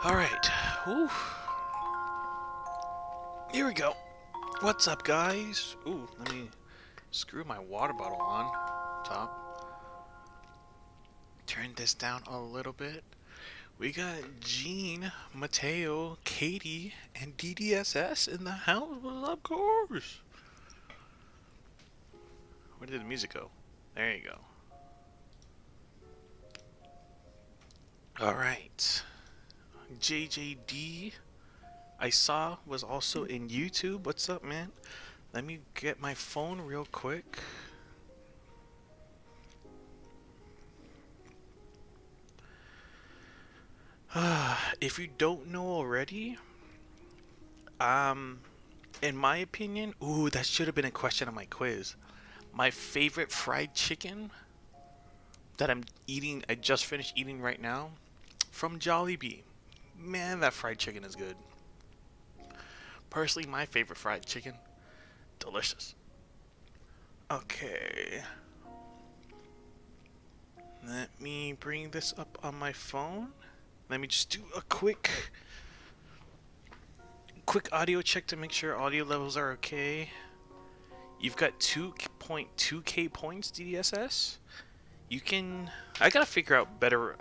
Alright. Ooh. Here we go. What's up, guys? Ooh, let me screw my water bottle on top. Turn this down a little bit. We got Gene, Mateo, Katie, and DDSS in the house. What's up, course? Where did the music go? There you go. Alright. JJD, I saw, was also in YouTube. What's up, man? Let me get my phone real quick. If you don't know already, in my opinion, ooh, that should have been a question on my quiz. My favorite fried chicken that I just finished eating right now, from Jollibee. Man, that fried chicken is good. Personally, my favorite fried chicken, delicious. Okay. Let me bring this up on my phone. Let me just do a quick audio check to make sure audio levels are okay. You've got 2.2k points, DDSS. You can. I gotta figure out better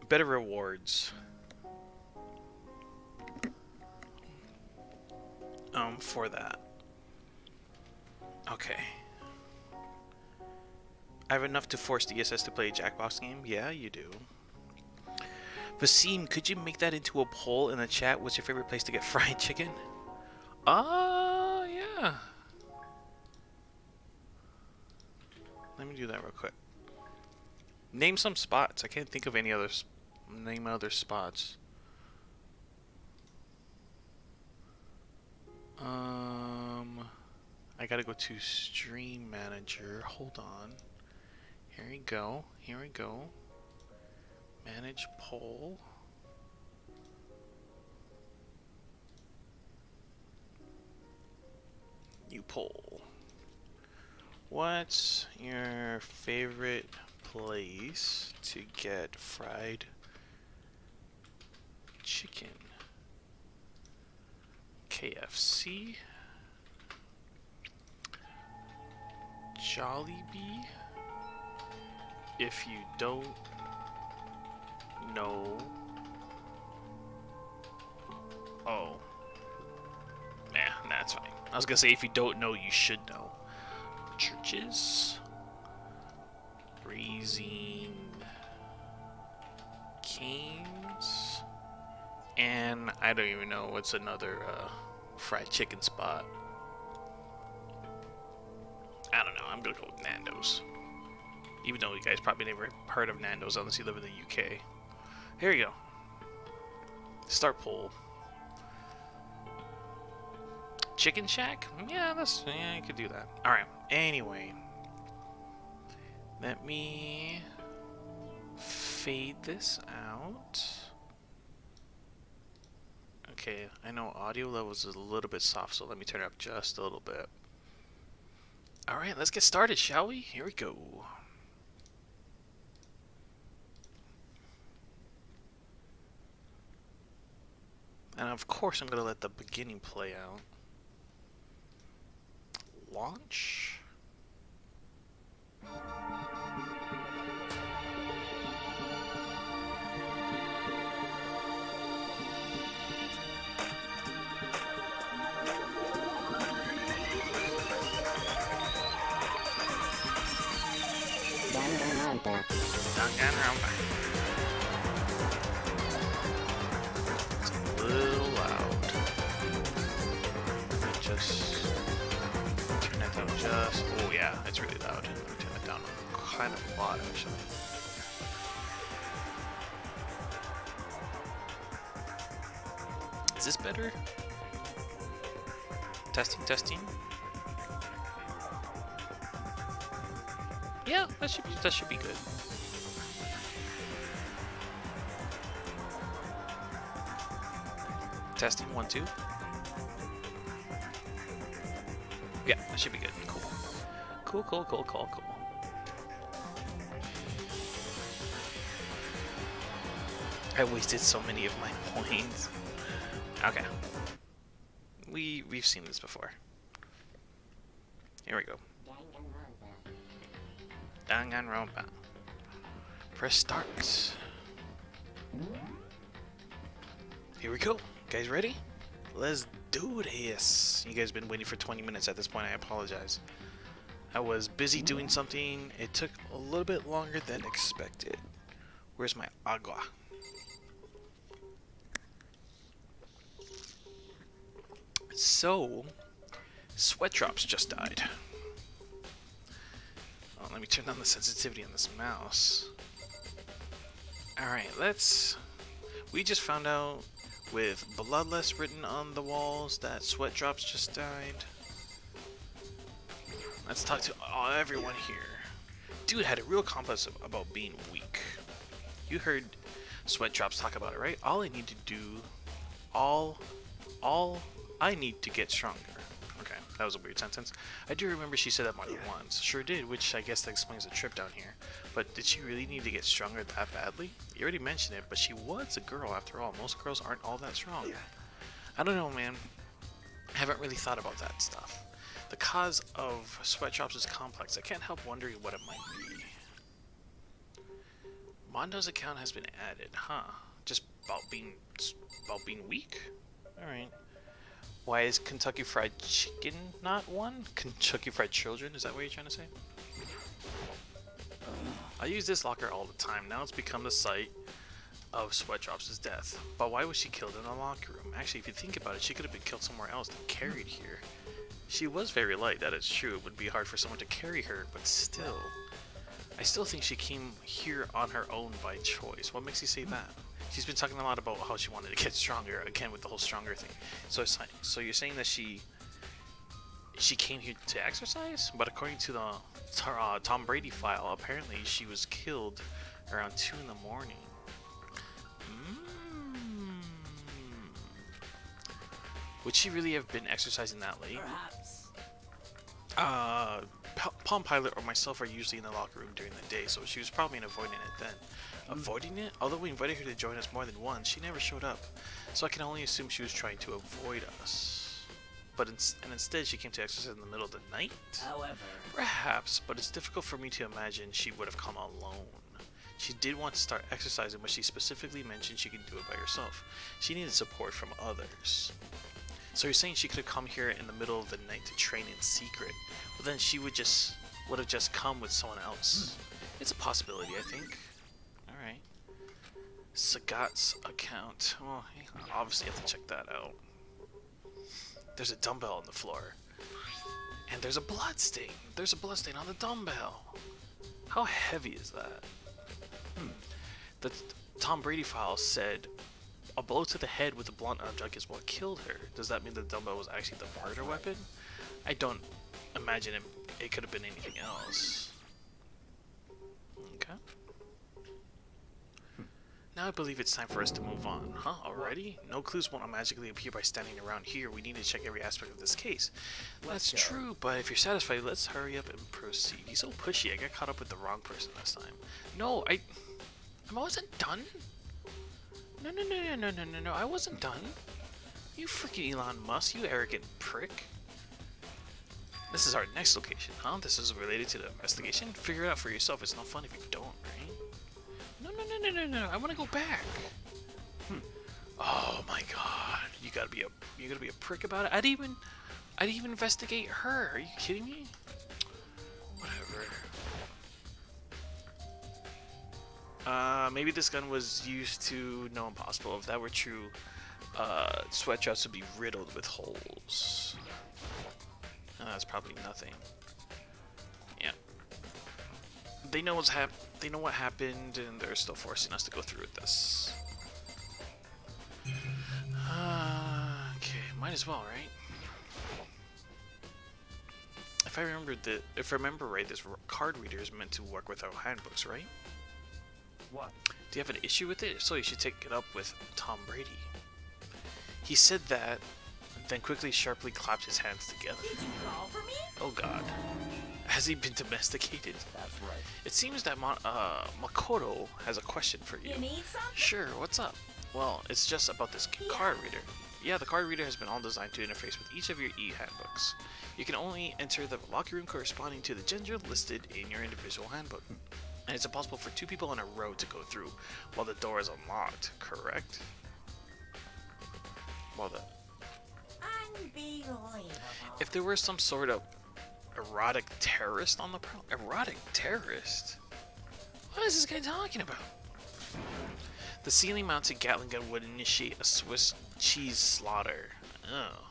better rewards. For that. Okay. I have enough to force DSS to play a Jackbox game? Yeah, you do. Vaseem, could you make that into a poll in the chat? What's your favorite place to get fried chicken? Yeah. Let me do that real quick. Name some spots. I can't think of any others. Name other spots. I gotta go to Stream Manager. Hold on. Here we go. Here we go. Manage poll. New poll. What's your favorite place to get fried chicken? KFC, Jollibee. If you don't know, oh, nah, that's fine. I was gonna say if you don't know, you should know. Churches, Raising Canes, and I don't even know what's another fried chicken spot. I don't know. I'm gonna go with Nando's. Even though you guys probably never heard of Nando's unless you live in the UK. Here you go. Start poll. Chicken Shack? Yeah, you could do that. Alright, anyway. Let me fade this out. Okay, I know audio level is a little bit soft, so let me turn it up just a little bit. Alright, let's get started, shall we? Here we go. And of course I'm going to let the beginning play out. Launch. Danganronpa. It's a little loud. Let me just turn that down just... Oh yeah, it's really loud. Let me turn that down kind of a lot, actually. Is this better? Testing, testing. Yeah, that should be good. Testing 1 2. Yeah, that should be good. Cool. Cool. I wasted so many of my points. Okay. We've seen this before. Here we go. Danganronpa. Press start. Here we go. Guys ready? Let's do this. You guys been waiting for 20 minutes at this point. I apologize. I was busy doing something. It took a little bit longer than expected. Where's my agua? So, Sweat Drops just died. Oh, let me turn down the sensitivity on this mouse. Alright, we just found out with Bloodless written on the walls that Sweat Drops just died. Let's talk to everyone here. Dude had a real complex about being weak. You heard Sweat Drops talk about it, right? All I need to do, all I need to get stronger. Okay, that was a weird sentence. I do remember she said that more than once. Sure did, which I guess that explains the trip down here. But did she really need to get stronger that badly? You already mentioned it, but she was a girl after all. Most girls aren't all that strong. I don't know, man. I haven't really thought about that stuff. The cause of Sweat Drops is complex. I can't help wondering what it might be. Mondo's account has been added, huh? Just about being weak? Alright. Why is Kentucky Fried Chicken not one? Kentucky Fried Children? Is that what you're trying to say? I use this locker all the time. Now it's become the site of Sweat Drops' death. But why was she killed in the locker room? Actually, if you think about it, she could have been killed somewhere else than carried here. She was very light, that is true. It would be hard for someone to carry her, but still. I still think she came here on her own by choice. What makes you say that? She's been talking a lot about how she wanted to get stronger, again with the whole stronger thing. So you're saying that she came here to exercise? But according to the Tom Brady file, apparently she was killed around 2 in the morning. Would she really have been exercising that late? Perhaps. Palm Pilot or myself are usually in the locker room during the day, so she was probably avoiding it then. Avoiding it? Although we invited her to join us more than once, she never showed up. So I can only assume she was trying to avoid us. Instead she came to exercise in the middle of the night? However. Perhaps, but it's difficult for me to imagine she would have come alone. She did want to start exercising, but she specifically mentioned she could do it by herself. She needed support from others. So you're saying she could have come here in the middle of the night to train in secret, but then she would have just come with someone else. It's a possibility, I think. Alright. Sagat's account. Well, obviously have to check that out. There's a dumbbell on the floor. And there's a blood stain. There's a blood stain on the dumbbell. How heavy is that? The Tom Brady file said a blow to the head with a blunt object is what killed her. Does that mean the dumbbell was actually the murder weapon? I don't imagine it could have been anything else. Okay. Now I believe it's time for us to move on. Huh? Already? No clues won't magically appear by standing around here. We need to check every aspect of this case. That's true, but if you're satisfied, let's hurry up and proceed. He's so pushy. I got caught up with the wrong person this time. No, I wasn't done. No, I wasn't done. You freaking Elon Musk, you arrogant prick. This is our next location, huh? This is related to the investigation? Figure it out for yourself. It's no fun if you don't, right? No, I want to go back. Oh my god. You gotta be a prick about it? I'd even investigate her. Are you kidding me? Whatever. Maybe this gun was used to... No, impossible. If that were true, Sweat Drops would be riddled with holes. That's probably nothing. Yeah. They know what happened, and they're still forcing us to go through with this. Okay, might as well, right? If I remember right, this card reader is meant to work with our handbooks, right? What? Do you have an issue with it? If so, you should take it up with Tom Brady. He said that, then quickly, sharply clapped his hands together. Did you call for me? Oh god. Has he been domesticated? That's right. It seems that Makoto has a question for you. You need something? Sure, what's up? Well, it's just about this card reader. Yeah, the card reader has been all designed to interface with each of your e-handbooks. You can only enter the locker room corresponding to the gender listed in your individual handbook. And it's impossible for two people in a row to go through while the door is unlocked, correct? Well, Unbelievable. if there were some sort of erotic terrorist on the erotic terrorist? What is this guy talking about? The ceiling mounted Gatling gun would initiate a Swiss cheese slaughter. Oh.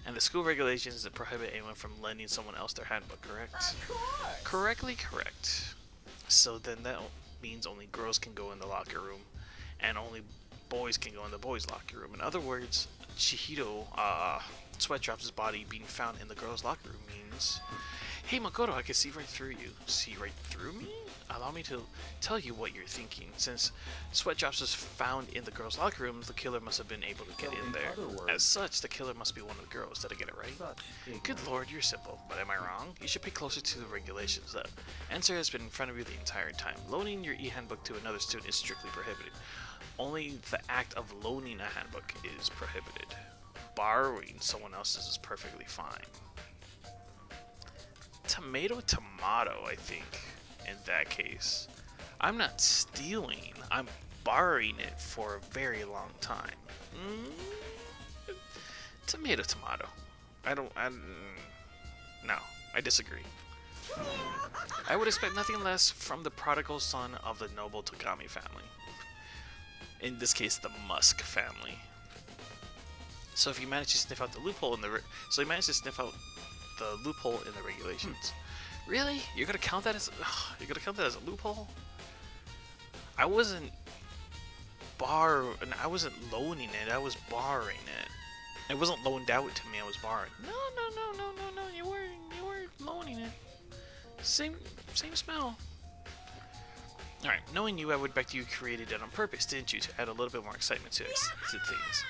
And the school regulations that prohibit anyone from lending someone else their handbook, correct? Of course. Correctly correct. So then that means only girls can go in the locker room, and only boys can go in the boys' locker room. In other words, Chihiro, Sweatdrop's body being found in the girls' locker room means, hey Makoto, I can see right through you. See right through me? Allow me to tell you what you're thinking. Since Sweatdrops was found in the girls' locker rooms, the killer must have been able to get in there. As such, the killer must be one of the girls. Did I get it right? Good lord, you're simple. But am I wrong? You should pay closer to the regulations. The answer has been in front of you the entire time. Loaning your e-handbook to another student is strictly prohibited. Only the act of loaning a handbook is prohibited. Borrowing someone else's is perfectly fine. Tomato, I think, in that case. I'm not stealing, I'm borrowing it for a very long time. Tomato. No, I disagree. I would expect nothing less from the prodigal son of the noble Togami family. In this case, the Musk family. So if you manage to sniff out the loophole in the loophole in the regulations. Really? You're gonna count that as a loophole? I wasn't loaning it. I was borrowing it. It wasn't loaned out to me. I was borrowing. No. You weren't loaning it. Same smell. All right. Knowing you, I would bet you created it on purpose, didn't you, to add a little bit more excitement to things?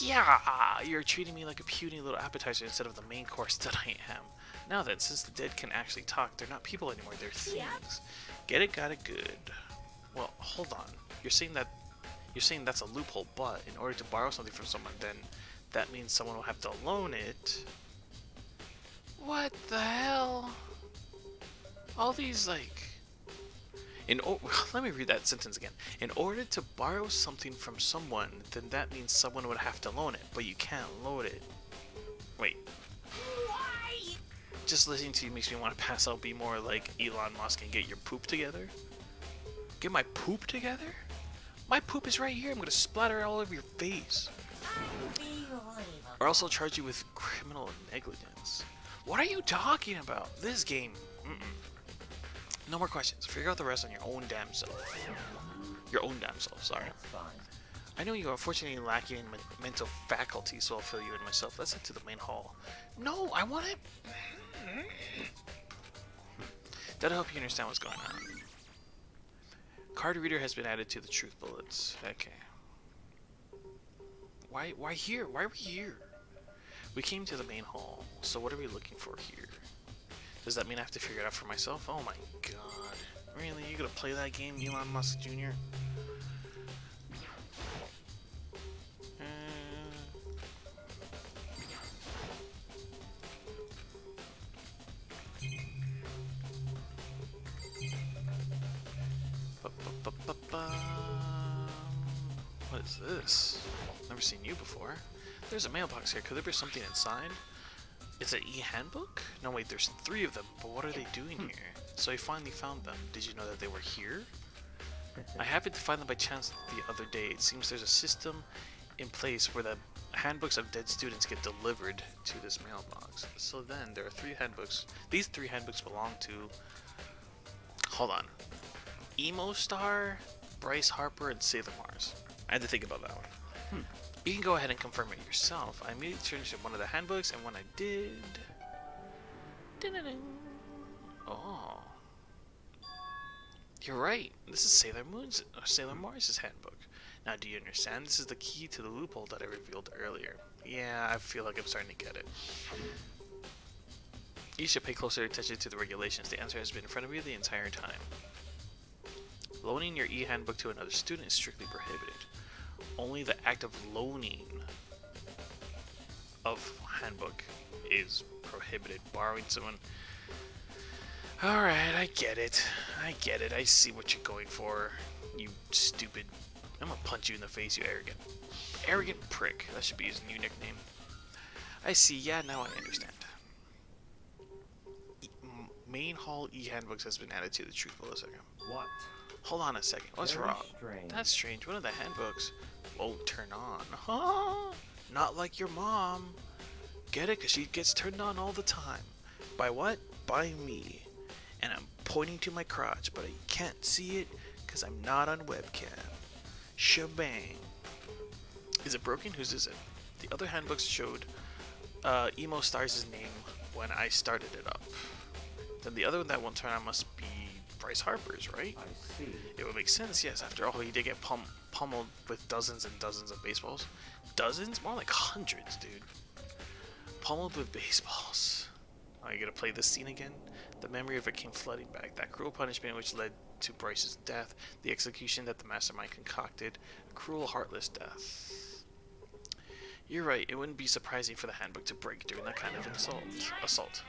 Yeah, you're treating me like a puny little appetizer instead of the main course that I am. Now then, since the dead can actually talk, they're not people anymore, they're things. Get it, got it, good. Well, hold on. You're saying that's a loophole, but in order to borrow something from someone, then that means someone will have to loan it. What the hell? All these, like... let me read that sentence again. In order to borrow something from someone, then that means someone would have to loan it, but you can't loan it. Wait. Why? Just listening to you makes me want to pass out, be more like Elon Musk and get your poop together. Get my poop together? My poop is right here. I'm gonna splatter it all over your face. Unbelievable. Or else I'll charge you with criminal negligence. What are you talking about? This game. No more questions. Figure out the rest on your own damn self. Your own damn self, sorry. That's fine. I know you are unfortunately lacking in mental faculty, so I'll fill you in myself. Let's head to the main hall. No, I want it. That'll help you understand what's going on. Card reader has been added to the truth bullets. Okay. Why here? Why are we here? We came to the main hall, so what are we looking for here? Does that mean I have to figure it out for myself? Oh my god. Really? You gonna play that game, Elon Musk Jr.? What is this? Never seen you before. There's a mailbox here. Could there be something inside? It's an e-handbook? No, wait, there's 3 of them, but what are they doing here? So I finally found them. Did you know that they were here? I happened to find them by chance the other day. It seems there's a system in place where the handbooks of dead students get delivered to this mailbox. So then, there are 3 handbooks. These 3 handbooks belong to... Hold on. Emo Star, Bryce Harper, and Sailor Mars. I had to think about that one. You can go ahead and confirm it yourself. I immediately turned one of the handbooks, and when I did... Oh. You're right. This is Sailor Mars' handbook. Now, do you understand? This is the key to the loophole that I revealed earlier. Yeah, I feel like I'm starting to get it. You should pay closer attention to the regulations. The answer has been in front of you the entire time. Loaning your e-handbook to another student is strictly prohibited. Only the act of loaning of handbook is prohibited. Borrowing someone... Alright, I get it. I get it. I see what you're going for. You stupid... I'm gonna punch you in the face, you arrogant... Arrogant prick. That should be his new nickname. I see. Yeah, now I understand. Main hall e-handbooks has been added to the truth below. What? Hold on a second. What's Very wrong? strange. That's strange. One of the handbooks won't turn on. Huh? Not like your mom. Get it? Because she gets turned on all the time. By what? By me. And I'm pointing to my crotch, but I can't see it because I'm not on webcam. Shebang. Is it broken? Whose is it? The other handbooks showed Emo Stars' name when I started it up. Then the other one that won't turn on must be Bryce Harper's, right? I see. It would make sense, yes. After all, he did get pummeled with dozens and dozens of baseballs. Dozens? More like hundreds, dude. Pummeled with baseballs. Are you gonna play this scene again? The memory of it came flooding back. That cruel punishment which led to Bryce's death. The execution that the mastermind concocted. A cruel, heartless death. You're right. It wouldn't be surprising for the handbook to break during that kind of assault.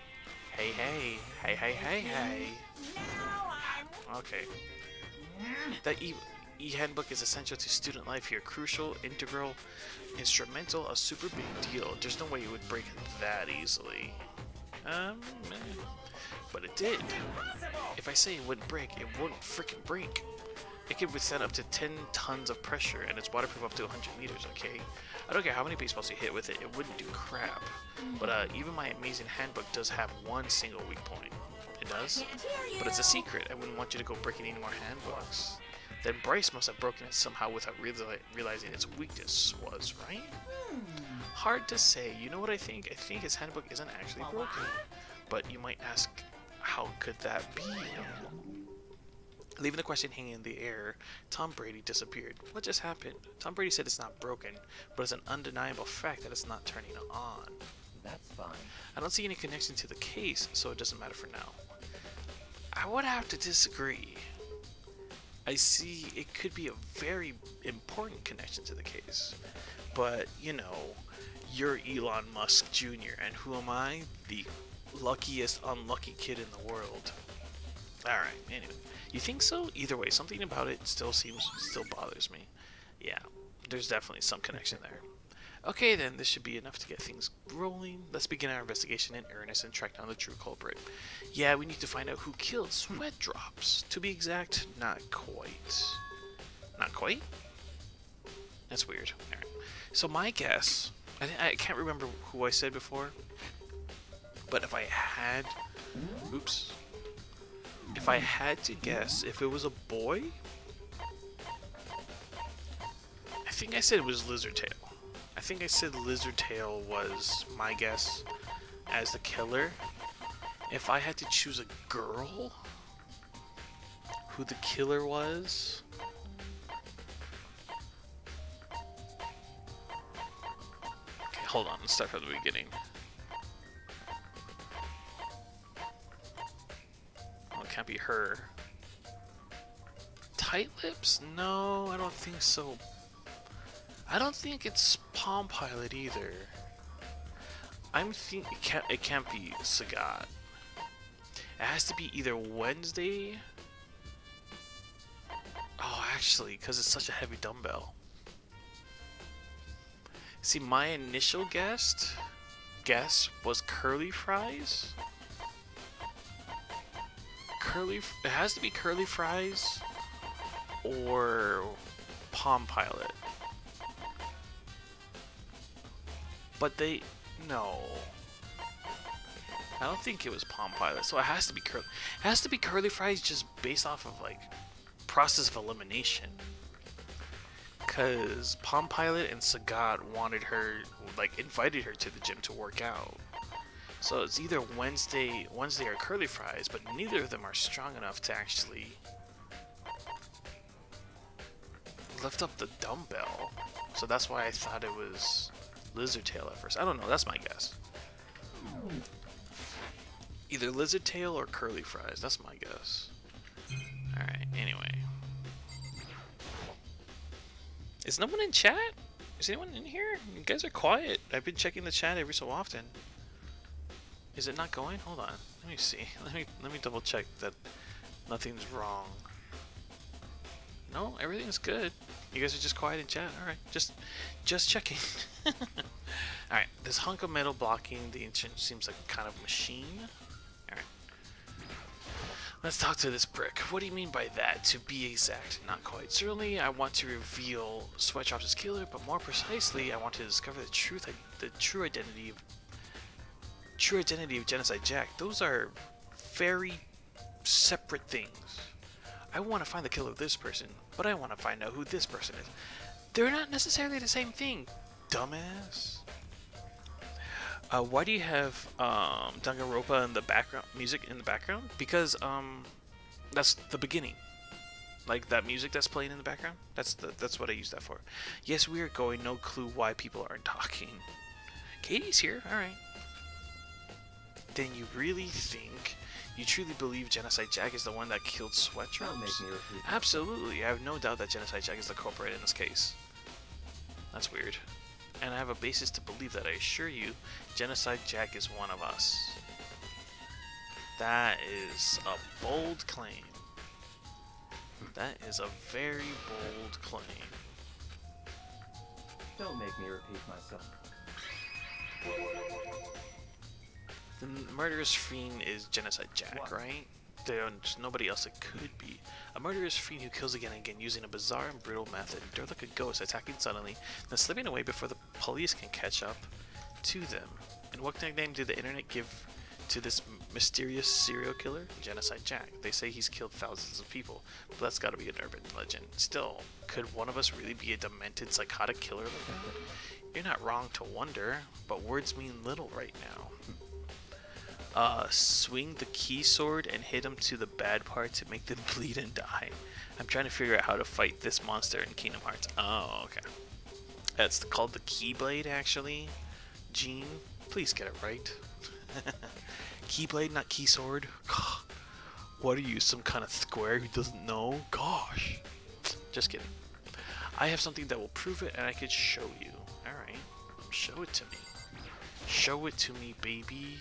Hey, hey. Hey, hey, hey, hey. Okay. That e-handbook is essential to student life here. Crucial, integral, instrumental, a super big deal. There's no way it would break that easily. But it did. If I say it wouldn't break, it wouldn't freaking break. It could withstand up to 10 tons of pressure, and it's waterproof up to 100 meters, okay? I don't care how many baseballs you hit with it, it wouldn't do crap. But even my amazing handbook does have one single weak point. It does? But it's a secret. I wouldn't want you to go breaking any more handbooks. Then Bryce must have broken it somehow without realizing its weakness was, right? Hard to say. You know what I think? I think his handbook isn't actually broken. But you might ask, how could that be? Leaving the question hanging in the air, Tom Brady disappeared. What just happened? Tom Brady said it's not broken, but it's an undeniable fact that it's not turning on. That's fine. I don't see any connection to the case, so it doesn't matter for now. I would have to disagree. I see it could be a very important connection to the case. But, you know, you're Elon Musk Jr., and who am I? The luckiest unlucky kid in the world. Alright, anyway. You think so? Either way, something about it still bothers me. Yeah, there's definitely some connection there. Okay then, this should be enough to get things rolling. Let's begin our investigation in earnest and track down the true culprit. Yeah, we need to find out who killed Sweat Drops. To be exact, not quite. Not quite? That's weird. Alright. So my guess, I can't remember who I said before, but if I had... Oops. If I had to guess, if it was a boy, I think I said it was Lizardtail. I think I said Lizardtail was my guess as the killer. If I had to choose a girl, who the killer was, okay, hold on, let's start from the beginning. Can't be her. Tight Lips? No, I don't think so. I don't think it's Palm Pilot either. I'm thinking it can't be Sagat. It has to be either Wednesday. Oh, actually, because it's such a heavy dumbbell. See, my initial guess was Curly Fries. It has to be Curly Fries or Palm Pilot. But no. I don't think it was Palm Pilot, so it has to be Curly Fries just based off of like process of elimination. Cause Palm Pilot and Sagat wanted her, like invited her to the gym to work out. So it's either Wednesday or Curly Fries, but neither of them are strong enough to actually lift up the dumbbell. So that's why I thought it was Lizardtail at first. I don't know, that's my guess. Either lizard tail or curly fries. That's my guess. Alright, anyway. Is no one in chat? Is anyone in here? You guys are quiet. I've been checking the chat every so often. Is it not going? Hold on. Let me see. Let me double check that nothing's wrong. No, everything's good. You guys are just quiet in chat. Alright, just checking. Alright, this hunk of metal blocking the entrance seems like kind of machine. Alright. Let's talk to this brick. What do you mean by that? To be exact, not quite. Certainly, I want to reveal Sweatshops' killer, but more precisely, I want to discover the true identity of Genocide Jack. Those are very separate things. I want to find the killer of this person, but I want to find out who this person is. They're not necessarily the same thing, dumbass. Why do you have Danganronpa in the background, music in the background? Because that's the beginning, like that music that's playing in the background. That's what I use that for. Yes, we are going. No clue why people aren't talking. Katie's here. All right. Then you really think, you truly believe Genocide Jack is the one that killed Sweatshops? Absolutely. I have no doubt that Genocide Jack is the culprit in this case. That's weird. And I have a basis to believe that. I assure you, Genocide Jack is one of us. That is a bold claim. That is a very bold claim. Don't make me repeat myself. The murderous fiend is Genocide Jack, What? right? There's nobody else it could be. A murderous fiend who kills again and again using a bizarre and brutal method. They're like a ghost, attacking suddenly, then slipping away before the police can catch up to them. And what nickname did the internet give to this mysterious serial killer? Genocide Jack. They say he's killed thousands of people, but that's gotta be an urban legend. Still, could one of us really be a demented, psychotic killer like that? You're not wrong to wonder, but words mean little right now. Swing the key sword and hit him to the bad part to make them bleed and die. I'm trying to figure out how to fight this monster in Kingdom Hearts. Oh, okay. That's called the Keyblade, actually. Gene, please get it right. Keyblade, not key sword. What are you, some kind of square who doesn't know? Gosh. Just kidding. I have something that will prove it, and I could show you. Alright. Show it to me. Show it to me, baby.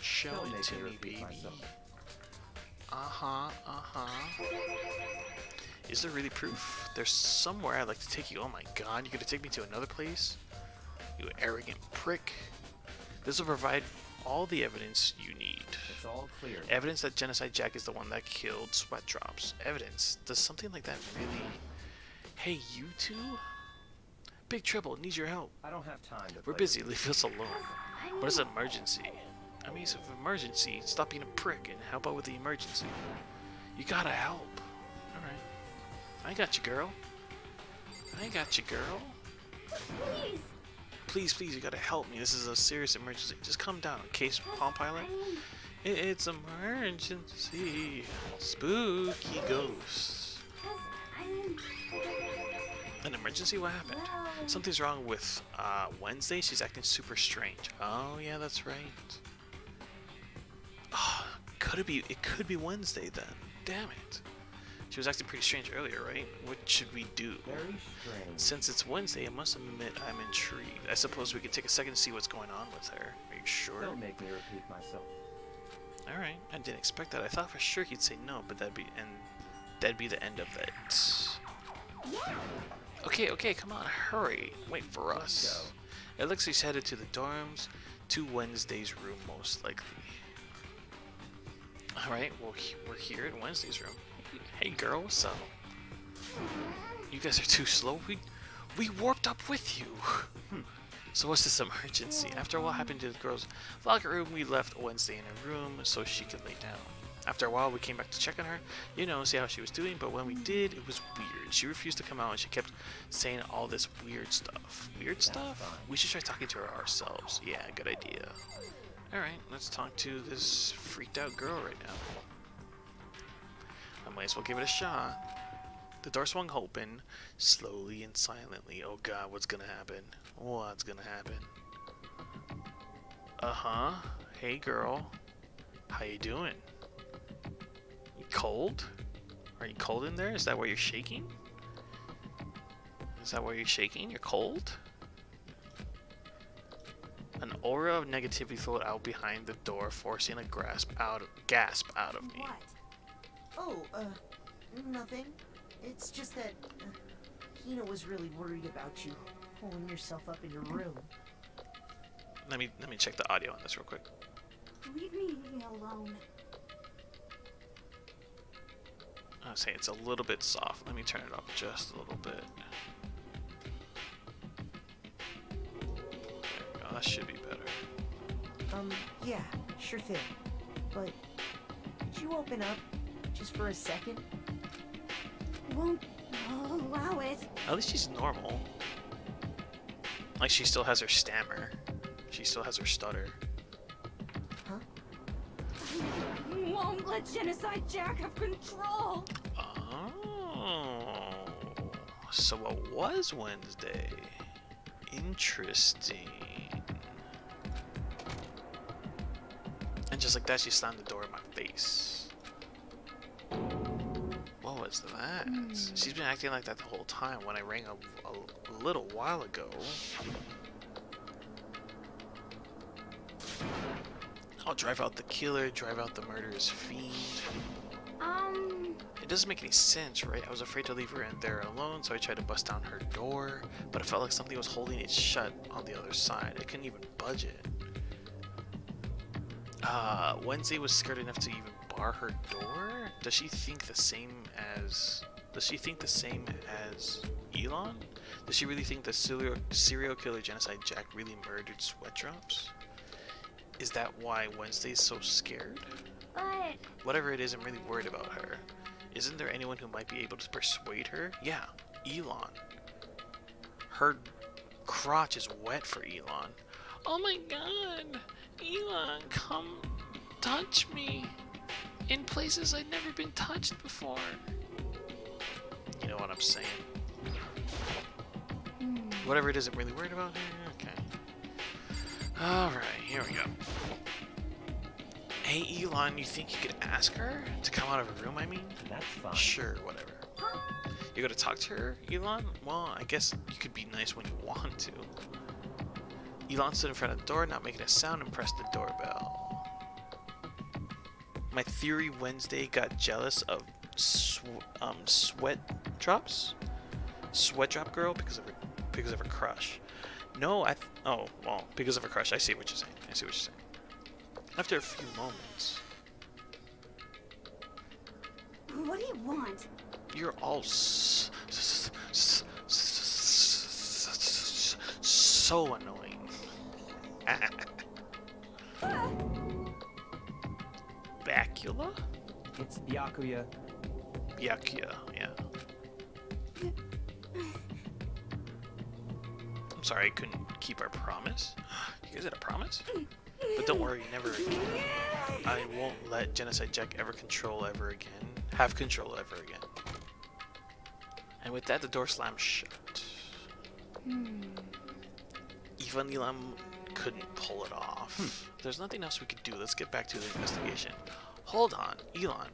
Show Don't it make to me me, repeat baby. myself. Is there really proof? There's somewhere I'd like to take you. Oh my god, you're gonna take me to another place? You arrogant prick. This will provide all the evidence you need. It's all clear. Evidence that Genocide Jack is the one that killed Sweatdrops. Evidence. Does something like that really... Hey, you two? Big Trouble needs your help. I don't have time to We're play busy, with leave us alone. What is an emergency? I mean, it's an emergency. Stop being a prick and help out with the emergency. You gotta help. Alright. I got you, girl. I got you, girl. Please. Please, please, you gotta help me. This is a serious emergency. Just calm down, okay, Palm Pilot? It's emergency. Spooky ghosts. An emergency? What happened? Something's wrong with Wednesday. She's acting super strange. Oh yeah, that's right. Oh, could it be? It could be Wednesday then. Damn it. She was acting pretty strange earlier, right? What should we do? Very strange. Since it's Wednesday, I must admit I'm intrigued. I suppose we could take a second to see what's going on with her. Are you sure? Don't make me repeat myself. Alright, I didn't expect that. I thought for sure he'd say no, but that'd be the end of it. Okay, come on, hurry. Wait for us. It looks like he's headed to the dorms, to Wednesday's room, most likely. Alright, well, we're here in Wednesday's room. Hey girl, what's up? You guys are too slow. We warped up with you. So what's this emergency? After what happened to the girls' locker room, we left Wednesday in her room so she could lay down. After a while, we came back to check on her, see how she was doing, but when we did, it was weird. She refused to come out and she kept saying all this weird stuff. Weird stuff? We should try talking to her ourselves. Yeah, good idea. Alright, let's talk to this freaked out girl right now. I might as well give it a shot. The door swung open, slowly and silently. Oh god, what's gonna happen? What's gonna happen? Hey girl, how you doing? You cold? Are you cold in there? Is that why you're shaking? Is that why you're shaking? You're cold? An aura of negativity flowed out behind the door, forcing a gasp out of me. What? Oh, nothing. It's just that Hina was really worried about you holding yourself up in your room. Let me check the audio on this real quick. Leave me alone. I'll say it's a little bit soft. Let me turn it up just a little bit. There we go. That should be better. Yeah, sure thing. But could you open up just for a second? Won't allow it. At least she's normal. Like she still has her stammer. She still has her stutter. Huh? Won't let Genocide Jack have control. Oh. So it was Wednesday. Interesting. And just like that, she slammed the door in my face. What was that? She's been acting like that the whole time when I rang a little while ago. I'll drive out the killer, drive out the murderous fiend. It doesn't make any sense, right? I was afraid to leave her in there alone, so I tried to bust down her door, but it felt like something was holding it shut on the other side. I couldn't even budge it. Wednesday was scared enough to even bar her door? Does she think the same as Elon? Does she really think the serial killer Genocide Jack really murdered Sweatdrops? Is that why Wednesday's so scared? But Whatever it is, I'm really worried about her. Isn't there anyone who might be able to persuade her? Yeah, Elon. Her crotch is wet for Elon. Oh my god! Elon, come touch me in places I've never been touched before. You know what I'm saying? Whatever it is, I'm really worried about her. Okay. Alright, here we go. Hey Elon, you think you could ask her to come out of her room, I mean? That's fine. Sure, whatever. You gotta talk to her, Elon? Well, I guess you could be nice when you want to. Elon stood in front of the door, not making a sound, and pressed the doorbell. My theory: Wednesday got jealous of Sweat Drop Girl because of her crush. No, oh well, because of her crush. I see what you're saying. After a few moments, what do you want? you're all so annoying. Bacula? It's Byakuya. Byakuya, yeah. I'm sorry I couldn't keep our promise. You guys had a promise? But don't worry, never again. I won't let Genocide Jack have control ever again. And with that, the door slammed shut. Even Elon couldn't pull it off. There's nothing else we could do. Let's get back to the investigation. Hold on, Elon.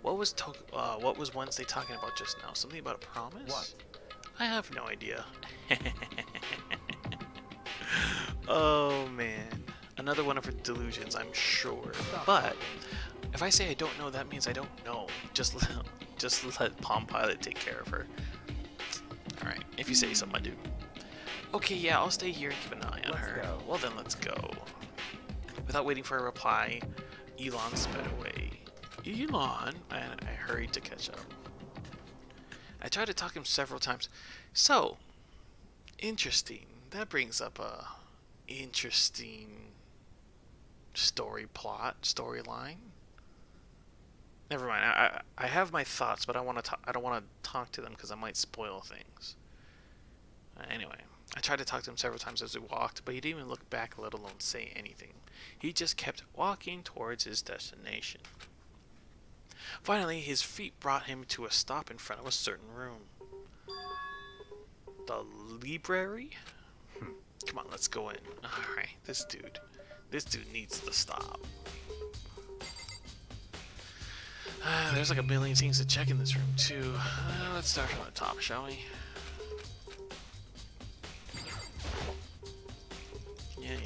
What was Wednesday talking about just now? Something about a promise? What? I have no idea. Oh man. Another one of her delusions, I'm sure. But if I say I don't know, that means I don't know. Just let Palm Pilot take care of her. Alright, if you say so, my dude. Okay, yeah, I'll stay here and keep an eye on Let's her. go. Well then, let's go. Without waiting for a reply, Elon sped away. Elon? And I hurried to catch up. I tried to talk to him several times. So, interesting. That brings up a interesting storyline. Never mind. I have my thoughts, but I don't want to talk to them because I might spoil things. Anyway, I tried to talk to him several times as we walked, but he didn't even look back, let alone say anything. He just kept walking towards his destination. Finally, his feet brought him to a stop in front of a certain room. The library? Come on, let's go in. Alright, this dude. This dude needs to stop. There's like a million things to check in this room too. Let's start from the top, shall we? Yeah.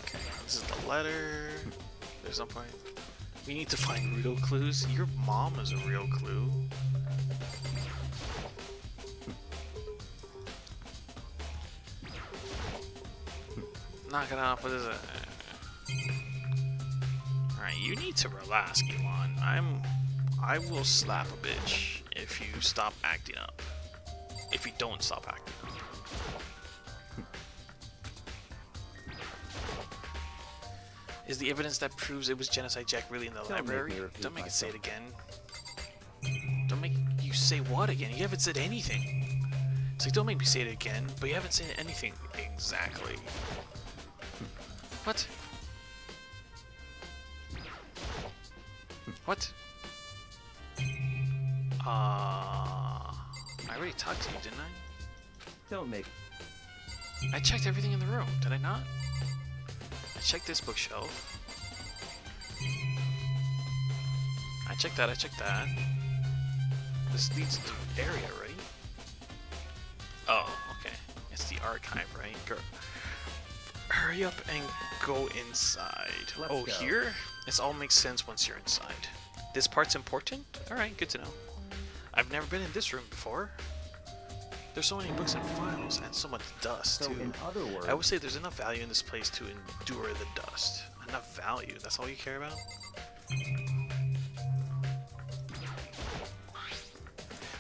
Okay, this is the letter. There's no point. We need to find real clues. Your mom is a real clue. Knock it off. What is it? Alright, you need to relax, Elon. I will slap a bitch if you stop acting up. If you don't stop acting up. Is the evidence that proves it was Genocide Jack really in the library? Don't make it say it again. Don't make you say what again? You haven't said anything. It's like, don't make me say it again, but you haven't said anything exactly. What? What? I already talked to you, didn't I? Don't make. I checked everything in the room, did I not? I checked this bookshelf. I checked that, This leads to the area, right? Oh, okay. It's the archive, right? Girl. Hurry up and go inside. Let's go. Here? This all makes sense once you're inside. This part's important? Alright, good to know. I've never been in this room before. There's so many books and files, and so much dust, So too. in other words, I would say there's enough value in this place to endure the dust. Enough value, that's all you care about?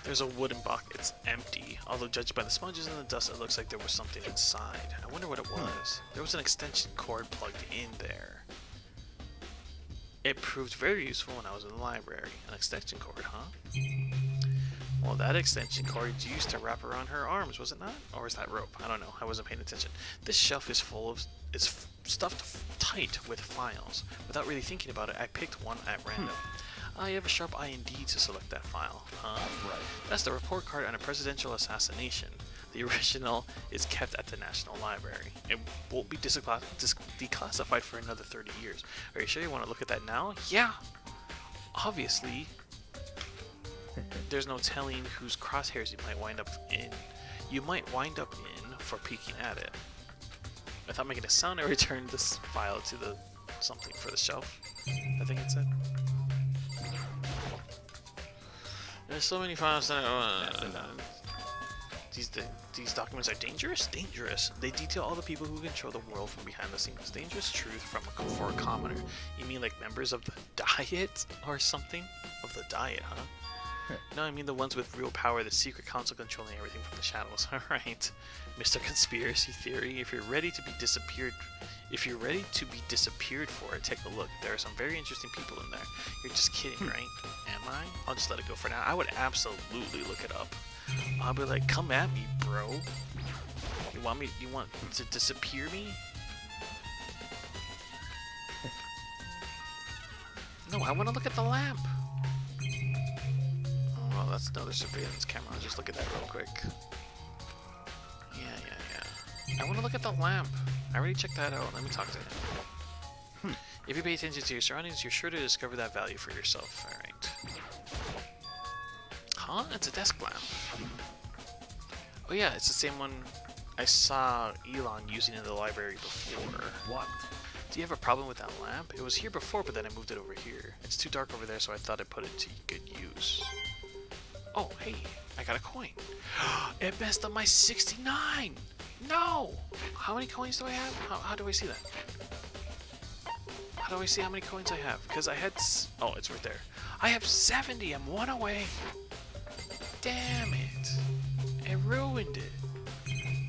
There's a wooden box, it's empty. Although judged by the sponges and the dust, it looks like there was something inside. I wonder what it was. There was an extension cord plugged in there. It proved very useful when I was in the library. An extension cord, huh? Well, that extension cord used to wrap around her arms, was it not? Or is that rope? I don't know. I wasn't paying attention. This shelf is stuffed tight with files. Without really thinking about it, I picked one at random. You have a sharp eye indeed to select that file, huh? right. That's the report card on a presidential assassination. The original is kept at the National Library. It won't be declassified for another 30 years. Are you sure you want to look at that now? Yeah! Obviously. There's no telling whose crosshairs you might wind up in. You might wind up in for peeking at it. Without making a sound, I returned this file to the something for the shelf. I think it said. There's so many files that these documents are dangerous? Dangerous. They detail all the people who control the world from behind the scenes. Dangerous truth for a commoner. You mean like members of the Diet or something? Of the Diet, huh? No, I mean the ones with real power, the secret council controlling everything from the shadows. Alright. Mr. Conspiracy Theory, if you're ready to be disappeared for it, take a look. There are some very interesting people in there. You're just kidding, right? Am I? I'll just let it go for now. I would absolutely look it up. I'll be like, come at me, bro. You want to disappear me? No, I want to look at the lamp. Oh, well, that's another surveillance camera. I'll just look at that real quick. Yeah. I want to look at the lamp. I already checked that out. Let me talk to him. If you pay attention to your surroundings, you're sure to discover that value for yourself. Alright. Huh? It's a desk lamp. Oh yeah, it's the same one I saw Elon using in the library before. What? Do you have a problem with that lamp? It was here before, but then I moved it over here. It's too dark over there, so I thought I'd put it to good use. Oh, hey, I got a coin. It messed up my 69! No! How many coins do I have? How do I see that? How do I see how many coins I have? Because I had... Oh, it's right there. I have 70! I'm one away! Damn it! It ruined it.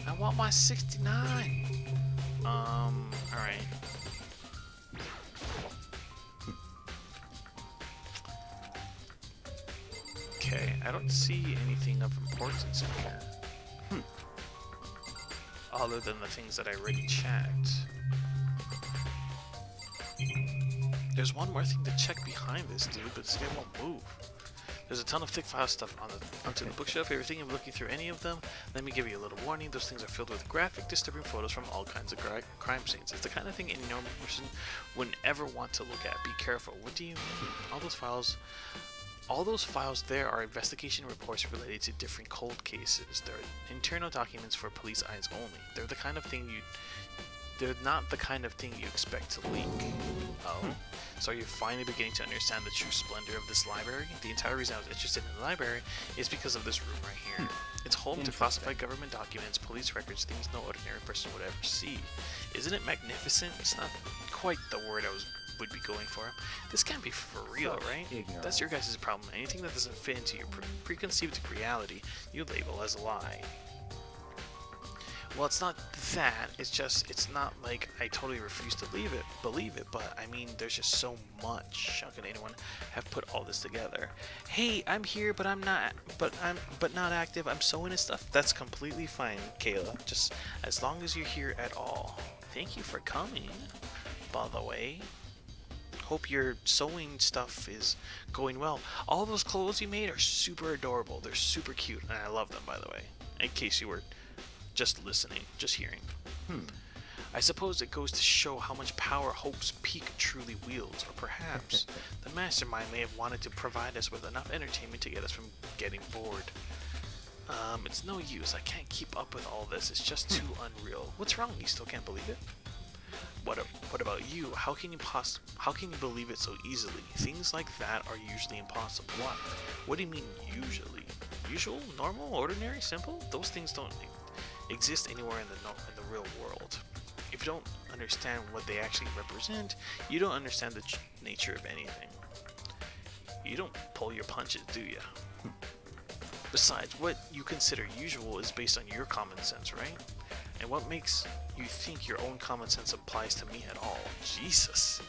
I want my 69! Alright. Okay, I don't see anything of importance in here. Other than the things that I already checked. There's one more thing to check behind this dude, but this guy won't move. There's a ton of thick file stuff onto the bookshelf. If you're thinking of looking through any of them, let me give you a little warning. Those things are filled with graphic, disturbing photos from all kinds of crime scenes. It's the kind of thing any normal person wouldn't ever want to look at. Be careful. What do you mean? All those files there are investigation reports related to different cold cases. They're internal documents for police eyes only. They're not the kind of thing you expect to leak. Oh, so you're finally beginning to understand the true splendor of this library? The entire reason I was interested in the library is because of this room right here. It's home to classified government documents, police records, things no ordinary person would ever see. Isn't it magnificent? It's not quite the word I would be going for. This can't be for real, right? Ignorant. That's your guys' problem. Anything that doesn't fit into your preconceived reality, you label as a lie. Well, it's not that. It's not like I totally refuse to believe it, but I mean, there's just so much. How can anyone have put all this together? Hey, I'm here, but not active. I'm sewing and stuff. That's completely fine, Kayla. Just as long as you're here at all. Thank you for coming, by the way. Hope your sewing stuff is going well. All those clothes you made are super adorable. They're super cute, and I love them, by the way. In case you were just listening, just hearing. I suppose it goes to show how much power Hope's peak truly wields, or perhaps the mastermind may have wanted to provide us with enough entertainment to get us from getting bored. It's no use. I can't keep up with all this. It's just too unreal. What's wrong? You still can't believe it? What about you? How can you believe it so easily? Things like that are usually impossible. What do you mean usually? Usual, normal, ordinary, simple? Those things don't exist anywhere in the real world. If you don't understand what they actually represent, you don't understand the nature of anything. You don't pull your punches, do you? Besides, what you consider usual is based on your common sense, right? And what makes you think your own common sense applies to me at all? Jesus.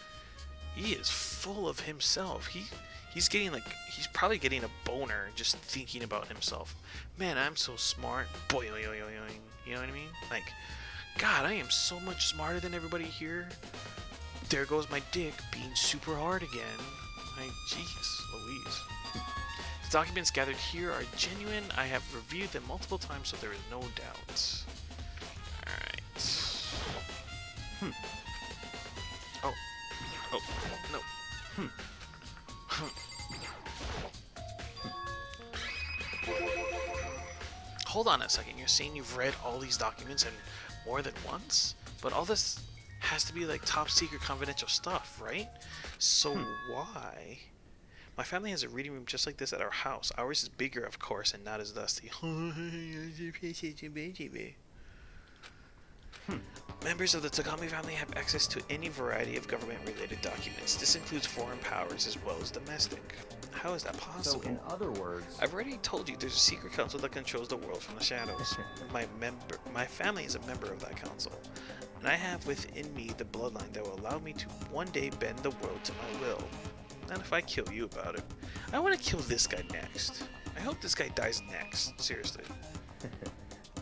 He is full of himself. He's probably getting a boner just thinking about himself. Man, I'm so smart. Boing, you know what I mean? Like, God, I am so much smarter than everybody here. There goes my dick being super hard again. Like, jeez Louise. The documents gathered here are genuine. I have reviewed them multiple times, so there is no doubt. Alright. Oh, no. Hold on a second, you're saying you've read all these documents and more than once? But all this has to be like top secret confidential stuff, right? So why? My family has a reading room just like this at our house. Ours is bigger, of course, and not as dusty. Members of the Takami family have access to any variety of government-related documents. This includes foreign powers as well as domestic. How is that possible? So, in other words, I've already told you there's a secret council that controls the world from the shadows. My family is a member of that council, and I have within me the bloodline that will allow me to one day bend the world to my will. Not if I kill you about it. I want to kill this guy next. I hope this guy dies next. Seriously.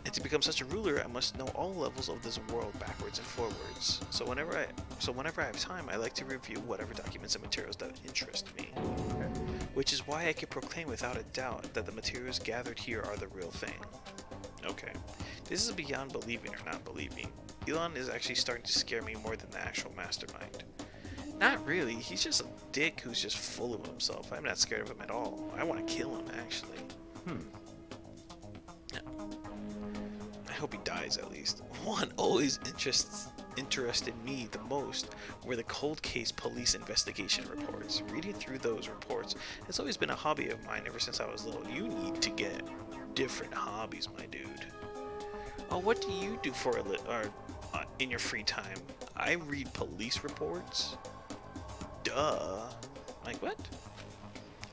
And to become such a ruler, I must know all levels of this world backwards and forwards. So whenever I have time, I like to review whatever documents and materials that interest me. Which is why I can proclaim without a doubt that the materials gathered here are the real thing. Okay. This is beyond believing or not believing. Elon is actually starting to scare me more than the actual mastermind. Not really, he's just a dick who's just full of himself. I'm not scared of him at all. I want to kill him, actually. I hope he dies at least. One always interested me the most were the cold case police investigation reports. Reading through those reports has always been a hobby of mine ever since I was little. You need to get different hobbies, my dude. Oh, what do you do for in your free time? I read police reports. Duh. Like what?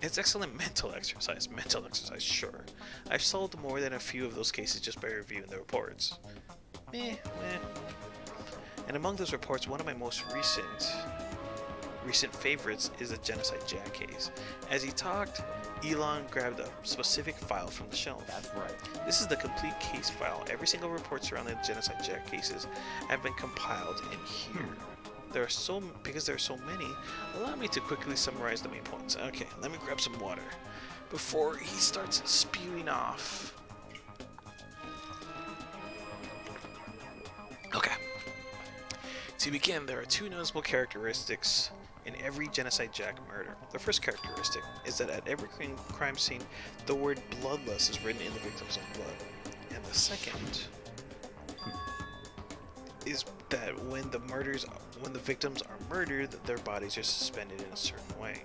It's excellent mental exercise. Mental exercise, sure. I've solved more than a few of those cases just by reviewing the reports. Meh. And among those reports, one of my most recent favorites is the Genocide Jack case. As he talked, Elon grabbed a specific file from the shelf. that's right. This is the complete case file. Every single report surrounding the Genocide Jack cases have been compiled in here. Because there are so many, allow me to quickly summarize the main points. Okay, let me grab some water. before he starts spewing off. Okay. To begin, there are two noticeable characteristics in every Genocide Jack murder. The first characteristic is that at every crime scene, the word bloodless is written in the victim's own blood. And the second is that when the victims are murdered, their bodies are suspended in a certain way.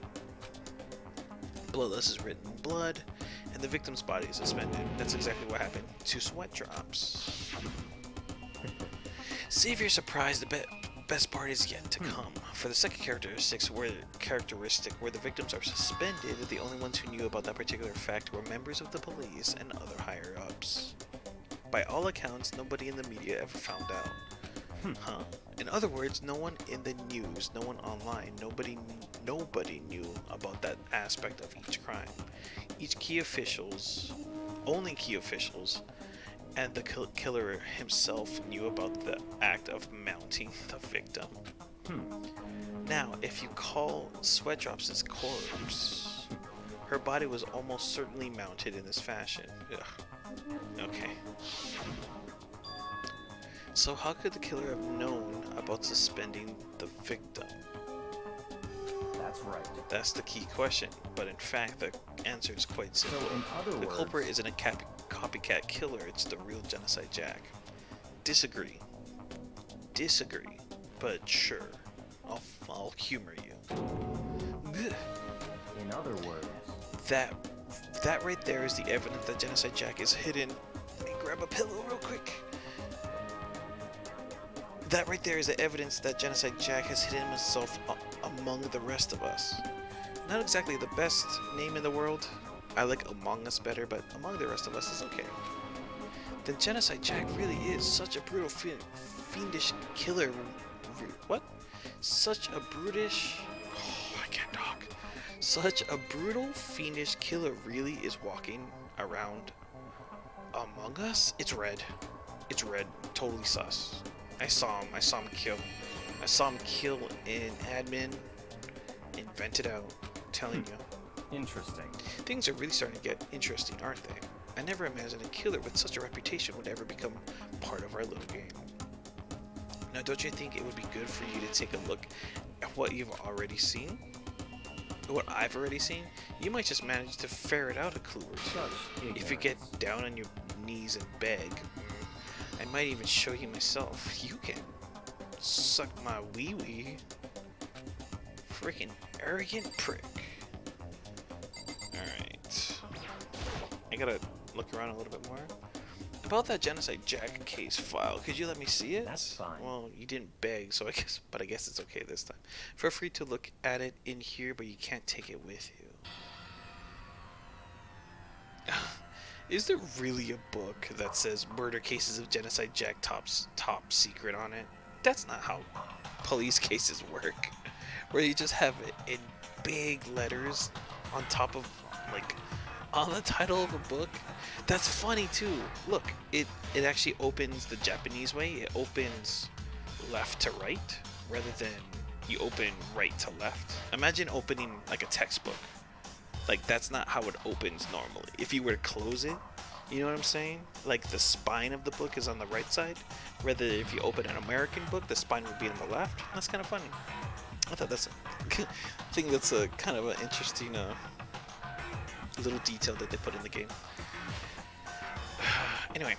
Bloodless is written in blood, and the victim's body is suspended. That's exactly what happened to Sweat Drops. See if you're surprised, the best part is yet to come. For the second characteristic where the victims are suspended, the only ones who knew about that particular fact were members of the police and other higher-ups. By all accounts, nobody in the media ever found out. In other words, no one in the news, no one online, nobody knew about that aspect of each crime. Only key officials, and the killer himself knew about the act of mounting the victim. Now, if you call Sweat Drops' corpse, her body was almost certainly mounted in this fashion. Ugh. Okay. So how could the killer have known about suspending the victim? That's right. That's the key question, but in fact the answer is quite simple. So in other The words, culprit isn't a copycat killer, it's the real Genocide Jack. Disagree, but sure, I'll humor you. in other words, That right there is the evidence that Genocide Jack is hidden. Let me grab a pillow real quick. That right there is the evidence that Genocide Jack has hidden himself among the rest of us. Not exactly the best name in the world. I like Among Us better, but Among the Rest of Us is okay. Then Genocide Jack really is such a brutal, fiendish killer. What? Such a brutish... Oh, I can't talk. Such a brutal, fiendish killer really is walking around among us? It's red. It's red. Totally sus. I saw him kill. I saw him kill in admin and vent it out. I'm telling you. interesting. Things are really starting to get interesting, aren't they? I never imagined a killer with such a reputation would ever become part of our little game. Now, don't you think it would be good for you to take a look at what you've already seen? What I've already seen? You might just manage to ferret out a clue or two. Such If you get down on your knees and beg, I might even show you myself. You can suck my wee-wee. Freaking arrogant prick. Alright. I gotta look around a little bit more. About that Genocide Jack case file, could you let me see it? That's fine. Well, you didn't beg, so I guess it's okay this time. Feel free to look at it in here, but you can't take it with you. Is there really a book that says Murder Cases of Genocide Jack top secret on it? That's not how police cases work. Where you just have it in big letters on top of, like, on the title of a book. That's funny too. Look, it actually opens the Japanese way. It opens left to right rather than you open right to left. Imagine opening like a textbook. Like, that's not how it opens normally. If you were to close it, you know what I'm saying? Like, the spine of the book is on the right side. Rather, if you open an American book, the spine would be on the left. That's kind of funny. I thought that's I think that's a kind of an interesting little detail that they put in the game. Anyway,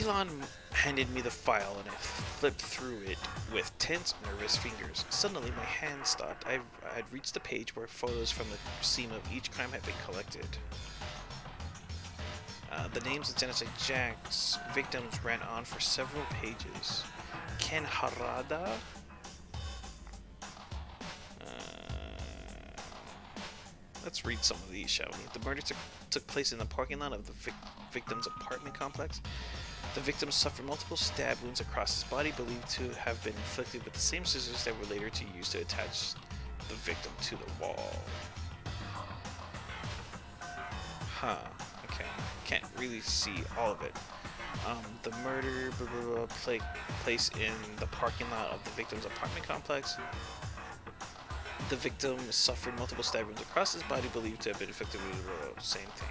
Elon handed me the file and I flipped through it with tense, nervous fingers. Suddenly my hand stopped. I'd reached the page where photos from the scene of each crime had been collected. The names of Genocide Jack's victims ran on for several pages. Ken Harada, let's read some of these, shall we? The murder took place in the parking lot of the victim's apartment complex. The victim suffered multiple stab wounds across his body, believed to have been inflicted with the same scissors that were later used to attach the victim to the wall. Huh. Okay. Can't really see all of it. The murder place in the parking lot of the victim's apartment complex. The victim suffered multiple stab wounds across his body, believed to have been infected with the same thing.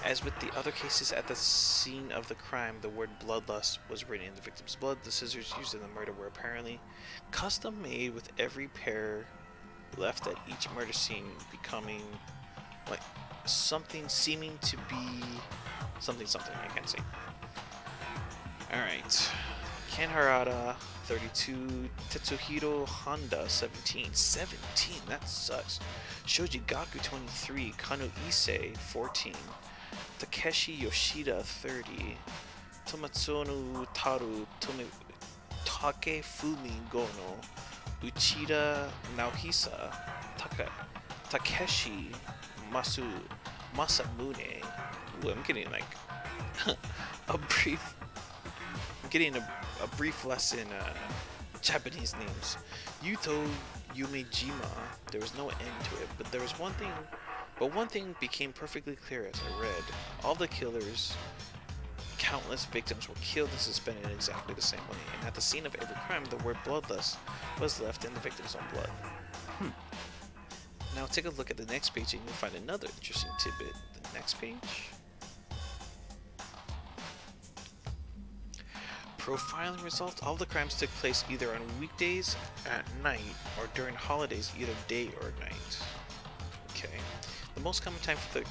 As with the other cases at the scene of the crime, the word bloodlust was written in the victim's blood. The scissors used in the murder were apparently custom made, with every pair left at each murder scene becoming like something seeming to be something I can't say. Alright. Ken Harada 32, Tetsuhiro Honda 17, that sucks. Shoji Gaku 23, Kano Issei 14, Takeshi Yoshida 30, Tomatsuno Taru Takefumi Gono, Uchida Naohisa, Takeshi Masamune. Ooh, I'm getting like a brief lesson Japanese names. Yuto Yumejima. There was no end to it, but one thing became perfectly clear as I read. All the killers, countless victims, were killed and suspended in exactly the same way, and at the scene of every crime the word bloodlust was left in the victim's own blood. Now take a look at the next page and you'll find another interesting tidbit. The next page. Profiling results. All the crimes took place either on weekdays at night or during holidays, either day or night. Okay. The most common time for the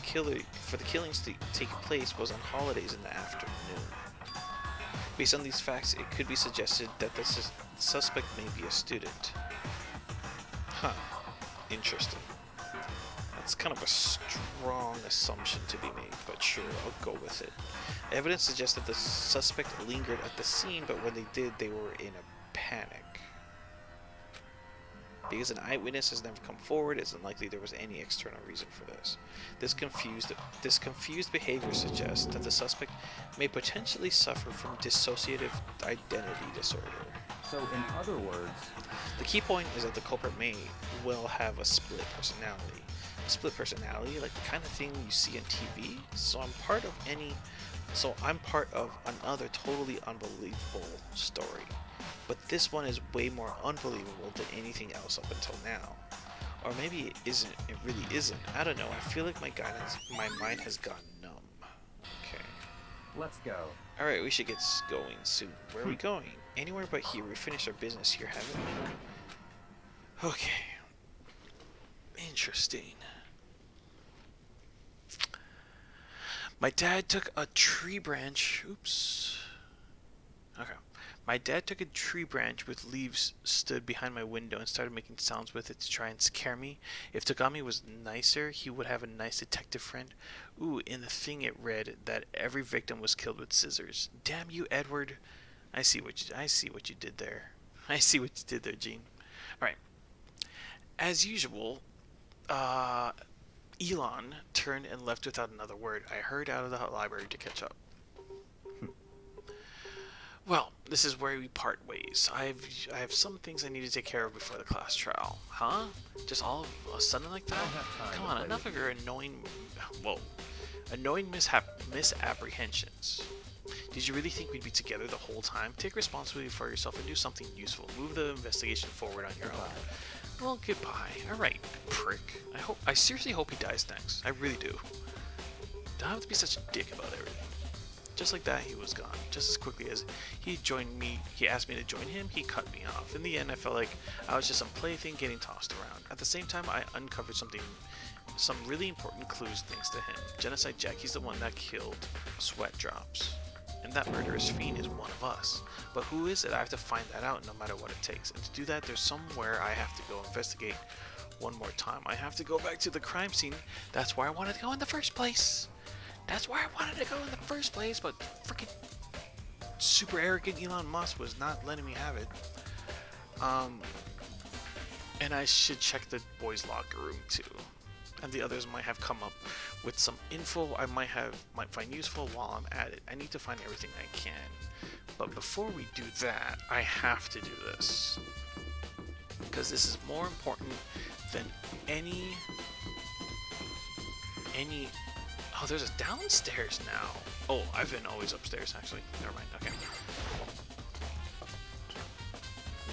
killings to take place was on holidays in the afternoon. Based on these facts, it could be suggested that the suspect may be a student. Huh. Interesting. That's kind of a strong assumption to be made, but sure, I'll go with it. Evidence suggests that the suspect lingered at the scene, but when they did, they were in a panic. Because an eyewitness has never come forward, it's unlikely there was any external reason for this. This confused behavior suggests that the suspect may potentially suffer from dissociative identity disorder. So, in other words, the key point is that the culprit may well have a split personality. A split personality, like the kind of thing you see on TV. So I'm part of another totally unbelievable story. But this one is way more unbelievable than anything else up until now. Or maybe it isn't, it really isn't. I don't know, I feel like my mind has gone numb. Okay. let's go. Alright, we should get going soon. Where are we going? Anywhere but here. We finished our business here, haven't we? Okay. Interesting. My dad took a tree branch. Oops. Okay. My dad took a tree branch with leaves stood behind my window and started making sounds with it to try and scare me. If Tagami was nicer, he would have a nice detective friend. Ooh, in the thing it read that every victim was killed with scissors. Damn you, Edward. I see what you did there. I see what you did there, Gene. Alright. As usual, Elon turned and left without another word. I hurried out of the library to catch up. Well, this is where we part ways. I have some things I need to take care of before the class trial. Huh? Just all of a sudden like that? Come on, enough of your annoying misapprehensions. Did you really think we'd be together the whole time? Take responsibility for yourself and do something useful. Move the investigation forward on your own. Well, goodbye. Alright, prick. I seriously hope he dies next. I really do. Don't have to be such a dick about everything. Just like that, he was gone. Just as quickly as he joined me, he asked me to join him, he cut me off. In the end, I felt like I was just some plaything getting tossed around. At the same time, I uncovered some really important clues thanks to him. Genocide Jack, he's the one that killed Sweat Drops. And that murderous fiend is one of us. But who is it? I have to find that out no matter what it takes. And to do that, there's somewhere I have to go investigate one more time. I have to go back to the crime scene. That's where I wanted to go in the first place. That's where I wanted to go in the first place, but freaking super arrogant Elon Musk was not letting me have it. And I should check the boys' locker room too. And the others might have come up with some info I might find useful while I'm at it. I need to find everything I can. But before we do that, I have to do this. Because this is more important than any... Oh, there's a downstairs now. Oh, I've been always upstairs, actually. Never mind, okay.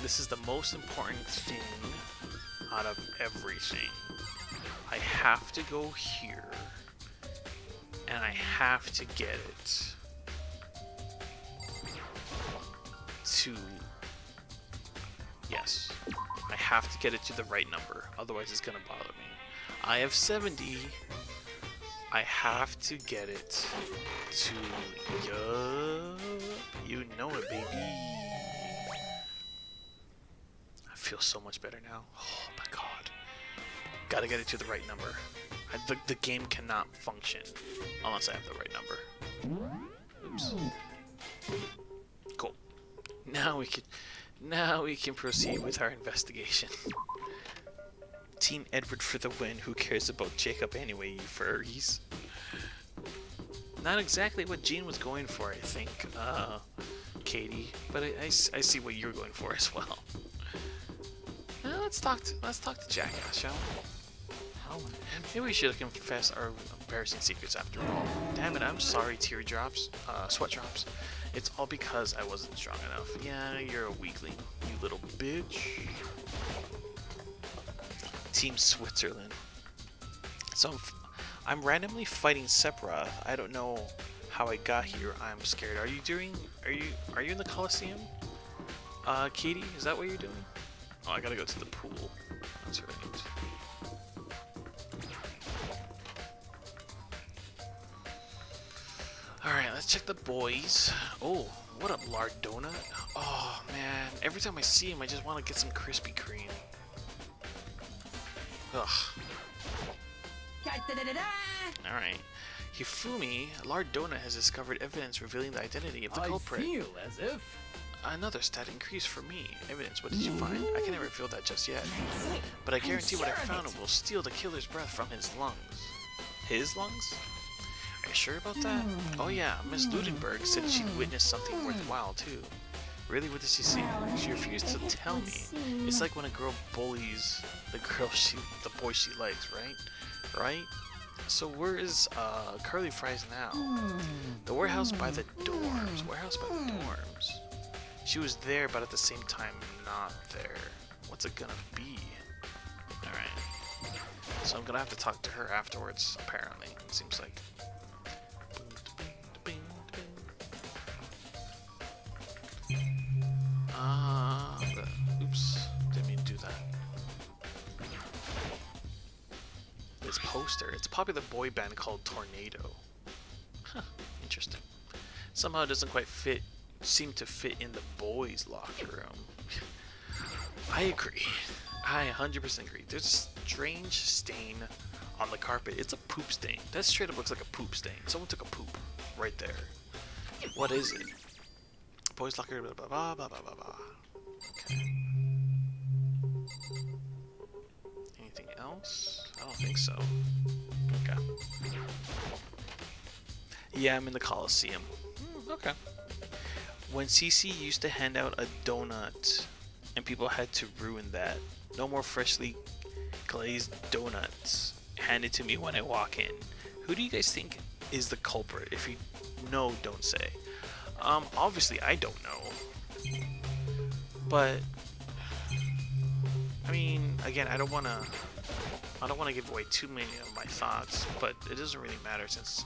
This is the most important thing out of everything. I have to go here, and I have to get it to, yes, I have to get it to the right number, otherwise it's gonna bother me. I have 70, I have to get it to, you know it, baby. I feel so much better now. Oh my god. Gotta get it to the right number. The game cannot function unless I have the right number. Oops. Cool. Now we can proceed with our investigation. Team Edward for the win. Who cares about Jacob anyway, you furries? Not exactly what Jean was going for, I think, Katie. But I see what you're going for as well. Let's talk to Jackass, shall we? Maybe we should confess our embarrassing secrets after all. Damn it, I'm sorry, teardrops, sweat drops. It's all because I wasn't strong enough. Yeah, you're a weakling, you little bitch. Team Switzerland. So I'm randomly fighting Sephiroth. I don't know how I got here. I'm scared. Are you in the Coliseum? Katie, is that what you're doing? Oh, I gotta go to the pool. That's right. Alright, let's check the boys. Oh, what up, lard donut? Oh, man. Every time I see him, I just want to get some Krispy Kreme. Ugh. Alright. Hifumi, Lard Donut has discovered evidence revealing the identity of the culprit. I feel as if... Another stat increase for me. Evidence, what did you find? I can never reveal that just yet. But I guarantee what I found will steal the killer's breath from his lungs. His lungs? Are you sure about that? Oh yeah, Miss Ludenberg said she'd witnessed something worthwhile too. Really, what did she see? She refused to tell me. It's like when a girl bullies the boy she likes, right? Right? So where is Curly Fries now? The warehouse by the dorms. Warehouse by the dorms. She was there, but at the same time not there. What's it gonna be? Alright. So I'm gonna have to talk to her afterwards, apparently. It seems like. Oops, didn't mean to do that. This poster, it's a popular boy band called Tornado. Huh, interesting. Somehow it doesn't quite seem to fit in the boys' locker room. I agree. I 100% agree. There's a strange stain on the carpet. It's a poop stain. That straight up looks like a poop stain. Someone took a poop right there. What is it? Boys' locker, blah, blah, blah, blah, blah, blah. Okay. Anything else? I don't think so. Okay. Yeah, I'm in the Coliseum. Okay. When CC used to hand out a donut and people had to ruin that. No more freshly glazed donuts handed to me when I walk in. Who do you guys think is the culprit? If you know, don't say. Obviously I don't know. But I mean, again, I don't wanna give away too many of my thoughts, but it doesn't really matter since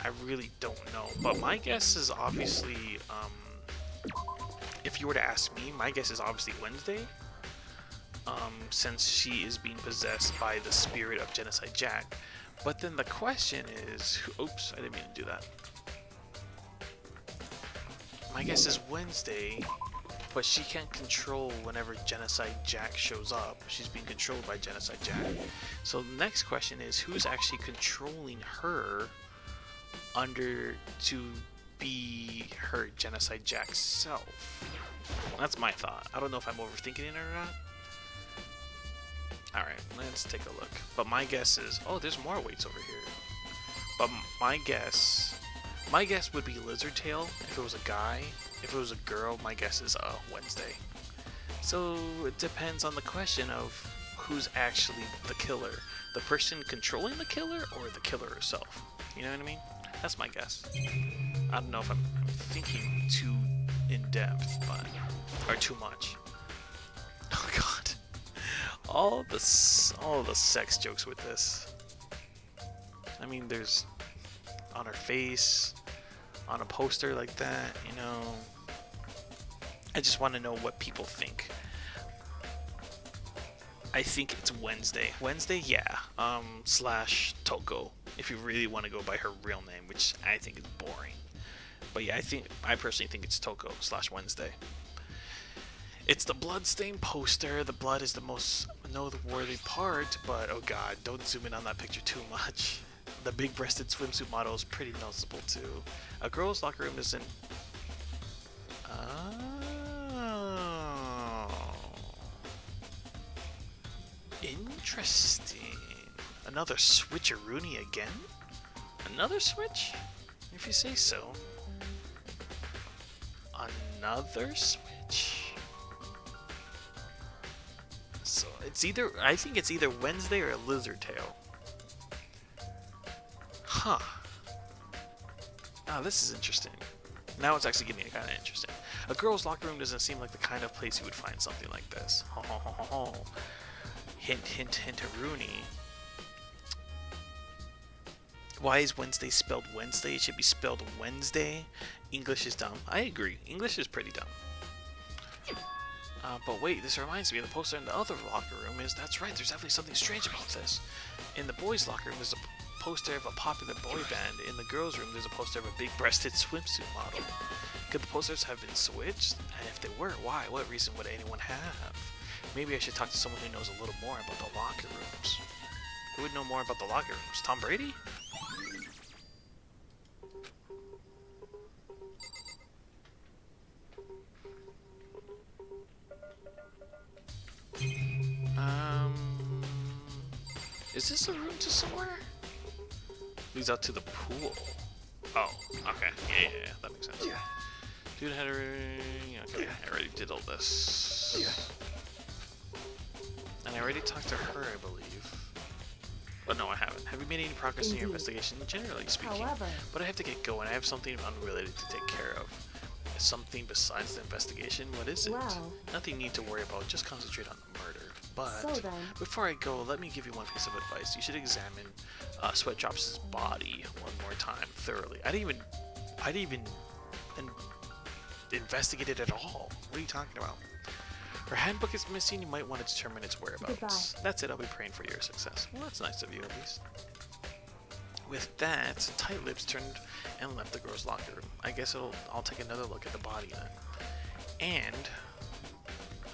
I really don't know. But my guess is obviously, if you were to ask me, my guess is obviously Wednesday. Since she is being possessed by the spirit of Genocide Jack. But then the question is, oops, I didn't mean to do that. My guess is Wednesday, but she can't control whenever Genocide Jack shows up. She's being controlled by Genocide Jack. So the next question is, who's actually controlling her to be her Genocide Jack self? That's my thought. I don't know if I'm overthinking it or not. Alright, let's take a look. But my guess is, oh, there's more weights over here. But my guess would be Lizard Tail if it was a guy. If it was a girl, my guess is Wednesday. So it depends on the question of who's actually the killer. The person controlling the killer or the killer herself. You know what I mean? That's my guess. I don't know if I'm thinking too in depth, but or too much. Oh god. all the sex jokes with this. I mean, there's on her face, on a poster like that, you know. I just want to know what people think. I think it's Wednesday. Wednesday, yeah. Slash Toko, if you really want to go by her real name, which I think is boring. But yeah, I personally think it's Toko slash Wednesday. It's the bloodstained poster. The blood is the most noteworthy part, but oh god, don't zoom in on that picture too much. The big-breasted swimsuit model is pretty noticeable too. A girl's locker room isn't... Oh. Interesting. Another switcheroony again? Another switch? If you say so. Another switch? So it's either... I think it's either Wednesday or a lizard tail. Huh. Ah, this is interesting. Now it's actually getting kind of interesting. A girl's locker room doesn't seem like the kind of place you would find something like this. Ho ho ho ho ho. Hint, hint, hint, Rooney. Why is Wednesday spelled Wednesday? It should be spelled Wednesday. English is dumb. I agree. English is pretty dumb. But wait, this reminds me of the poster in the other locker room. That's right, there's definitely something strange about this. In the boys' locker room, there's a poster of a popular boy band. In the girls' room, there's a poster of a big-breasted swimsuit model. Could the posters have been switched? And if they were, why? What reason would anyone have? Maybe I should talk to someone who knows a little more about the locker rooms. Who would know more about the locker rooms? Tom Brady? Is this a room to somewhere? Leads out to the pool. Oh, okay. Yeah, that makes sense. Dude had a... Okay, I already did all this. And I already talked to her, I believe. But no, I haven't. Have you made any progress in your investigation? Generally speaking. However, but I have to get going. I have something unrelated to take care of. Something besides the investigation? What is it? Well, nothing you need to worry about. Just concentrate on the murder. But so then, before I go, let me give you one piece of advice. You should examine Sweatdrop's body one more time thoroughly. I didn't even investigate it at all. What are you talking about? Her handbook is missing. You might want to determine its whereabouts. Goodbye. That's it. I'll be praying for your success. Well, that's nice of you, at least. With that, Tight Lips turned and left the girls' locker room. I guess I'll take another look at the body then. And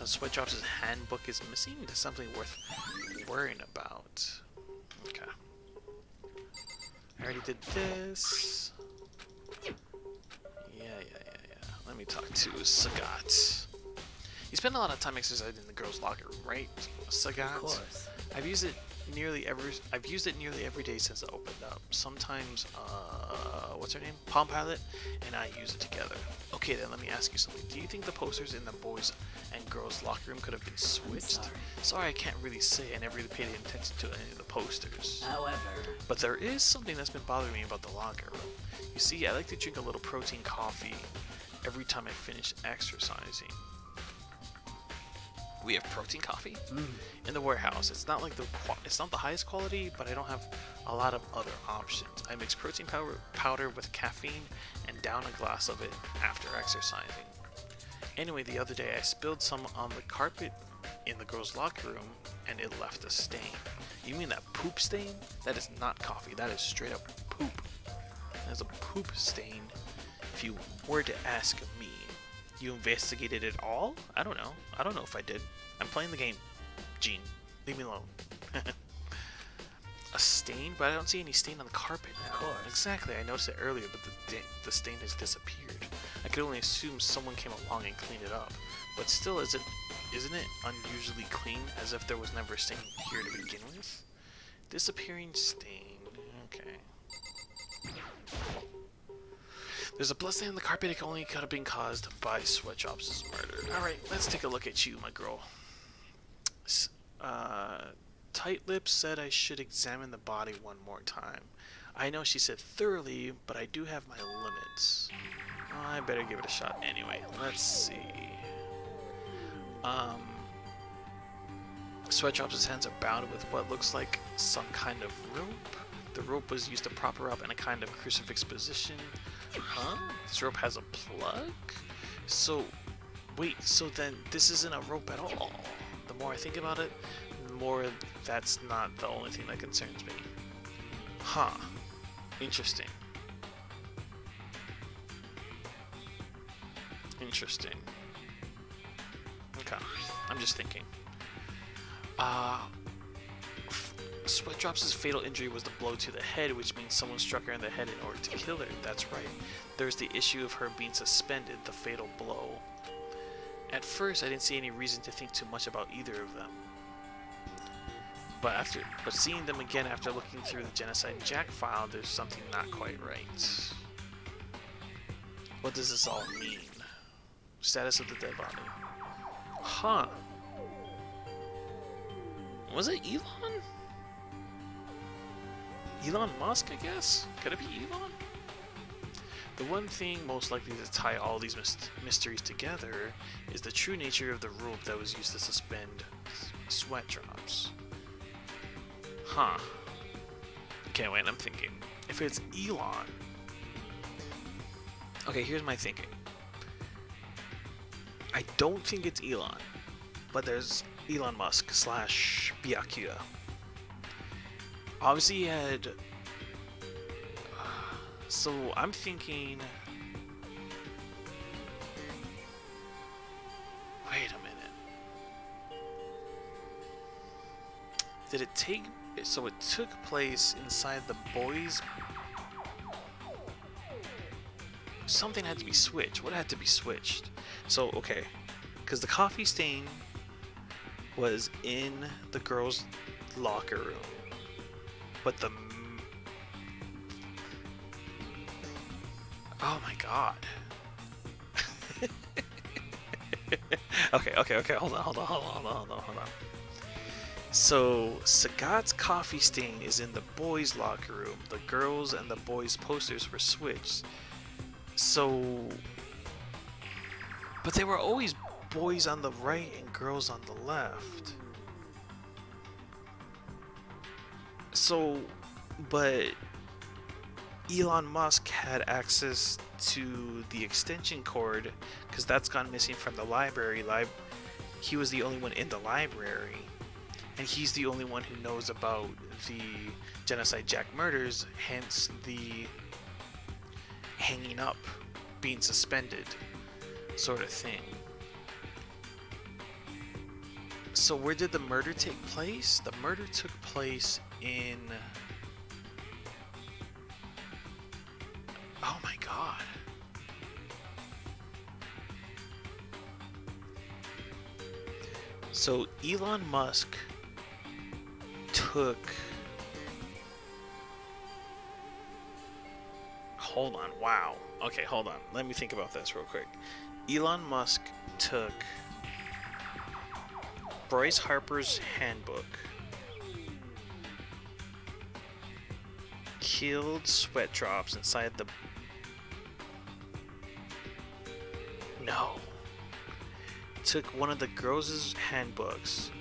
Sweatdrop's handbook is missing. That's something worth worrying about. Okay. I already did this. Yeah. Let me talk to Sagat. You spend a lot of time exercising in the girls' locker room, right, Sagat? Of course. I've used it nearly every day since it opened up. Sometimes, what's her name? Palm Pilot and I use it together. Okay, then let me ask you something. Do you think the posters in the boys' and girls' locker room could have been switched? Sorry, I can't really say. I never really paid attention to any of the posters. However, But there is something that's been bothering me about the locker room. You see, I like to drink a little protein coffee every time I finish exercising. We have protein coffee in the warehouse. It's not like it's not the highest quality, but I don't have a lot of other options. I mix protein powder with caffeine and down a glass of it after exercising. Anyway, the other day I spilled some on the carpet in the girls' locker room and it left a stain. You mean that poop stain? That is not coffee. That is straight up poop. That is a poop stain. If you were to ask me. You investigated it all? I don't know. I don't know if I did. I'm playing the game. Gene, leave me alone. A stain? But I don't see any stain on the carpet now. Of course. Exactly. I noticed it earlier, but the stain has disappeared. I could only assume someone came along and cleaned it up. But still, isn't it unusually clean, as if there was never a stain here to begin with? Disappearing stain. Okay. There's a blood stain on the carpet. It only could have been caused by Sweatdrop's murder. Alright, let's take a look at you, my girl. Tight Lips said I should examine the body one more time. I know she said thoroughly, but I do have my limits. I better give it a shot anyway. Let's see. Sweatdrop's hands are bound with what looks like some kind of rope. The rope was used to prop her up in a kind of crucifix position. Huh? This rope has a plug? So, wait, so then this isn't a rope at all. The more I think about it, the more that's not the only thing that concerns me. Huh. Interesting. Interesting. Okay, I'm just thinking. Sweatdrop's fatal injury was the blow to the head, which means someone struck her in the head in order to kill her. That's right. There's the issue of her being suspended, the fatal blow. At first, I didn't see any reason to think too much about either of them. But seeing them again after looking through the Genocide Jack file, there's something not quite right. What does this all mean? Status of the dead body. Huh. Was it Elon? Elon Musk, I guess? Could it be Elon? The one thing most likely to tie all these mysteries together is the true nature of the rope that was used to suspend Sweatdrops. Huh. Okay, wait, I'm thinking. If it's Elon... Okay, here's my thinking. I don't think it's Elon, but there's Elon Musk / Byakuya. Obviously he had... so I'm thinking... Wait a minute. Did it take... So it took place inside the boys... Something had to be switched. What had to be switched? So, okay. Because the coffee stain was in the girls' locker room. But the... Oh my god. Okay. Hold on. So, Sagat's coffee stain is in the boys' locker room. The girls' and the boys' posters were switched. So... But they were always boys on the right and girls on the left. So... But... Elon Musk had access to the extension cord because that's gone missing from the library. He was the only one in the library, and he's the only one who knows about the Genocide Jack murders, hence the hanging up, being suspended sort of thing. So where did the murder take place? The murder took place in... Oh my god. So Elon Musk took... Hold on, wow. Okay, hold on. Let me think about this real quick. Elon Musk took Bryce Harper's handbook, killed Sweatdrops inside the... No. Took one of the girls' handbooks.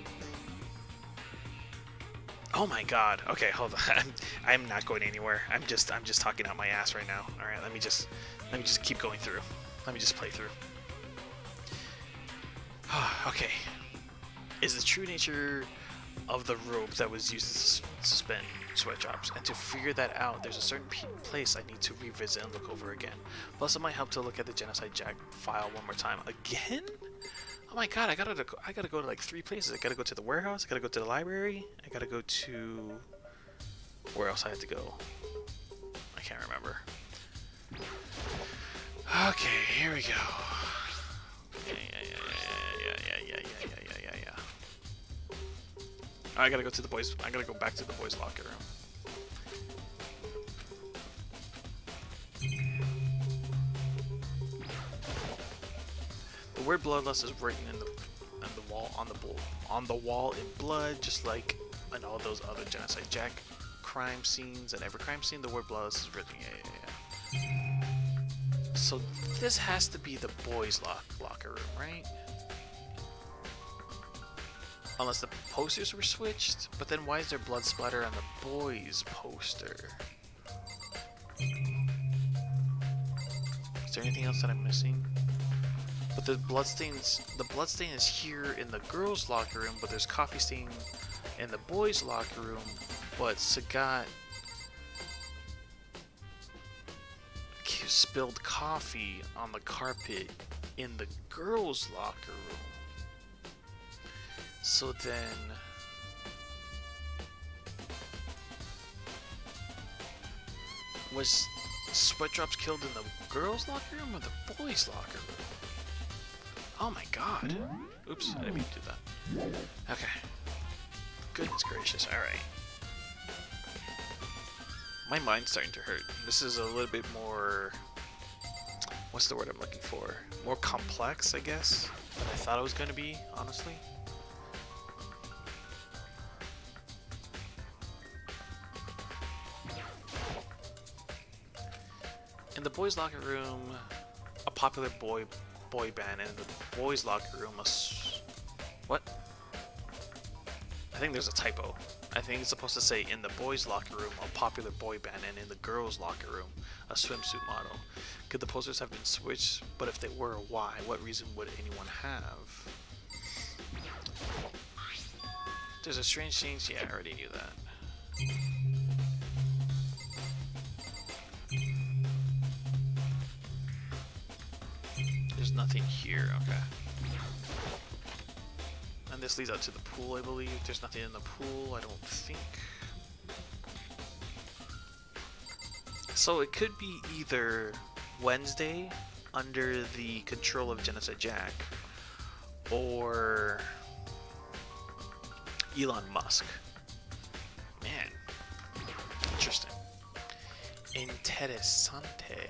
Oh my god. Okay, hold on. I'm not going anywhere. I'm just talking out my ass right now. All right, let me just keep going through. Let me just play through. Okay. Is the true nature of the rope that was used to suspend Sweatdrops, and to figure that out, there's a certain place I need to revisit and look over again. Plus, it might help to look at the Genocide Jack file one more time. Again? Oh my god, I gotta go to like 3 places. I gotta go to the warehouse, I gotta go to the library, I gotta go to... Where else I had to go? I can't remember. Okay, here we go. Yeah. I gotta go to the boys. I gotta go back to the boys' locker room. The word bloodlust is written in the wall on the wall in blood, just like in all those other Genocide Jack crime scenes. At every crime scene, the word bloodlust is written. Yeah. So this has to be the boys' locker room, right? Unless the posters were switched, but then why is there blood splatter on the boys poster? Is there anything else that I'm missing? But the bloodstain is here in the girls' locker room, but there's coffee stain in the boys' locker room, but Sagat spilled coffee on the carpet in the girls' locker room. So then was Sweatdrops killed in the girls' locker room or the boys' locker room? Oh my god. Oops, I didn't mean to do that. Okay. Goodness gracious, alright. My mind's starting to hurt. This is a little bit more... What's the word I'm looking for? More complex, I guess, than I thought it was going to be, honestly. In the boys' locker room, a popular boy band, and in the boys' locker room, what? I think there's a typo. I think it's supposed to say in the boys' locker room, a popular boy band, and in the girls' locker room, a swimsuit model. Could the posters have been switched? But if they were, why? What reason would anyone have? There's a strange change. Yeah, I already knew that. There's nothing here. Okay. And this leads out to the pool, I believe. There's nothing in the pool, I don't think. So it could be either Wednesday under the control of Genocide Jack or Elon Musk. Man, interesting. Interessante,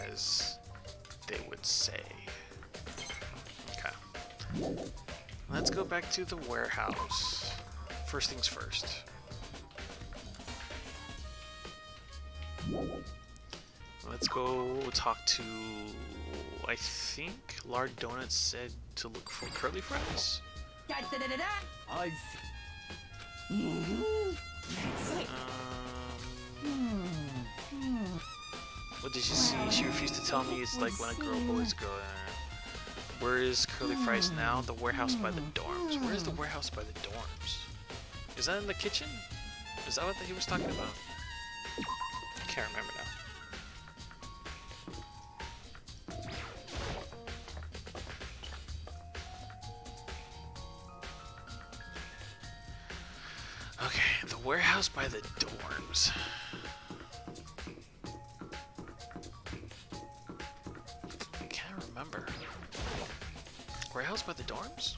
as they would say. Okay. Let's go back to the warehouse. First things first. Let's go talk to... I think Lard Donuts said to look for curly fries? What did she see? She refused to tell me. It's like when a girl bullies a girl. Where is curly fries now? The warehouse by the dorms. Where is the warehouse by the dorms? Is that in the kitchen? Is that what he was talking about? I can't remember now. Okay, the warehouse by the dorms. I can't remember. Warehouse by the dorms?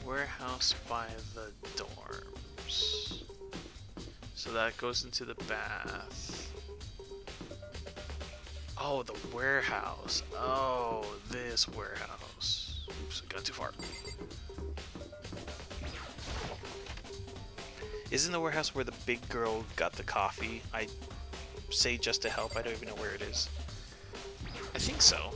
Warehouse by the dorms. So that goes into the bath. Oh, the warehouse. Oh, this warehouse. Oops, I got too far. Isn't the warehouse where the big girl got the coffee? I say just to help. I don't even know where it is. I think so.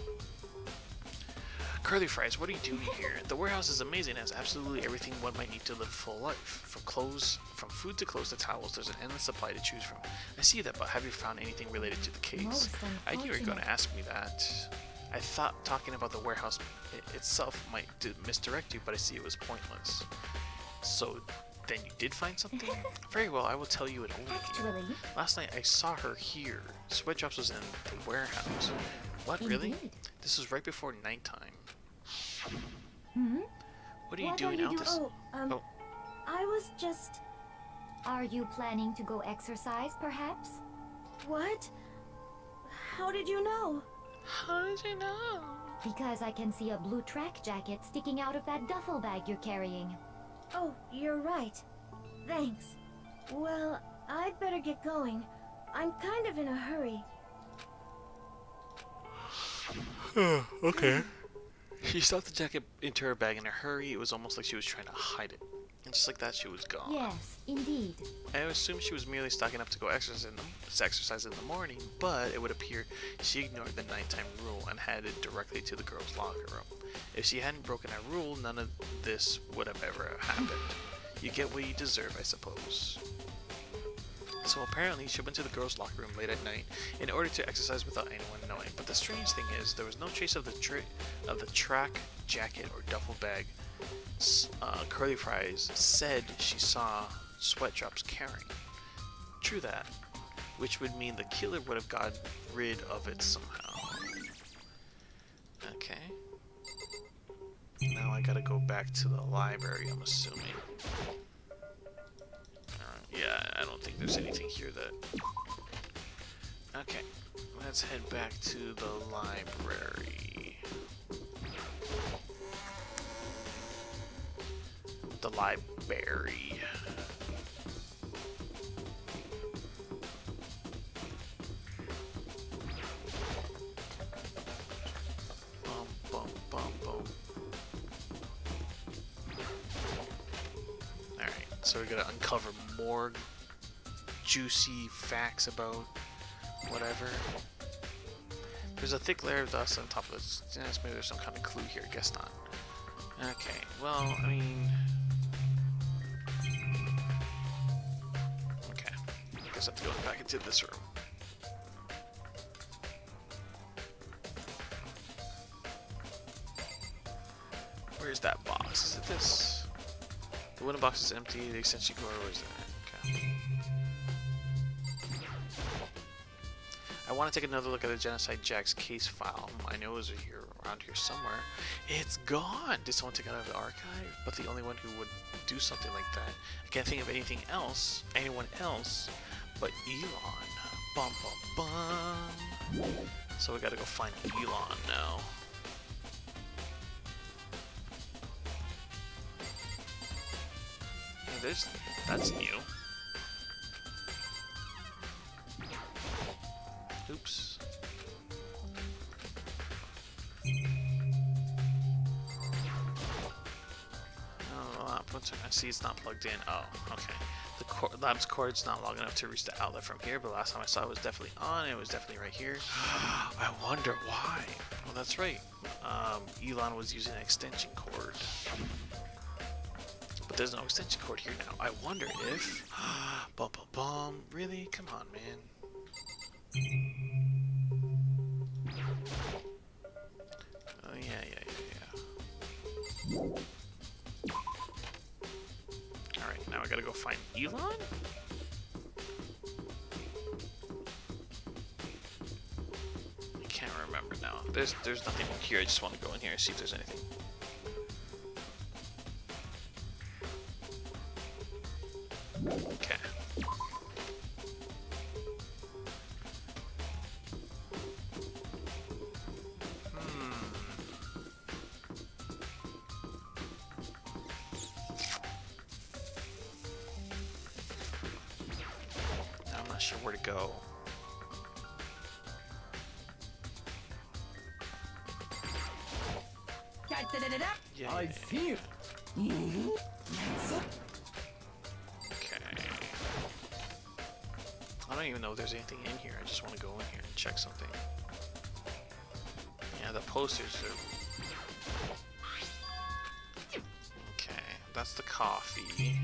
Curly fries, what are you doing here? The warehouse is amazing. It has absolutely everything one might need to live a full life. From clothes, from food to clothes to towels, there's an endless supply to choose from. I see that, but have you found anything related to the case? I knew you were going to ask me that. I thought talking about the warehouse itself might misdirect you, but I see it was pointless. So then you did find something? Very well, I will tell you it only. Last night I saw her here. Sweatdrops was in the warehouse. What, really? This was right before nighttime. What are you doing out this? Oh, I was just... Are you planning to go exercise, perhaps? What? How did you know? How did you know? Because I can see a blue track jacket sticking out of that duffel bag you're carrying. Oh, you're right. Thanks. Well, I'd better get going. I'm kind of in a hurry. Okay. She stuffed the jacket into her bag in a hurry. It was almost like she was trying to hide it. And just like that, she was gone. Yes, indeed. I assumed she was merely stocking up to go exercise in the morning, but it would appear she ignored the nighttime rule and headed directly to the girls' locker room. If she hadn't broken that rule, none of this would have ever happened. You get what you deserve, I suppose. So apparently she went to the girls' locker room late at night in order to exercise without anyone knowing. But the strange thing is, there was no trace of the track jacket or duffel bag Curly Fries said she saw Sweat Drops carrying. True that, which would mean the killer would have gotten rid of it somehow. Okay. Now I gotta go back to the library, I'm assuming. Yeah, I don't think there's anything here that... Okay, let's head back to the library. The library. Bum, bum, bum, bum. Alright, so we gotta uncover more juicy facts about whatever. There's a thick layer of dust on top of this. Yes, maybe there's some kind of clue here. Guess not. Okay, well, I mean... Okay, I guess I have to go back into this room. Where's that box? Is it this? The wooden box is empty, the extension cord was there. Okay. I want to take another look at the Genocide Jack's case file. I know it was here, around here somewhere. It's gone! Did someone take it out of the archive? But the only one who would do something like that. I can't think of anything else, anyone else, but Elon. Bum bum bum. So we gotta go find Elon now. Hey, that's new. Oops. Oh, I see it's not plugged in. Oh, okay. The lab's cord's not long enough to reach the outlet from here, but last time I saw it was definitely on. It was definitely right here. I wonder why. Well, that's right. Elon was using an extension cord. But there's no extension cord here now. I wonder if... Bum bum bum. Really? Come on, man. Oh, yeah. Alright, now I gotta go find Elon? I can't remember now. There's nothing here. I just want to go in here and see if there's anything. Okay. I'm not sure where to go. Yeah, I see it. Okay. I don't even know if there's anything in here. I just want to go in here and check something. Yeah, the posters are... Okay, that's the coffee.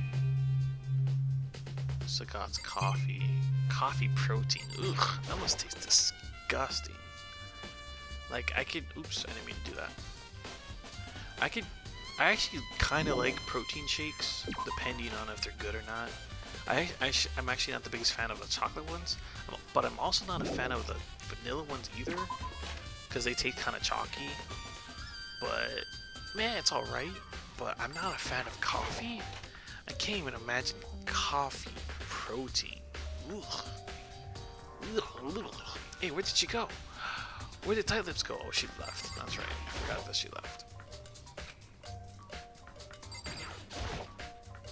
Sagat's coffee. Coffee protein. Ugh, that must taste disgusting. Like, I could... Oops, I didn't mean to do that. I actually kind of like protein shakes, depending on if they're good or not. I'm actually not the biggest fan of the chocolate ones, but I'm also not a fan of the vanilla ones either, because they taste kind of chalky. But, man, it's alright, but I'm not a fan of coffee. I can't even imagine coffee protein. Ugh. Ugh. Hey, where did she go? Where did Tight Lips go? Oh, she left. That's right. I forgot that she left.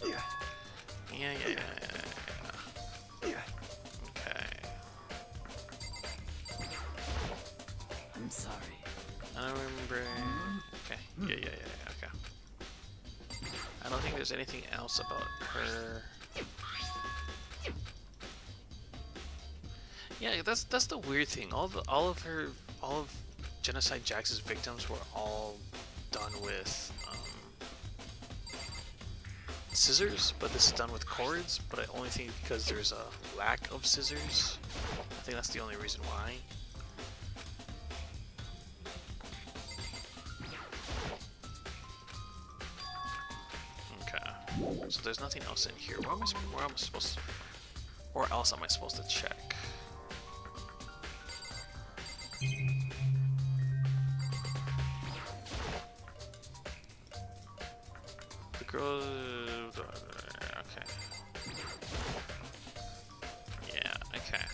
Yeah. Okay. I'm sorry. I don't remember. Okay. Yeah. Okay. I don't think think there's anything else about her. Yeah, that's the weird thing. All of Genocide Jax's victims were all done with scissors, but this is done with cords. But I only think because there's a lack of scissors. I think that's the only reason why. Okay, so there's nothing else in here. Where am I supposed to, or else am I supposed to check? The girl. Okay. Yeah. Okay.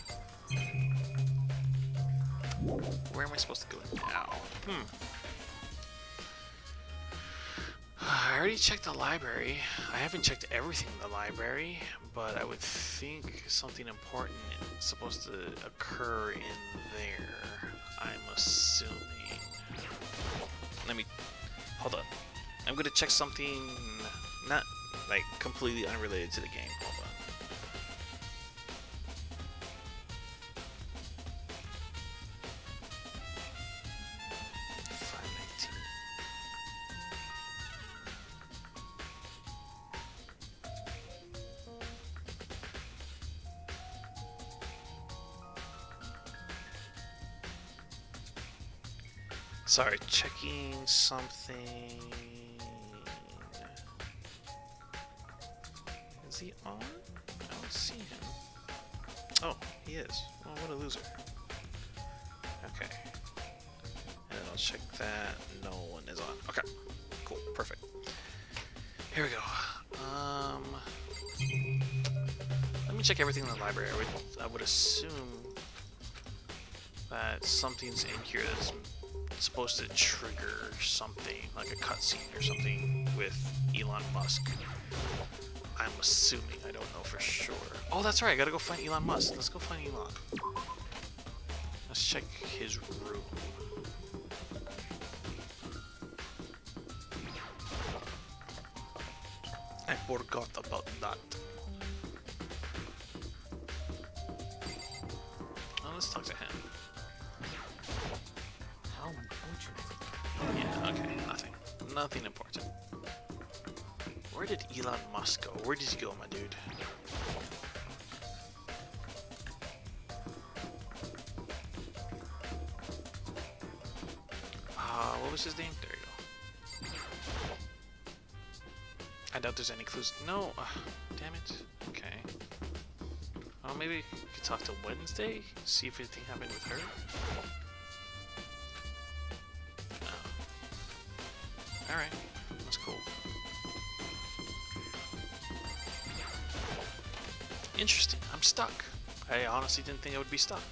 Where am I supposed to go now? I already checked the library. I haven't checked everything in the library, but I would think something important is supposed to occur in there. I'm assuming. Let me hold on. I'm gonna check something not like completely unrelated to the game. Hold on. Sorry, checking something. Is he on? I don't see him. Oh, he is. Oh, what a loser. Okay. And then I'll check that. No one is on. Okay. Cool. Perfect. Here we go. Let me check everything in the library. I would assume that something's in here that's supposed to trigger something, like a cutscene or something with Elon Musk. I'm assuming. I don't know for sure. Oh, that's right. I gotta go find Elon Musk. Let's go find Elon. Let's check his room. I forgot about that. Oh, let's talk to him. How unfortunate. Yeah, okay, nothing. Nothing important. Where did Elon Musk go? Where did he go, my dude? What was his name? There you go. I doubt there's any clues. No! Damn it. Okay. Oh, maybe we could talk to Wednesday? See if anything happened with her? Alright, that's cool. Interesting, I'm stuck. I honestly didn't think I would be stuck.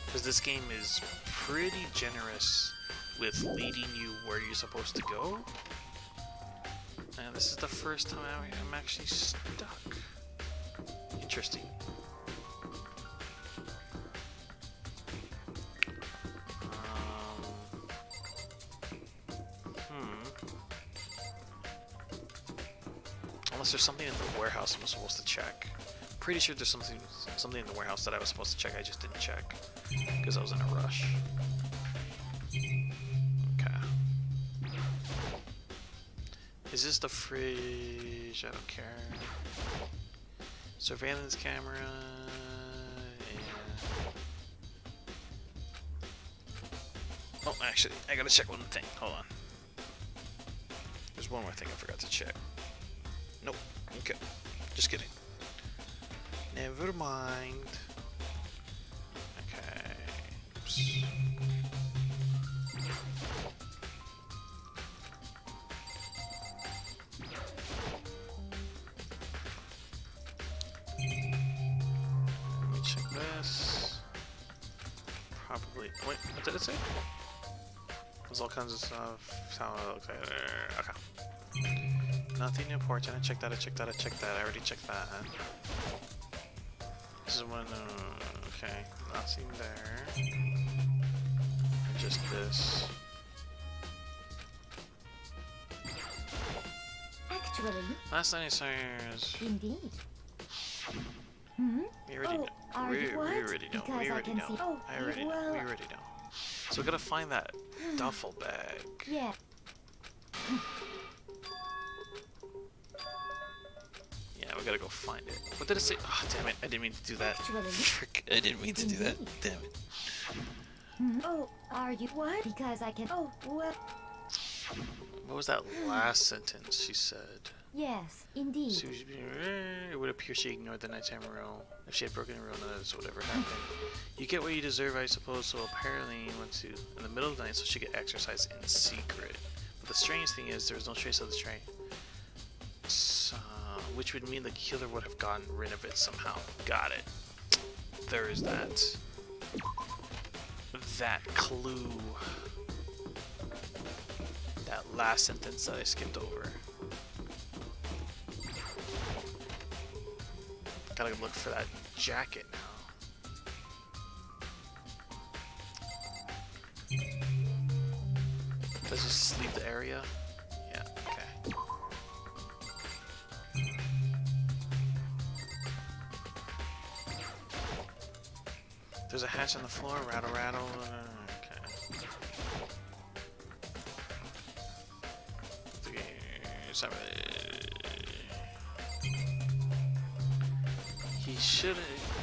Because this game is pretty generous with leading you where you're supposed to go. And this is the first time I'm actually stuck. Interesting. Unless there's something in the warehouse I'm supposed to check. Pretty sure there's something in the warehouse that I was supposed to check. I just didn't check because I was in a rush. Okay. Is this the fridge? I don't care. Surveillance camera. Oh, actually, I gotta check one thing. Hold on. There's one more thing I forgot to check. Nope. Okay. Just kidding. Never mind. Okay. Oops. Let me check this. Probably. Wait, what did it say? There's all kinds of stuff. Okay. Nothing important. I checked that. I already checked that. This is one. Okay. Nothing there. Just this. Actually, Last night I saw yours. indeed. Hmm? We already Oh, know. are We you what? already know. Because We I already can know. see- Oh, I already well- we already know. So we gotta find that duffel bag. Yeah. Yeah, we gotta go find it. What did it say? Oh, damn it. I didn't mean to do that. Actually. Frick. I didn't mean to do that. Indeed. Damn it. Oh, Are you what? Because I can. Oh, well. What was that last sentence she said? Yes, indeed. It would appear she ignored the nighttime rule. If she had broken the rule, none of this would ever happen. You get what you deserve, I suppose, so apparently you went to in the middle of the night so she could exercise in secret. But the strange thing is, there was no trace of the train. So, which would mean the killer would have gotten rid of it somehow. Got it. There is that. That clue. That last sentence that I skipped over. Gotta look for that jacket now. Does it just leave the area? Yeah, okay. There's a hatch on the floor, rattle rattle. Okay. He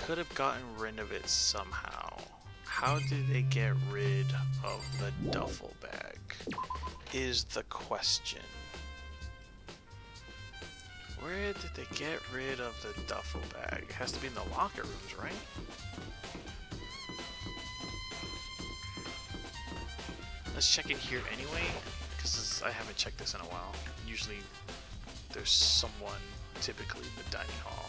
could have gotten rid of it somehow. How did they get rid of the duffel bag? Is the question. Where did they get rid of the duffel bag? It has to be in the locker rooms, right? Let's check in here anyway, because I haven't checked this in a while. Usually there's someone, typically in the dining hall.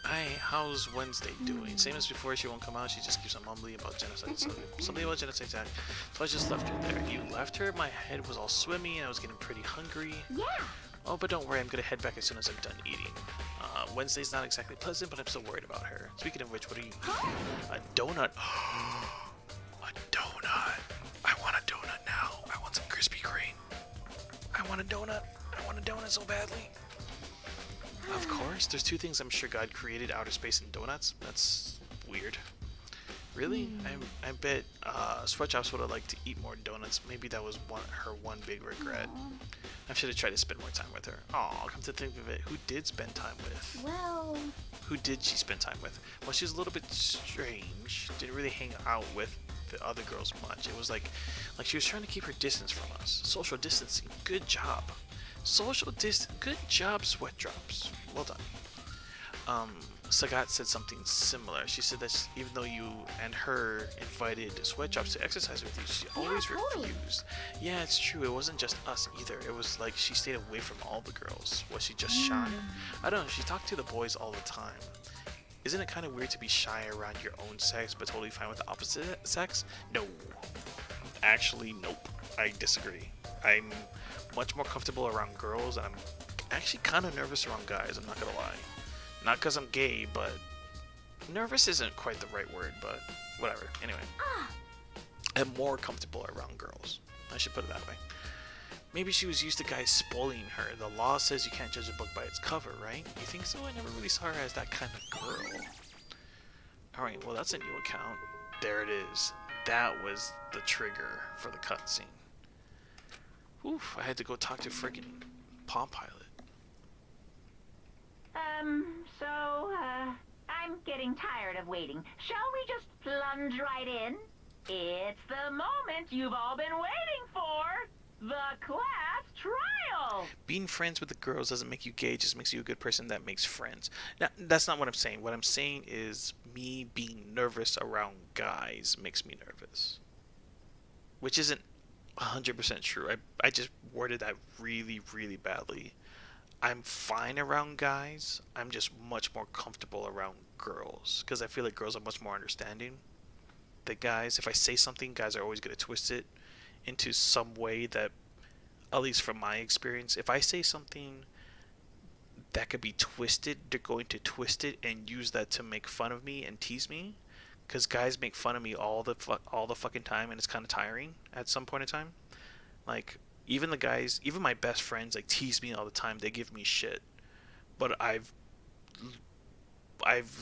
Hi, how's Wednesday doing? Same as before, she won't come out, she just keeps on mumbling about genocide. So, something about genocide attack. So I just left her there. You left her? My head was all swimmy and I was getting pretty hungry. Yeah. Oh, but don't worry, I'm gonna head back as soon as I'm done eating. Wednesday's not exactly pleasant, but I'm still worried about her. Speaking of which, what are you eating? A donut. A donut. I want a donut now. I want some Krispy Kreme. I want a donut. I want a donut so badly. Of course, there's two things I'm sure God created: outer space and donuts. That's weird. Really? I bet Sweatshops would have liked to eat more donuts. Maybe that was her one big regret. I should have tried to spend more time with her. Aw, come to think of it, who did spend time with? Well, Who did she spend time with? Well, she was a little bit strange. Didn't really hang out with the other girls much. It was like she was trying to keep her distance from us. Social distancing. Good job. Good job, Sweat Drops. Well done. Sagat said something similar. She said that even though you and her invited Sweat Drops to exercise with you, she always totally. refused. Yeah, it's true. It wasn't just us either. It was like she stayed away from all the girls. Was she just shy? I don't know. She talked to the boys all the time. Isn't it kind of weird to be shy around your own sex, but totally fine with the opposite sex? No. Actually, nope. I disagree. I'm much more comfortable around girls, and I'm actually kind of nervous around guys, I'm not gonna lie. Not because I'm gay, but nervous isn't quite the right word, but whatever. Anyway, I'm more comfortable around girls. I should put it that way. Maybe she was used to guys spoiling her. The law says you can't judge a book by its cover, right? You think so? I never really saw her as that kind of girl. Alright, well that's a new account. There it is. That was the trigger for the cutscene. Oof, I had to go talk to friggin' Palm Pilot. I'm getting tired of waiting. Shall we just plunge right in? It's the moment you've all been waiting for! The class trial! Being friends with the girls doesn't make you gay, it just makes you a good person that makes friends. Now, that's not what I'm saying. What I'm saying is me being nervous around guys makes me nervous. Which isn't 100% true. I just worded that really, really badly. I'm fine around guys. I'm just much more comfortable around girls. Because I feel like girls are much more understanding than guys. If I say something, guys are always going to twist it into some way that, at least from my experience, if I say something that could be twisted, they're going to twist it and use that to make fun of me and tease me. Because guys make fun of me all the fucking time, and it's kind of tiring at some point in time. Like, Even the guys, even my best friends, like tease me all the time. They give me shit, but I've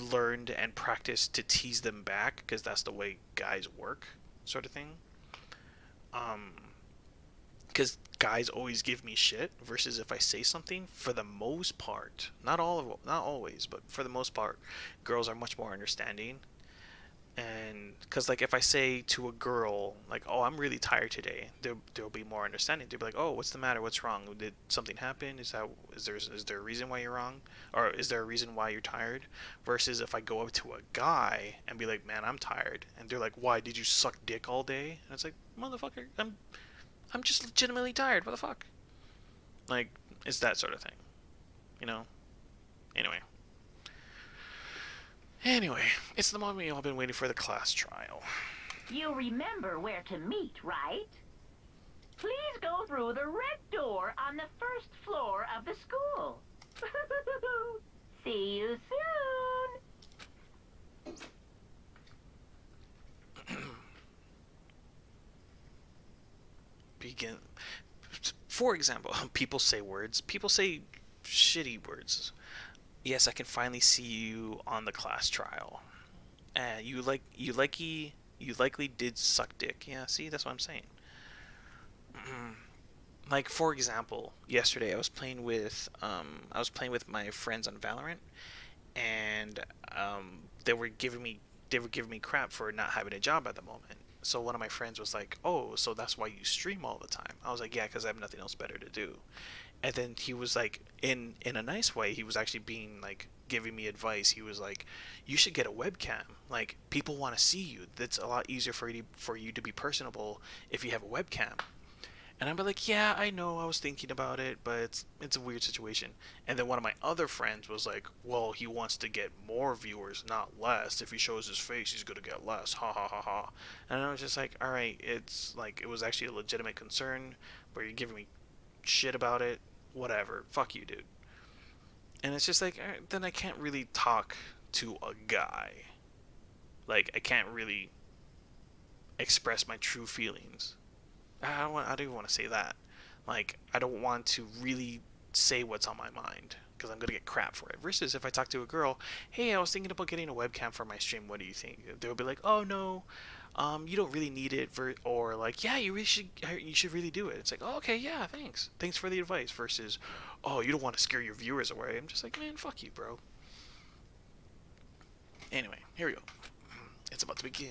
learned and practiced to tease them back because that's the way guys work, sort of thing. Um, because guys always give me shit versus if I say something, for the most part, not always, but for the most part, girls are much more understanding. And because like if I say to a girl like, oh, I'm really tired today, there'll be more understanding. They'll be like, oh, what's the matter, what's wrong, did something happen, is there a reason why you're wrong, or is there a reason why you're tired? Versus if I go up to a guy and be like, man, I'm tired, and they're like, why, did you suck dick all day? And it's like, motherfucker, I'm just legitimately tired. What the fuck? Like, it's that sort of thing, you know? Anyway. Anyway, it's the moment you've all been waiting for, the class trial. You remember where to meet, right? Please go through the red door on the first floor of the school. See you soon. Begin. For example, people say words. People say shitty words. Yes, I can finally see you on the class trial. You likely did suck dick. Yeah, see, that's what I'm saying. Like, for example, yesterday I was playing with my friends on Valorant, and they were giving me crap for not having a job at the moment. So one of my friends was like, "Oh, so that's why you stream all the time?" I was like, "Yeah, because I have nothing else better to do." And then he was like, in a nice way, he was actually being like giving me advice. He was like, "You should get a webcam. Like, people want to see you. That's a lot easier for you to be personable if you have a webcam." And I'm like, "Yeah, I know. I was thinking about it, but it's a weird situation." And then one of my other friends was like, "Well, he wants to get more viewers, not less. If he shows his face, he's gonna get less. Ha ha ha ha." And I was just like, "All right, it's like it was actually a legitimate concern, but you're giving me shit about it. Whatever. Fuck you, dude." And it's just like, then I can't really talk to a guy. Like, I can't really express my true feelings. I don't even want to say that. Like, I don't want to really say what's on my mind because I'm gonna get crap for it. Versus if I talk to a girl, "Hey, I was thinking about getting a webcam for my stream. What do you think?" They'll be like, "Oh no, you don't really need it." Or like, "Yeah, you should really do it." It's like, "Oh, okay, yeah, thanks for the advice." Versus, "Oh, you don't want to scare your viewers away." I'm just like, man, fuck you, bro. Anyway, here we go. It's about to begin.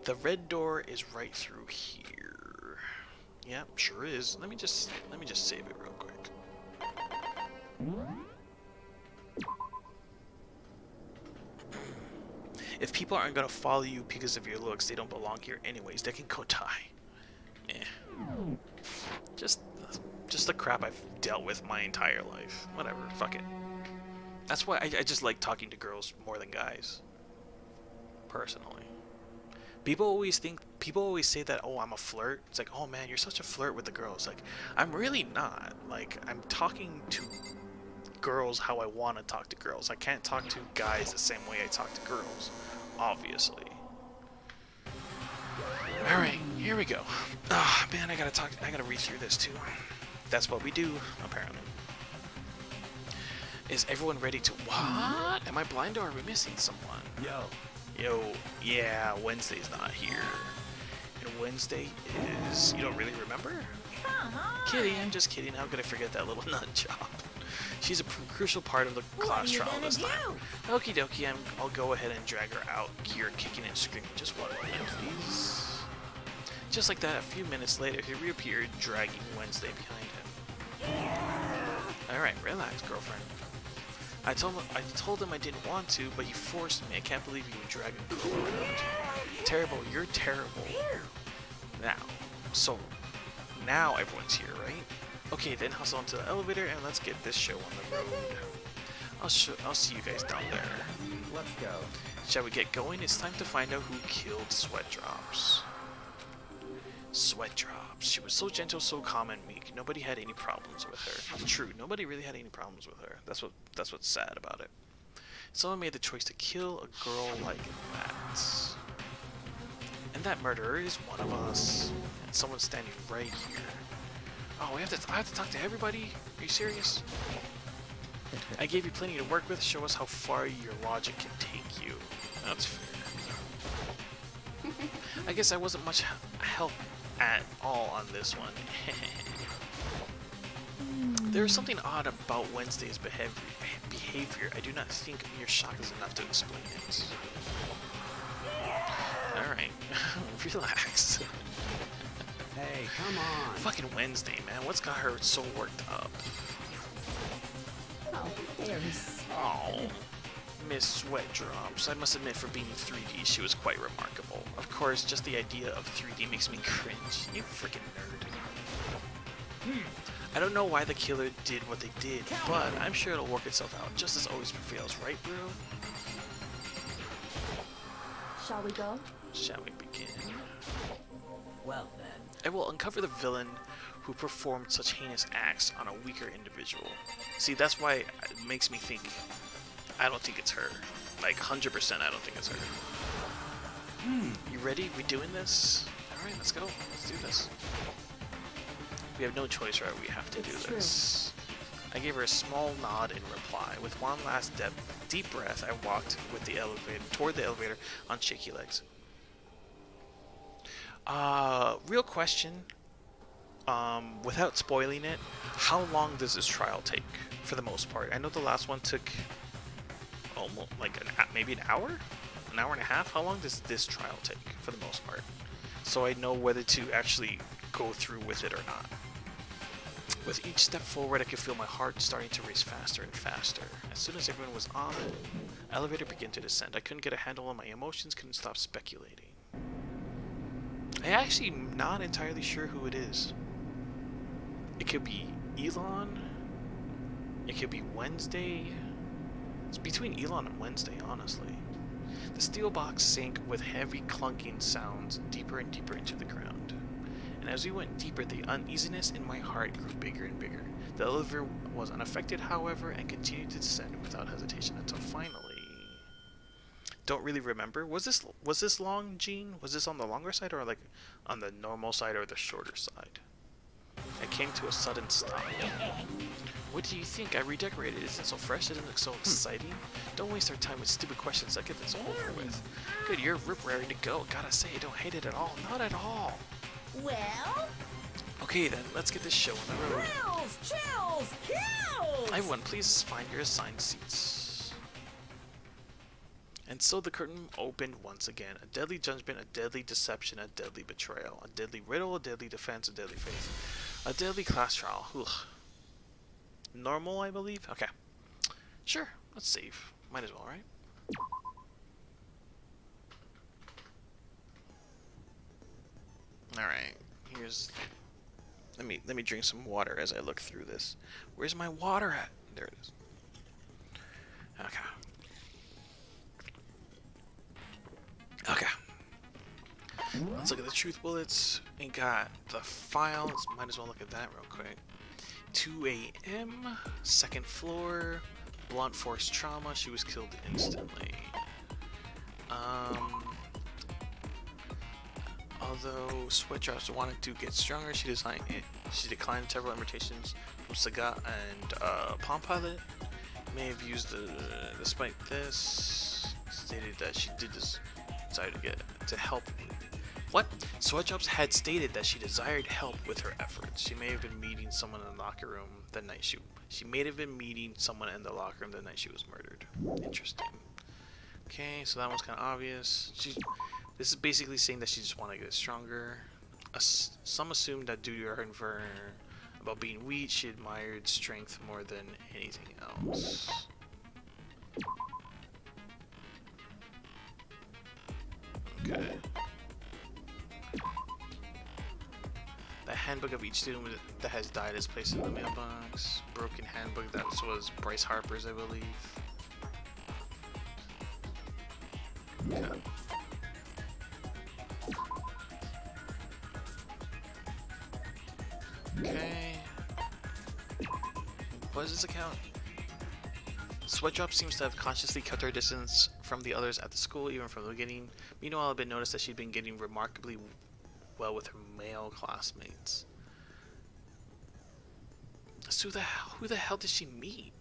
The red door is right through here. Yep, sure is. Let me just save it real quick. If people aren't gonna follow you because of your looks, they don't belong here anyways. They can go die. Eh. Just the crap I've dealt with my entire life. Whatever, fuck it. That's why I just like talking to girls more than guys. Personally. People always say that, "Oh, I'm a flirt." It's like, "Oh man, you're such a flirt with the girls." Like, I'm really not. Like, I'm talking to girls how I want to talk to girls. I can't talk to guys the same way I talk to girls, obviously. Alright, here we go. Ah, man, I gotta read through this too. That's what we do, apparently. Is everyone ready to... What? Am I blind or are we missing someone? Yo, yeah, Wednesday's not here. And Wednesday is... You don't really remember? Kidding, I'm just kidding. How could I forget that little nut job? She's a crucial part of the class trial this time. Okie dokie, I'll go ahead and drag her out here, kicking and screaming. Just 1 minute, please. Just like that, a few minutes later, he reappeared, dragging Wednesday behind him. Alright, relax, girlfriend. I told him I didn't want to, but he forced me. I can't believe you would drag a girl around. Terrible, you're terrible. Now everyone's here, right? Okay, then hustle onto the elevator and let's get this show on the road. I'll see you guys down there. Let's go. Shall we get going? It's time to find out who killed Sweat Drops. Sweat Drops. She was so gentle, so calm and meek. Nobody had any problems with her. True, nobody really had any problems with her. That's what's sad about it. Someone made the choice to kill a girl like that. that murderer is one of us. And someone's standing right here. Oh, I have to talk to everybody? Are you serious? I gave you plenty to work with. Show us how far your logic can take you. That's fair. I guess I wasn't much help at all on this one. There is something odd about Wednesday's behavior. I do not think mere shock is enough to explain it. Alright, relax. Hey, come on. Fucking Wednesday, man. What's got her so worked up? Oh, there's... Oh, Miss Sweat Drops. I must admit, for being 3D, she was quite remarkable. Of course, just the idea of 3D makes me cringe. You freaking nerd. I don't know why the killer did what they did, but I'm sure it'll work itself out. Justice always prevails, right, bro? Shall we go? Shall we begin? Well then. I will uncover the villain who performed such heinous acts on a weaker individual. See, that's why it makes me think, I don't think it's her. Like, 100% I don't think it's her. You ready? We doing this? Alright, let's go. Let's do this. We have no choice, right? We have to do this. I gave her a small nod in reply. With one last deep breath, I walked with the elevator toward the elevator on shaky legs. Real question. Without spoiling it, how long does this trial take for the most part? I know the last one took almost like maybe an hour and a half. How long does this trial take for the most part? So I know whether to actually go through with it or not. With each step forward, I could feel my heart starting to race faster and faster. As soon as everyone was on, the elevator began to descend. I couldn't get a handle on my emotions, couldn't stop speculating. I actually am not entirely sure who it is. It could be Elon. It could be Wednesday. It's between Elon and Wednesday, honestly. The steel box sank with heavy clunking sounds deeper and deeper into the ground. And as we went deeper, the uneasiness in my heart grew bigger and bigger. The elevator was unaffected, however, and continued to descend without hesitation until finally... Don't really remember. Was this long, Gene? Was this on the longer side or like on the normal side or the shorter side? I came to a sudden stop. What do you think? I redecorated. Isn't it so fresh? Doesn't it look so exciting? Don't waste our time with stupid questions. Let's get this over with. Good, you're ready to go. Gotta say, I don't hate it at all. Not at all. Well? Okay then, let's get this show on the road. Thrills, chills, kills! Everyone, please find your assigned seats. And so the curtain opened once again. A deadly judgment, a deadly deception, a deadly betrayal, a deadly riddle, a deadly defense, a deadly faith, a deadly class trial. Ugh. Normal, I believe? Okay. Sure, let's save. Might as well, right? Alright, here's... Let me drink some water as I look through this. Where's my water at? There it is. Okay. Okay. Let's look at the truth bullets. Ain't got the files. Might as well look at that real quick. 2 a.m. Second floor. Blunt force trauma. She was killed instantly. Although Sweat Drops wanted to get stronger, she declined several invitations from Sagat and Palm Pilot. May have used despite this, stated that she did this. Decided to help. What? Sweat Drops had stated that she desired help with her efforts. She may have been meeting someone in the locker room the night she may have been meeting someone in the locker room the night she was murdered. Interesting. Okay, so that one's kind of obvious. This is basically saying that she just wanted to get stronger. Some assumed that due to her infer about being weak, she admired strength more than anything else. Okay. The handbook of each student that has died is placed in the mailbox. Broken handbook, that was Bryce Harper's, I believe. Okay. Okay. What is this account? Sweatdrop seems to have consciously kept her distance from the others at the school, even from the beginning. Meanwhile, it had been noticed that she'd been getting remarkably well with her male classmates. So who the hell did she meet?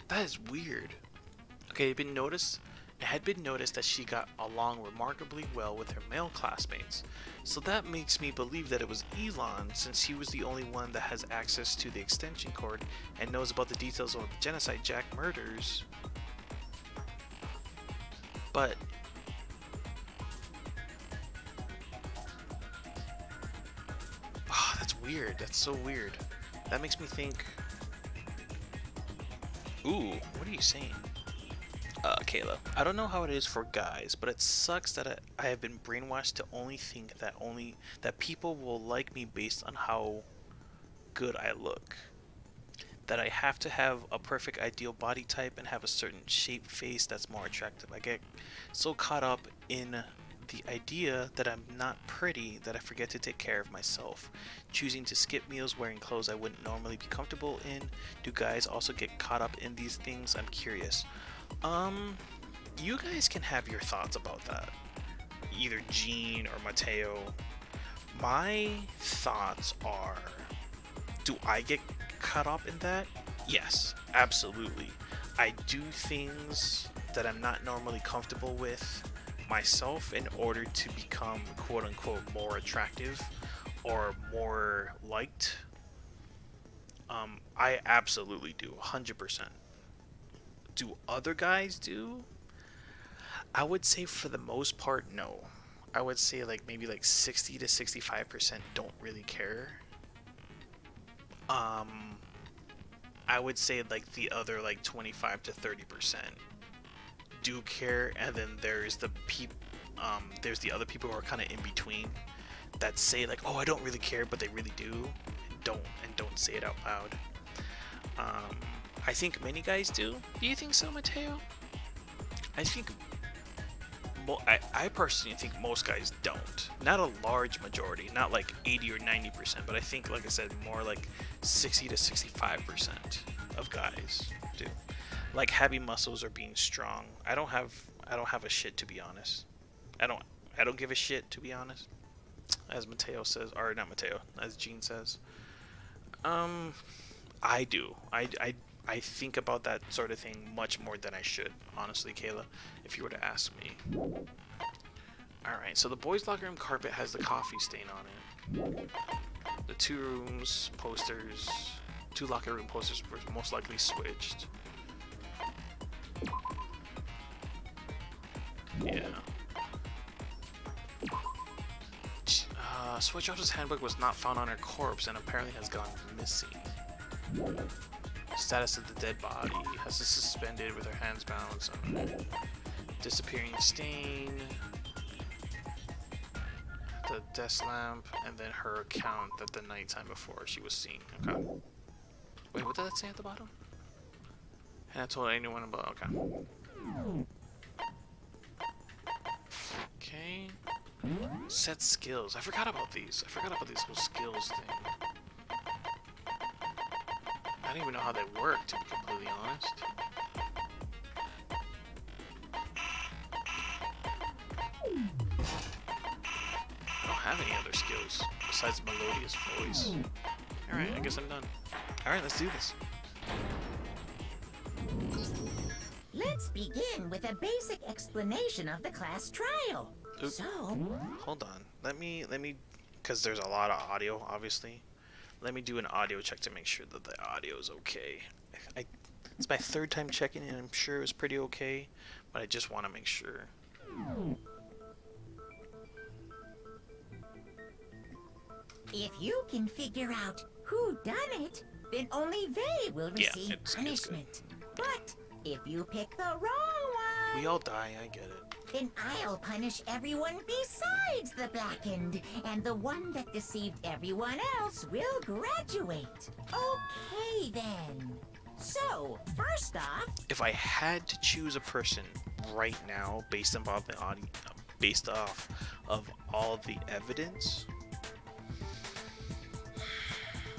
That is weird. Okay, it had been noticed that she got along remarkably well with her male classmates. So that makes me believe that it was Elon, since he was the only one that has access to the extension cord and knows about the details of the genocide Jack murders. But that's weird. That's so weird. That makes me think. Ooh, what are you saying? Kayla, I don't know how it is for guys, but it sucks that I have been brainwashed to only think that people will like me based on how good I look. That I have to have a perfect ideal body type and have a certain shape face that's more attractive. I get so caught up in the idea that I'm not pretty that I forget to take care of myself. Choosing to skip meals, wearing clothes I wouldn't normally be comfortable in. Do guys also get caught up in these things? I'm curious. You guys can have your thoughts about that. Either Gene or Mateo. My thoughts are, do I get caught up in that? Yes, absolutely. I do things that I'm not normally comfortable with myself in order to become quote unquote more attractive or more liked. I absolutely do, 100%. Do other guys do? I would say for the most part, no. I would say like maybe like 60 to 65% don't really care. I would say like the other like 25 to 30% do care, and then there's the there's the other people who are kind of in between that say like, oh, I don't really care, but they really do, and don't say it out loud. I think many guys do. Do you think so, Mateo? I think I personally think most guys don't. Not a large majority, not like 80 or 90%, but I think, like I said, more like 60 to 65% of guys do. Like having muscles or being strong. I don't have a shit, to be honest. I don't give a shit, to be honest. As Mateo says, or not Mateo, as Gene says. I do. I think about that sort of thing much more than I should, honestly, Kayla, if you were to ask me. Alright, so the boys' locker room carpet has the coffee stain on it. The two locker room posters were most likely switched. Yeah. Sweatshop's handbook was not found on her corpse and apparently has gone missing. Status of the dead body has us suspended with her hands bound. Some disappearing stain. The desk lamp, and then her account that the nighttime before she was seen. Okay. Wait, what did that say at the bottom? And I told anyone about. Okay. Okay. Set skills. I forgot about these. I forgot about this whole skills thing. I don't even know how they work, to be completely honest. I don't have any other skills besides melodious voice. Alright, I guess I'm done. Alright, let's do this. Let's begin with a basic explanation of the class trial. Oop. So, Hold on. Let me, because there's a lot of audio, obviously. Let me do an audio check to make sure that the audio is okay. It's my third time checking and I'm sure it was pretty okay, but I just want to make sure. if you can figure out who done it, then only they will receive it's punishment. But if you pick the wrong one, We all die, I get it. then I'll punish everyone besides the blackened, and the one that deceived everyone else will graduate. Okay, then. So, first off, If I had to choose a person right now based off the audio, based off of all the evidence,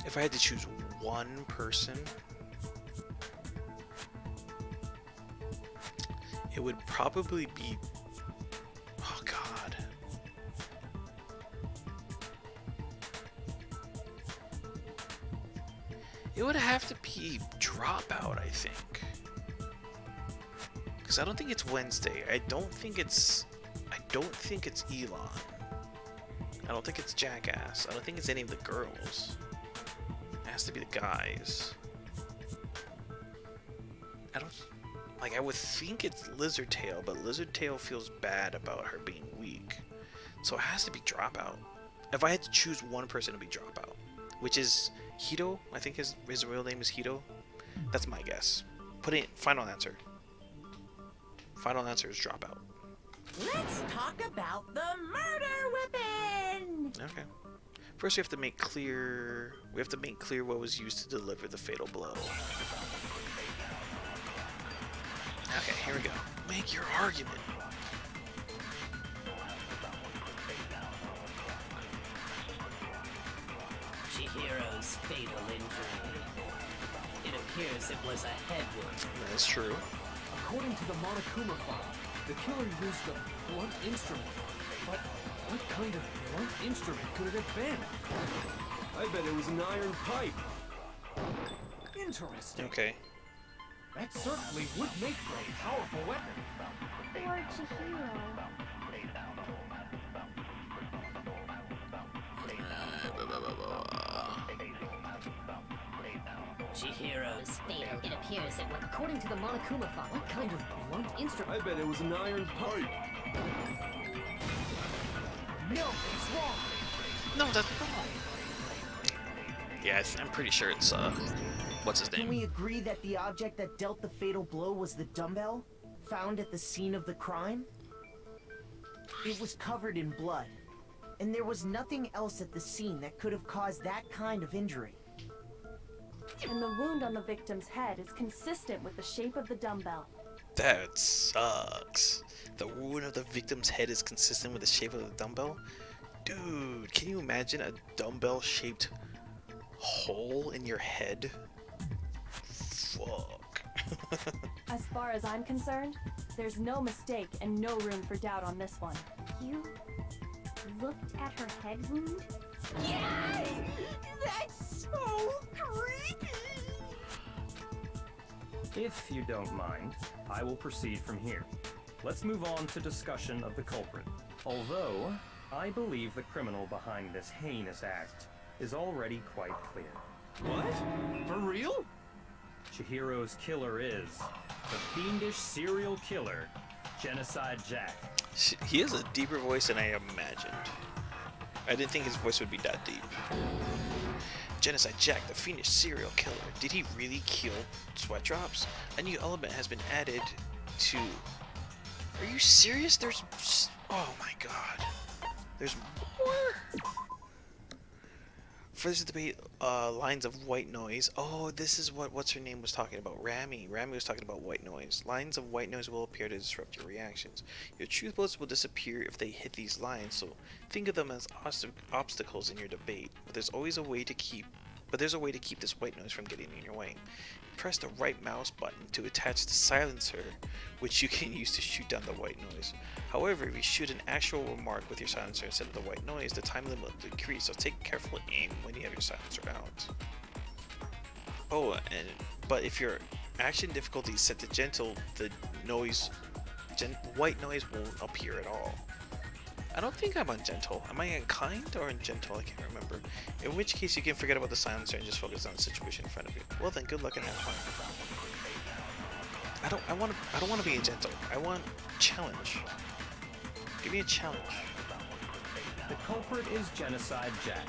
If I had to choose one person, it would probably be... Oh god. It would have to be Dropout, I think. Because I don't think it's Wednesday. I don't think it's Elon. I don't think it's Jackass. I don't think it's any of the girls. It has to be the guys. I would think it's Lizardtail, but Lizardtail feels bad about her being weak. So it has to be Dropout. If I had to choose one person, it would be Dropout. Which is Hito. I think his real name is Hito. That's my guess. Put in final answer. Final answer is Dropout. Let's talk about the murder weapon! Okay. First we have to make clear what was used to deliver the fatal blow. Okay, here we go. Make your argument. Chihiro's fatal injury. It appears it was a head wound. That's true. According to the Monokuma file, the killer used a blunt instrument. But what kind of blunt instrument could it have been? I bet it was an iron pipe. Interesting. Okay. That certainly would make for a powerful weapon. Poor Chihiro. Chihiro's fatal. It appears that, according to the Monokuma file, What kind of blunt instrument? I bet it was an iron pipe. No, it's wrong. No, that's wrong. Yeah, I'm pretty sure it's what's his Can name? we agree that the object that dealt the fatal blow was the dumbbell found at the scene of the crime? It was covered in blood, and there was nothing else at the scene that could have caused that kind of injury. And the wound on the victim's head is consistent with the shape of the dumbbell. That sucks. The wound of the victim's head is consistent with the shape of the dumbbell? Dude, can you imagine a dumbbell-shaped hole in your head? Fuck. As far as I'm concerned, there's no mistake and no room for doubt on this one. You looked at her head wound? Yes! That's so creepy! If you don't mind, I will proceed from here. Let's move on to discussion of the culprit. Although, I believe the criminal behind this heinous act is already quite clear. What? For real? Chihiro's killer is the fiendish serial killer, Genocide Jack. He has a deeper voice than I imagined. I didn't think his voice would be that deep. Genocide Jack, the fiendish serial killer. Did he really kill Sweat Drops? A new element has been added to... Are you serious? There's... Oh my god. There's more? For this debate, lines of white noise. Oh, this is what's her name was talking about. Rami. Rami was talking about white noise. Lines of white noise will appear to disrupt your reactions. Your truth bullets will disappear if they hit these lines, so think of them as obstacles in your debate. But there's a way to keep this white noise from getting in your way. Press the right mouse button to attach the silencer, which you can use to shoot down the white noise. However, if you shoot an actual remark with your silencer instead of the white noise, the time limit will decrease, so take careful aim when you have your silencer out. Oh, but if your action difficulty is set to gentle, the white noise won't appear at all. I don't think I'm on gentle. Am I on kind or on gentle? I can't remember. In which case you can forget about the silencer and just focus on the situation in front of you. Well then, good luck and have fun. I don't want to be a gentle. I want challenge. Give me a challenge. The culprit is Genocide Jack.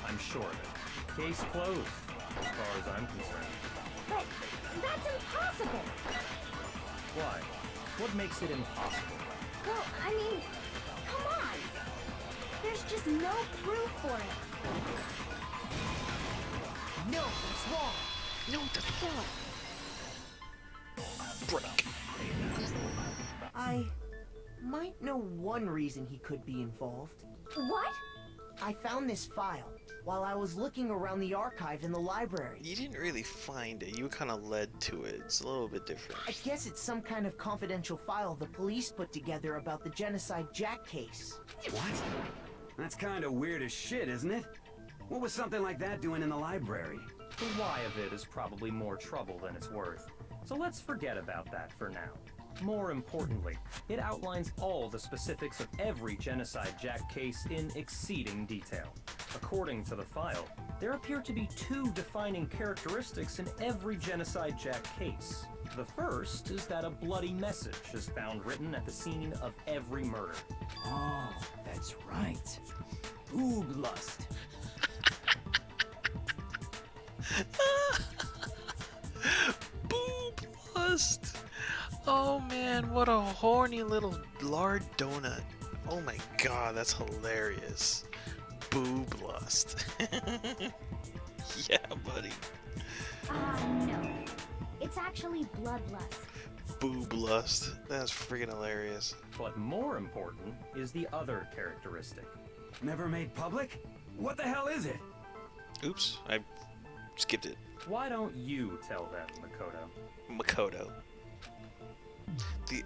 I'm sure of it. Case closed, as far as I'm concerned. But that's impossible! Why? What makes it impossible? Well, I mean, come on! There's just no proof for it. No, that's wrong. No, that's wrong. Break. I might know one reason he could be involved. What? I found this file while I was looking around the archive in the library. You didn't really find it. You were kind of led to it. It's a little bit different. I guess it's some kind of confidential file the police put together about the Genocide Jack case. What? That's kind of weird as shit, isn't it? What was something like that doing in the library? The why of it is probably more trouble than it's worth. So let's forget about that for now. More importantly, it outlines all the specifics of every Genocide Jack case in exceeding detail. According to the file, there appear to be two defining characteristics in every Genocide Jack case. The first is that a bloody message is found written at the scene of every murder. Oh, that's right. Boob lust. Boob lust. Oh man, what a horny little lard donut. Oh my god, that's hilarious. Boob lust. Yeah, buddy. No. It's actually bloodlust. Boob lust. That's freaking hilarious. But more important is the other characteristic. Never made public? What the hell is it? Oops, I skipped it. Why don't you tell them, Makoto? Makoto. The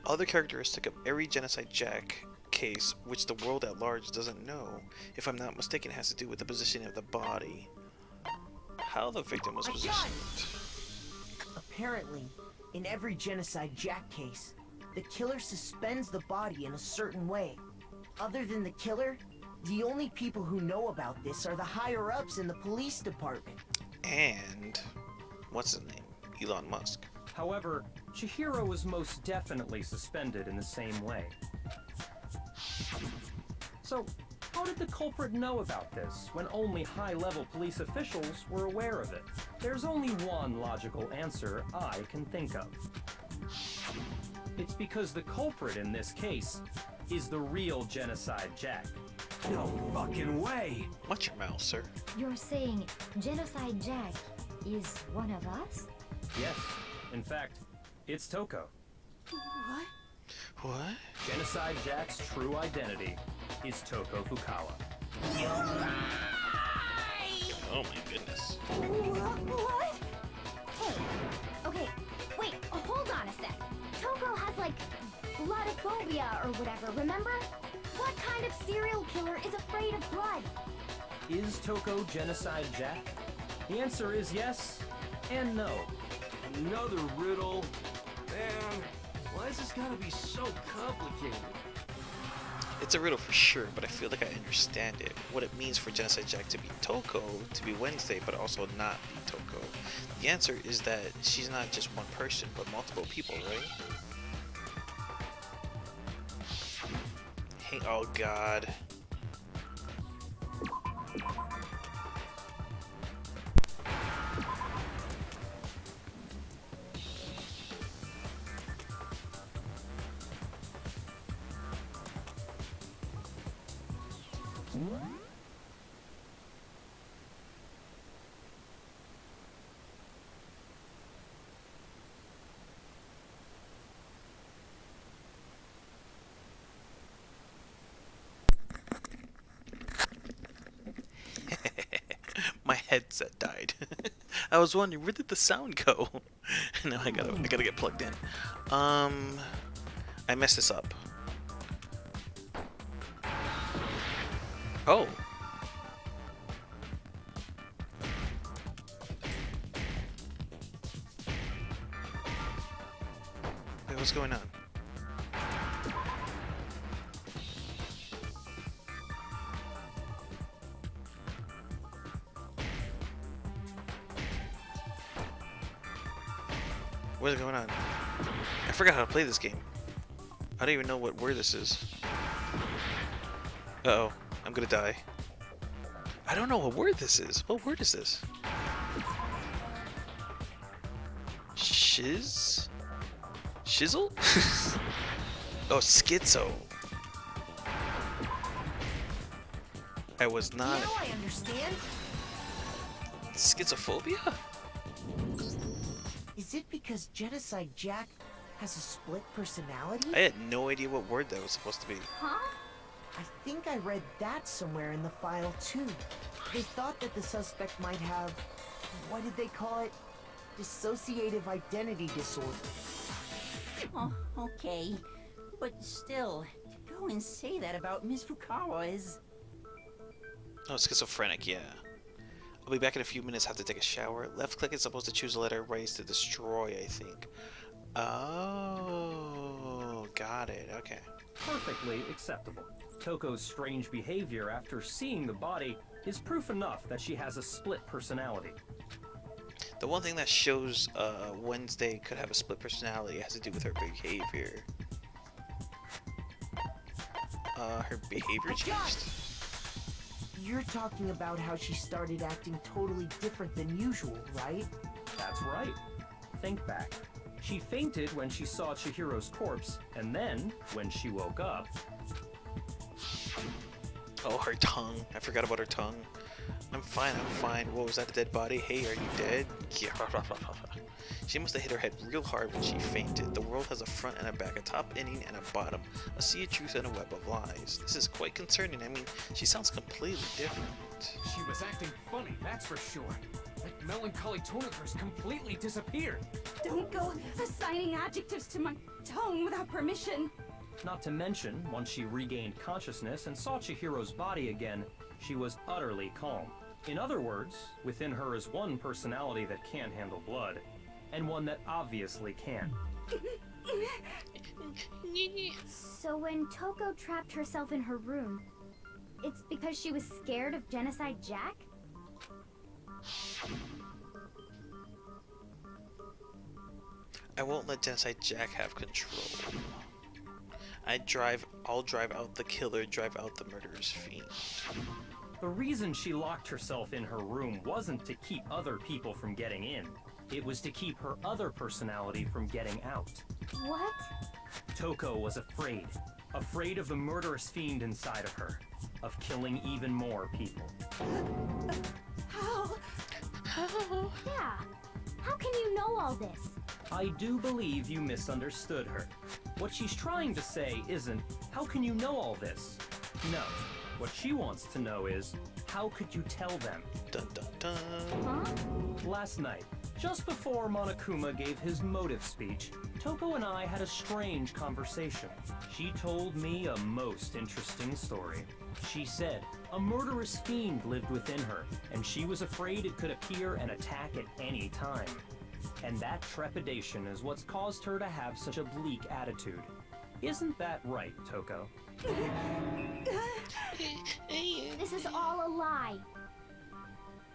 other characteristic of every Genocide Jack case, which the world at large doesn't know, if I'm not mistaken, has to do with the positioning of the body. How the victim was positioned. Apparently, in every Genocide Jack case, the killer suspends the body in a certain way. Other than the killer, the only people who know about this are the higher-ups in the police department. And what's his name? Elon Musk. However, Chihiro was most definitely suspended in the same way. So, how did the culprit know about this when only high-level police officials were aware of it? There's only one logical answer I can think of. It's because the culprit in this case is the real Genocide Jack. No fucking way! Watch your mouth, sir. You're saying Genocide Jack is one of us? Yes. In fact, it's Toko. What? What? Genocide Jack's true identity is Toko Fukawa. Oh my goodness. What? Hey, okay, wait, hold on a sec. Toko has like bloodophobia or whatever, remember? What kind of serial killer is afraid of blood? Is Toko Genocide Jack? The answer is yes and no. Another riddle. Man, why is this gotta be so complicated? It's a riddle for sure, but I feel like I understand it. What it means for Genocide Jack to be Toko, to be Wednesday, but also not be Toko. The answer is that she's not just one person, but multiple people, right? Hey, oh god. My headset died. I was wondering, where did the sound go? Now I gotta get plugged in. I messed this up. Oh. Wait, what's going on? What is going on? I forgot how to play this game. I don't even know what word this is. Uh-oh. I'm gonna die. I don't know what word this is. What word is this? Shiz? Shizzle? Oh, schizo. I was not... Now I understand. Schizophobia? Is it because Genocide Jack has a split personality? I had no idea what word that was supposed to be. Huh? I think I read that somewhere in the file too. They thought that the suspect might have, what did they call it? Dissociative identity disorder. Oh, okay. But still, to go and say that about Miss Fukawa is... Oh, schizophrenic, yeah. I'll be back in a few minutes, have to take a shower. Left click is supposed to choose a letter, right is to destroy, I think. Oh, got it, okay. Perfectly acceptable. Toko's strange behavior after seeing the body is proof enough that she has a split personality. The one thing that shows Wednesday could have a split personality has to do with her behavior. Her behavior changed. You're talking about how she started acting totally different than usual, right? That's right. Think back. She fainted when she saw Chihiro's corpse, and then, when she woke up... Oh, her tongue. I forgot about her tongue. I'm fine, I'm fine. What was that, a dead body? Hey, are you dead? She must have hit her head real hard when she fainted. The world has a front and a back, a top ending and a bottom, a sea of truth and a web of lies. This is quite concerning. I mean, she sounds completely different. She was acting funny, that's for sure. That melancholy tone of hers completely disappeared. Don't go assigning adjectives to my tone without permission. Not to mention, once she regained consciousness and saw Chihiro's body again, she was utterly calm. In other words, within her is one personality that can't handle blood, and one that obviously can. So when Toko trapped herself in her room, it's because she was scared of Genocide Jack? I won't let Genocide Jack have control. I'll drive out the killer, drive out the murderer's fiend. The reason she locked herself in her room wasn't to keep other people from getting in. It was to keep her other personality from getting out. What? Toko was afraid. Afraid of the murderous fiend inside of her. Of killing even more people. How? Yeah. How can you know all this? I do believe you misunderstood her. What she's trying to say isn't, how can you know all this? No. What she wants to know is, how could you tell them? Dun dun dun. Huh? Last night, just before Monokuma gave his motive speech, Toko and I had a strange conversation. She told me a most interesting story. She said a murderous fiend lived within her, and she was afraid it could appear and attack at any time. And that trepidation is what's caused her to have such a bleak attitude. Isn't that right, Toko? This is all a lie.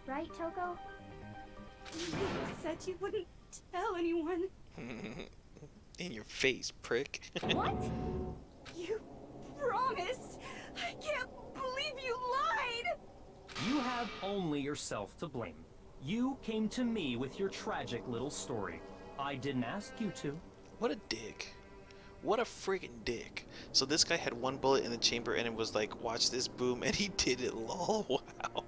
Right, Toko? You said you wouldn't tell anyone. In your face, prick. What? You promised. I can't believe you lied. You have only yourself to blame. You came to me with your tragic little story. I didn't ask you to. What a dick. What a friggin' dick. So this guy had one bullet in the chamber and it was like, watch this, boom, and he did it, lol. Wow.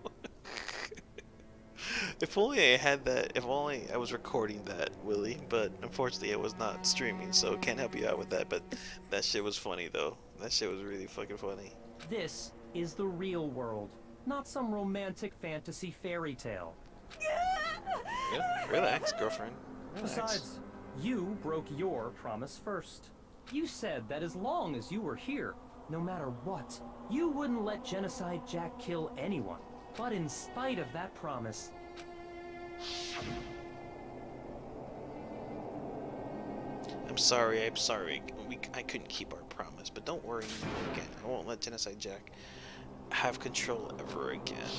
If only I had that, if only I was recording that, Willie, but unfortunately I was not streaming, so can't help you out with that, but that shit was funny though. That shit was really fucking funny. This is the real world, not some romantic fantasy fairy tale. Yeah, relax, girlfriend. Relax. Besides, you broke your promise first. You said that as long as you were here, no matter what, you wouldn't let Genocide Jack kill anyone. But in spite of that promise... I'm sorry. I couldn't keep our promise, but don't worry again. I won't let Genocide Jack have control ever again.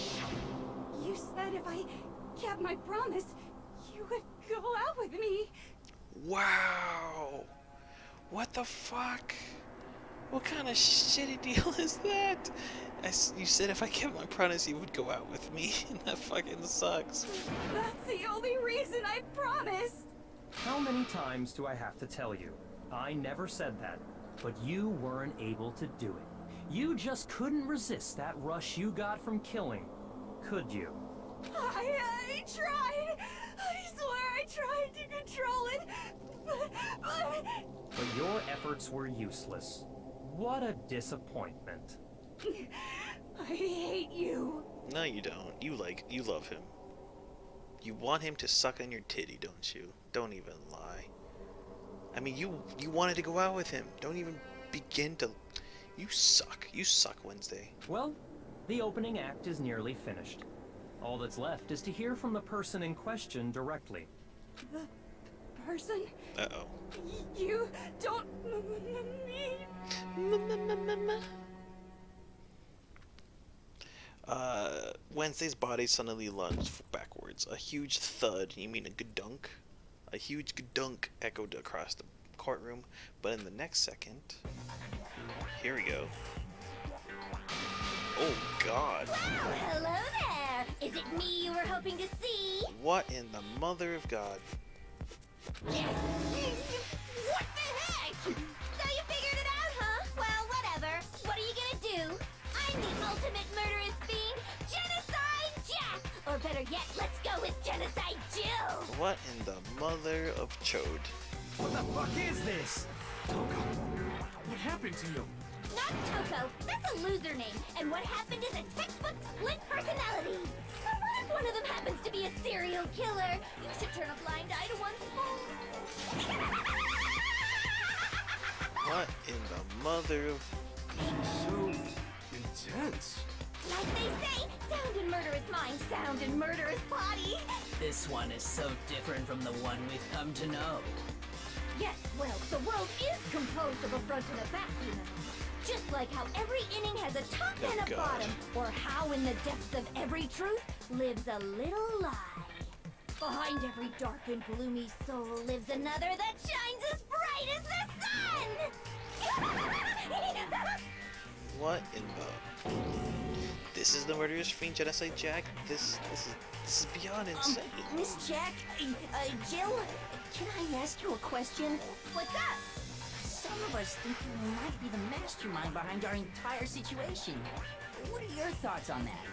You said if I kept my promise, you would go out with me. Wow! What the fuck? What kind of shitty deal is that? You said if I kept my promise, you would go out with me, and that fucking sucks. That's the only reason I promised. How many times do I have to tell you? I never said that, but you weren't able to do it. You just couldn't resist that rush you got from killing, could you? I tried. I swear I tried to control it, but... But your efforts were useless. What a disappointment. I hate you. No, you don't. You love him. You want him to suck on your titty, don't you? Don't even lie. I mean, you wanted to go out with him. Don't even begin to. You suck. You suck, Wednesday. Well, the opening act is nearly finished. All that's left is to hear from the person in question directly. The person? Uh-oh. You don't mean... Wednesday's body suddenly lunged backwards. A huge thud, you mean a gadunk? A huge gadunk echoed across the courtroom, but in the next second... Here we go. Oh, God. Well, hello there! Is it me you were hoping to see? What in the mother of God? What the heck? So you figured it out, huh? Well, whatever. What are you gonna do? I'm the ultimate murderous fiend, Genocide Jack! Or better yet, let's go with Genocide Jill! What in the mother of chode? What the fuck is this? Toko, what happened to you? Not Toko, that's a loser name, and what happened is a textbook split personality. So what if one of them happens to be a serial killer? You should turn a blind eye to one's faults. What in the mother of... So intense. Like they say, sound in murderous mind, sound in murderous body. This one is so different from the one we've come to know. Yes, well, the world is composed of a front and a back, you know. Just like how every inning has a top Oh, and a God. bottom, or how in the depths of every truth lives a little lie. Behind every dark and gloomy soul lives another that shines as bright as the sun! What in the... This is the murderous fiend Genocide Jack? This is beyond insane. Miss Jack, Jill, can I ask you a question? What's up? Some of us think you might be the mastermind behind our entire situation. What are your thoughts on that?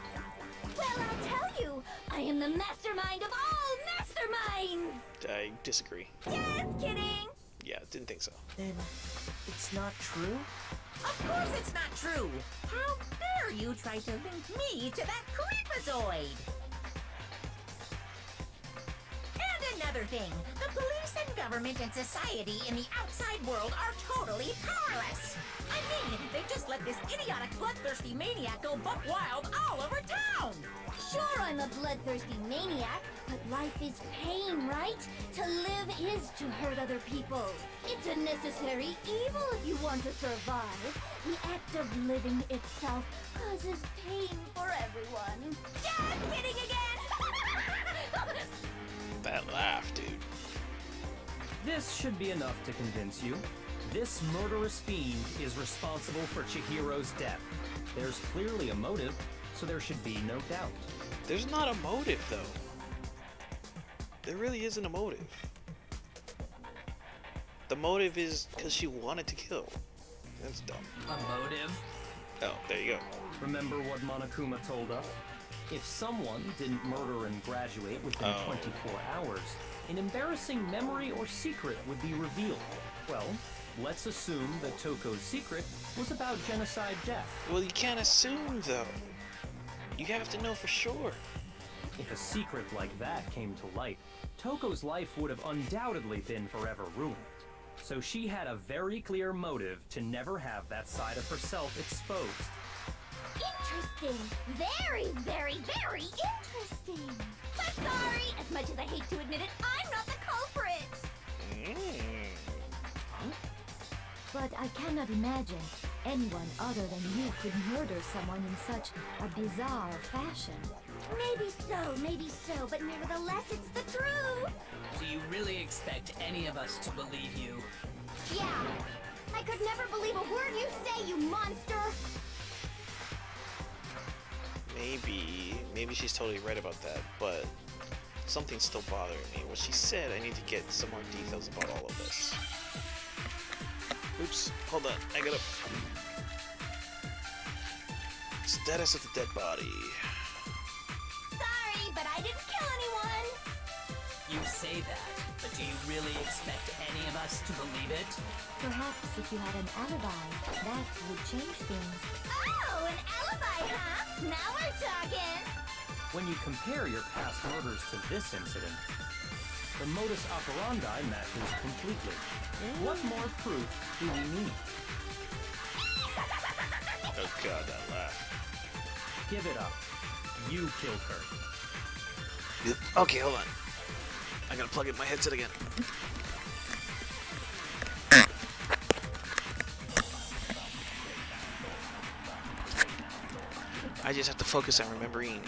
Well, I'll tell you, I am the mastermind of all masterminds! I disagree. Just kidding! Yeah, didn't think so. Then it's not true? Of course it's not true! How dare you try to link me to that creepazoid? And another thing, the police and government and society in the outside world are totally powerless. I mean, they just let this idiotic bloodthirsty maniac go buck wild all over town! Sure, I'm a bloodthirsty maniac, but life is pain, right? To live is to hurt other people. It's a necessary evil if you want to survive. The act of living itself causes pain for everyone. Just kidding again! That laugh, dude. This should be enough to convince you. This murderous fiend is responsible for Chihiro's death. There's clearly a motive, so there should be no doubt. There's not a motive, though. There really isn't a motive. The motive is because she wanted to kill. That's dumb. A motive? Oh, there you go. Remember what Monokuma told us? If someone didn't murder and graduate within 24 hours, an embarrassing memory or secret would be revealed. Well, let's assume that Toko's secret was about Genocide Jack. Well, you can't assume, though. You have to know for sure. If a secret like that came to light, Toko's life would have undoubtedly been forever ruined. So she had a very clear motive to never have that side of herself exposed. Interesting. Very, very, very interesting. But sorry, as much as I hate to admit it, I'm not the culprit. But I cannot imagine anyone other than you could murder someone in such a bizarre fashion. Maybe so, but nevertheless, it's the truth. Do you really expect any of us to believe you? Yeah. I could never believe a word you say, you monster. Maybe she's totally right about that, but something's still bothering me. What she said, I need to get some more details about all of this. Oops, hold on, I gotta... Status of the dead body. Sorry, but I didn't kill anyone. You say that, but do you really expect any of us to believe it? Perhaps if you had an alibi, that would change things. Oh, an alibi, huh? Now we're talking. When you compare your past murders to this incident, the modus operandi matches completely. What more proof do we need? Oh god, that laugh. Give it up. You killed her. Okay, hold on. I gotta plug in my headset again. I just have to focus on remembering.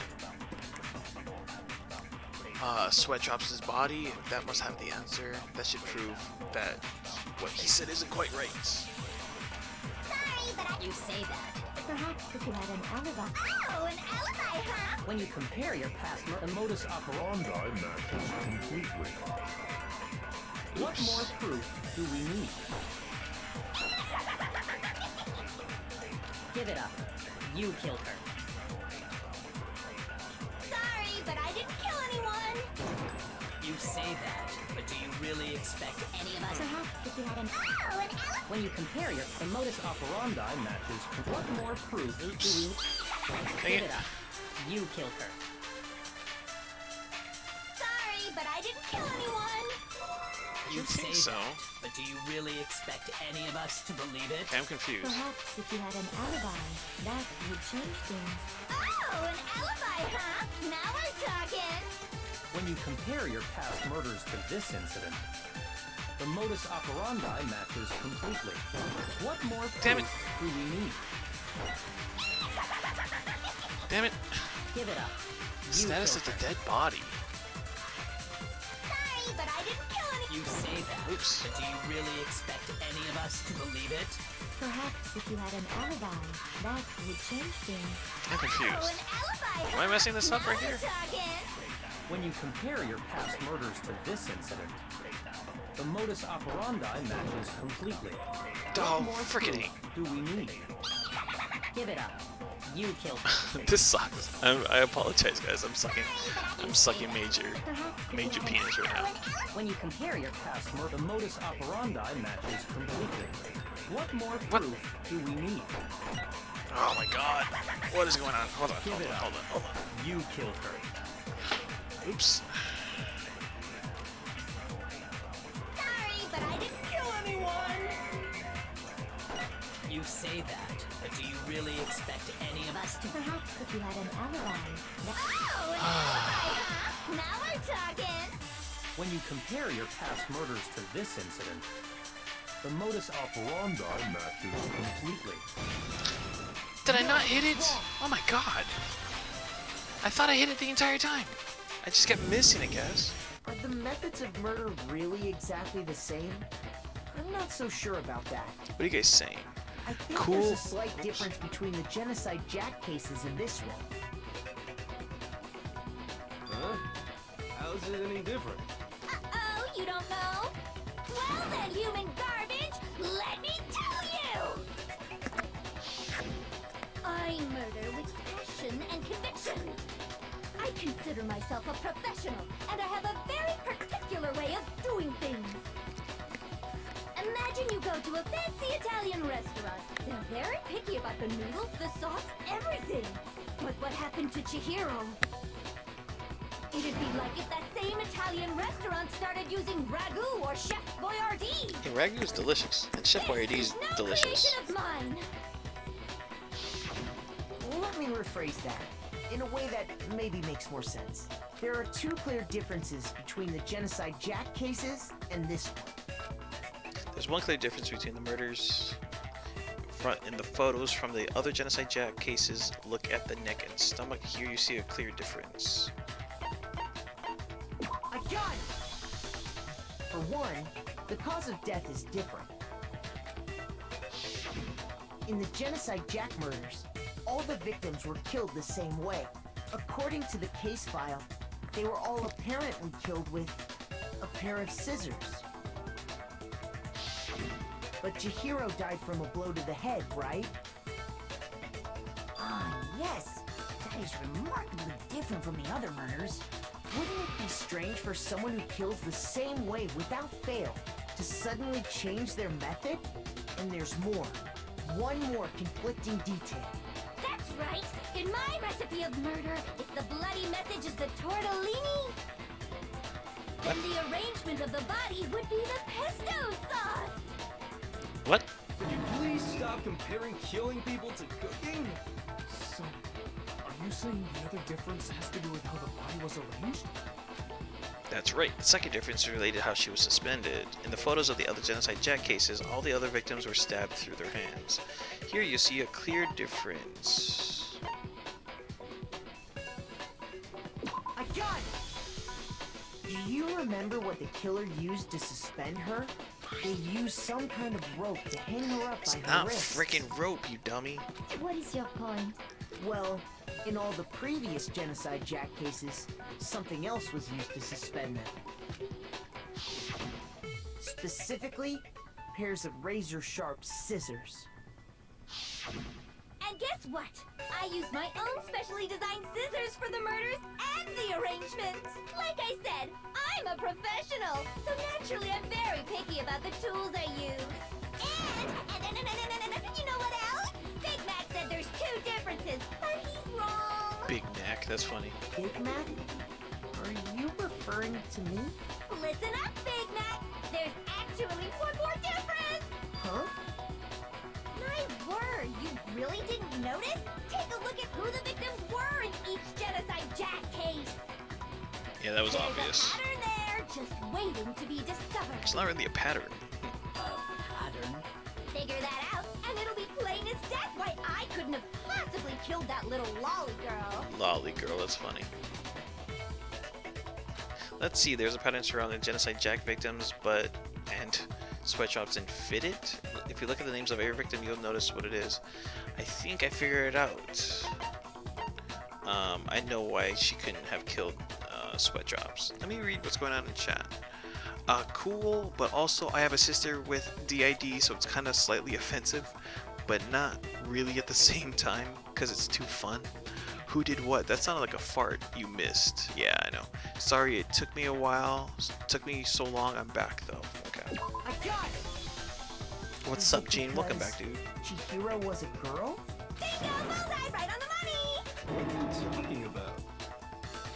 Sweat drops his body. That must have the answer. That should prove that what he said isn't quite right. Sorry, but you say that. Perhaps if you had an alibi. Oh, an alibi, huh? When you compare your past the modus operandi matches completely. What more proof do we need? Give it up. You killed her. Sorry, but I didn't kill anyone. You say that, but do you really expect any of us? Perhaps if you had an Oh, an alibi. When you compare your the modus operandi matches, what more proof do we need? Give it up. You killed her. Sorry, but I didn't kill anyone. You I think say so. that, but do you really expect any of us to believe it? Okay, I'm confused. Perhaps if you had an alibi, that would change things. Oh, an alibi, huh? Now we're talking. When you compare your past murders to this incident, the modus operandi matches completely. What more Damn it. proof do we need? Damn it. Give it up. You Status killed of the her. dead body. Sorry, but I didn't kill anyone. You say that, Oops. but do you really expect any of us to believe it? Perhaps if you had an alibi, that would change things. I'm Oh, confused. an alibi. Am I messing this up right Now here? we're talking. When you compare your past murders to this incident, the modus operandi matches completely. Oh, What more frickin' proof do we need? Give it up. You killed her. This sucks. I apologize, guys. I'm sucking major penis right now. When you compare your past murder, the modus operandi matches completely. What more proof do we need? Oh my god. What is going on? Hold on, Give hold it on, up. hold on, hold on. You killed her. Oops. Sorry, but I didn't kill anyone. You say that, but do you really expect any of us to? Perhaps if you had an alibi, that Oh, an alibi, huh? Now we're talking. When you compare your past murders to this incident, the modus operandi matches completely. Did I not hit it? Oh my god. I thought I hit it the entire time. I just kept missing it, guys. Are the methods of murder really exactly the same? I'm not so sure about that. What are you guys saying? I think Cool. there's a slight difference between the Genocide Jack cases and this one. Huh? How's it any different? Uh-oh, you don't know? Well then, human garbage, let me tell you! I murder with passion and conviction. I consider myself a professional, and I have a very particular way of doing things. Imagine you go to a fancy Italian restaurant. They're very picky about the noodles, the sauce, everything. But what happened to Chihiro? It'd be like if that same Italian restaurant started using ragu or Chef Boyardee. Hey, ragu is delicious, and Chef Boyardee is No delicious. creation of mine. Let me rephrase that in a way that maybe makes more sense. There are two clear differences between the Genocide Jack cases and this one. There's one clear difference between the murders front in the photos from the other Genocide Jack cases. Look at the neck and stomach. Here you see a clear difference. A gun! For one, the cause of death is different. In the Genocide Jack murders, all the victims were killed the same way. According to the case file, they were all apparently killed with a pair of scissors. But Chihiro died from a blow to the head, right? Ah, yes. That is remarkably different from the other murders. Wouldn't it be strange for someone who kills the same way without fail to suddenly change their method? And there's more. One more conflicting detail. That's right. In my recipe of murder, if the bloody message is the tortellini, then the arrangement of the body would be the pesto sauce. What? Could you please stop comparing killing people to cooking? So, are you saying the other difference has to do with how the body was arranged? That's right. The second difference is related to how she was suspended. In the photos of the other Genocide Jack cases, all the other victims were stabbed through their hands. Here you see a clear difference. I got it! Do you remember what the killer used to suspend her? They used some kind of rope to hang her up It's by her not wrists. freaking rope, you dummy. What is your point? Well, in all the previous Genocide Jack cases, something else was used to suspend them. Specifically, pairs of razor-sharp scissors. And guess what? I used my own specially designed scissors for the murders and the arrangement. Like I said, I'm a professional, so naturally I'm very picky about the tools I use. And you know what else? Big Mac said there's two differences, but he's wrong. Big Mac, that's funny. Big Mac? Are you referring to me? Listen up, Big Mac. There's actually one more difference. Huh? My word, you really didn't notice? Take a look at who the victims were in each Genocide Jack case. Yeah, that was There's obvious. a pattern there, just waiting to be discovered. It's not really a pattern. Pattern? Figure that out, and it'll be plain as death why I couldn't have possibly killed that little lolly girl. Lolly girl, that's funny. Let's see, there's a pattern surrounding Genocide Jack victims, and sweatshops didn't fit it. If you look at the names of every victim, you'll notice what it is. I think I figured it out. I know why she couldn't have killed Sweatdrops. Let me read what's going on in chat. Cool, but also I have a sister with DID, so it's kind of slightly offensive, but not really at the same time, because it's too fun. Who did what? That sounded like a fart you missed. Yeah, I know. Sorry, it took me a while. Took me so long. I'm back, though. Okay. I got it! What's Is up, it Gene? Welcome because back, dude. Chihiro was a girl? Bingo, bullseye, right on the money! What are you talking about?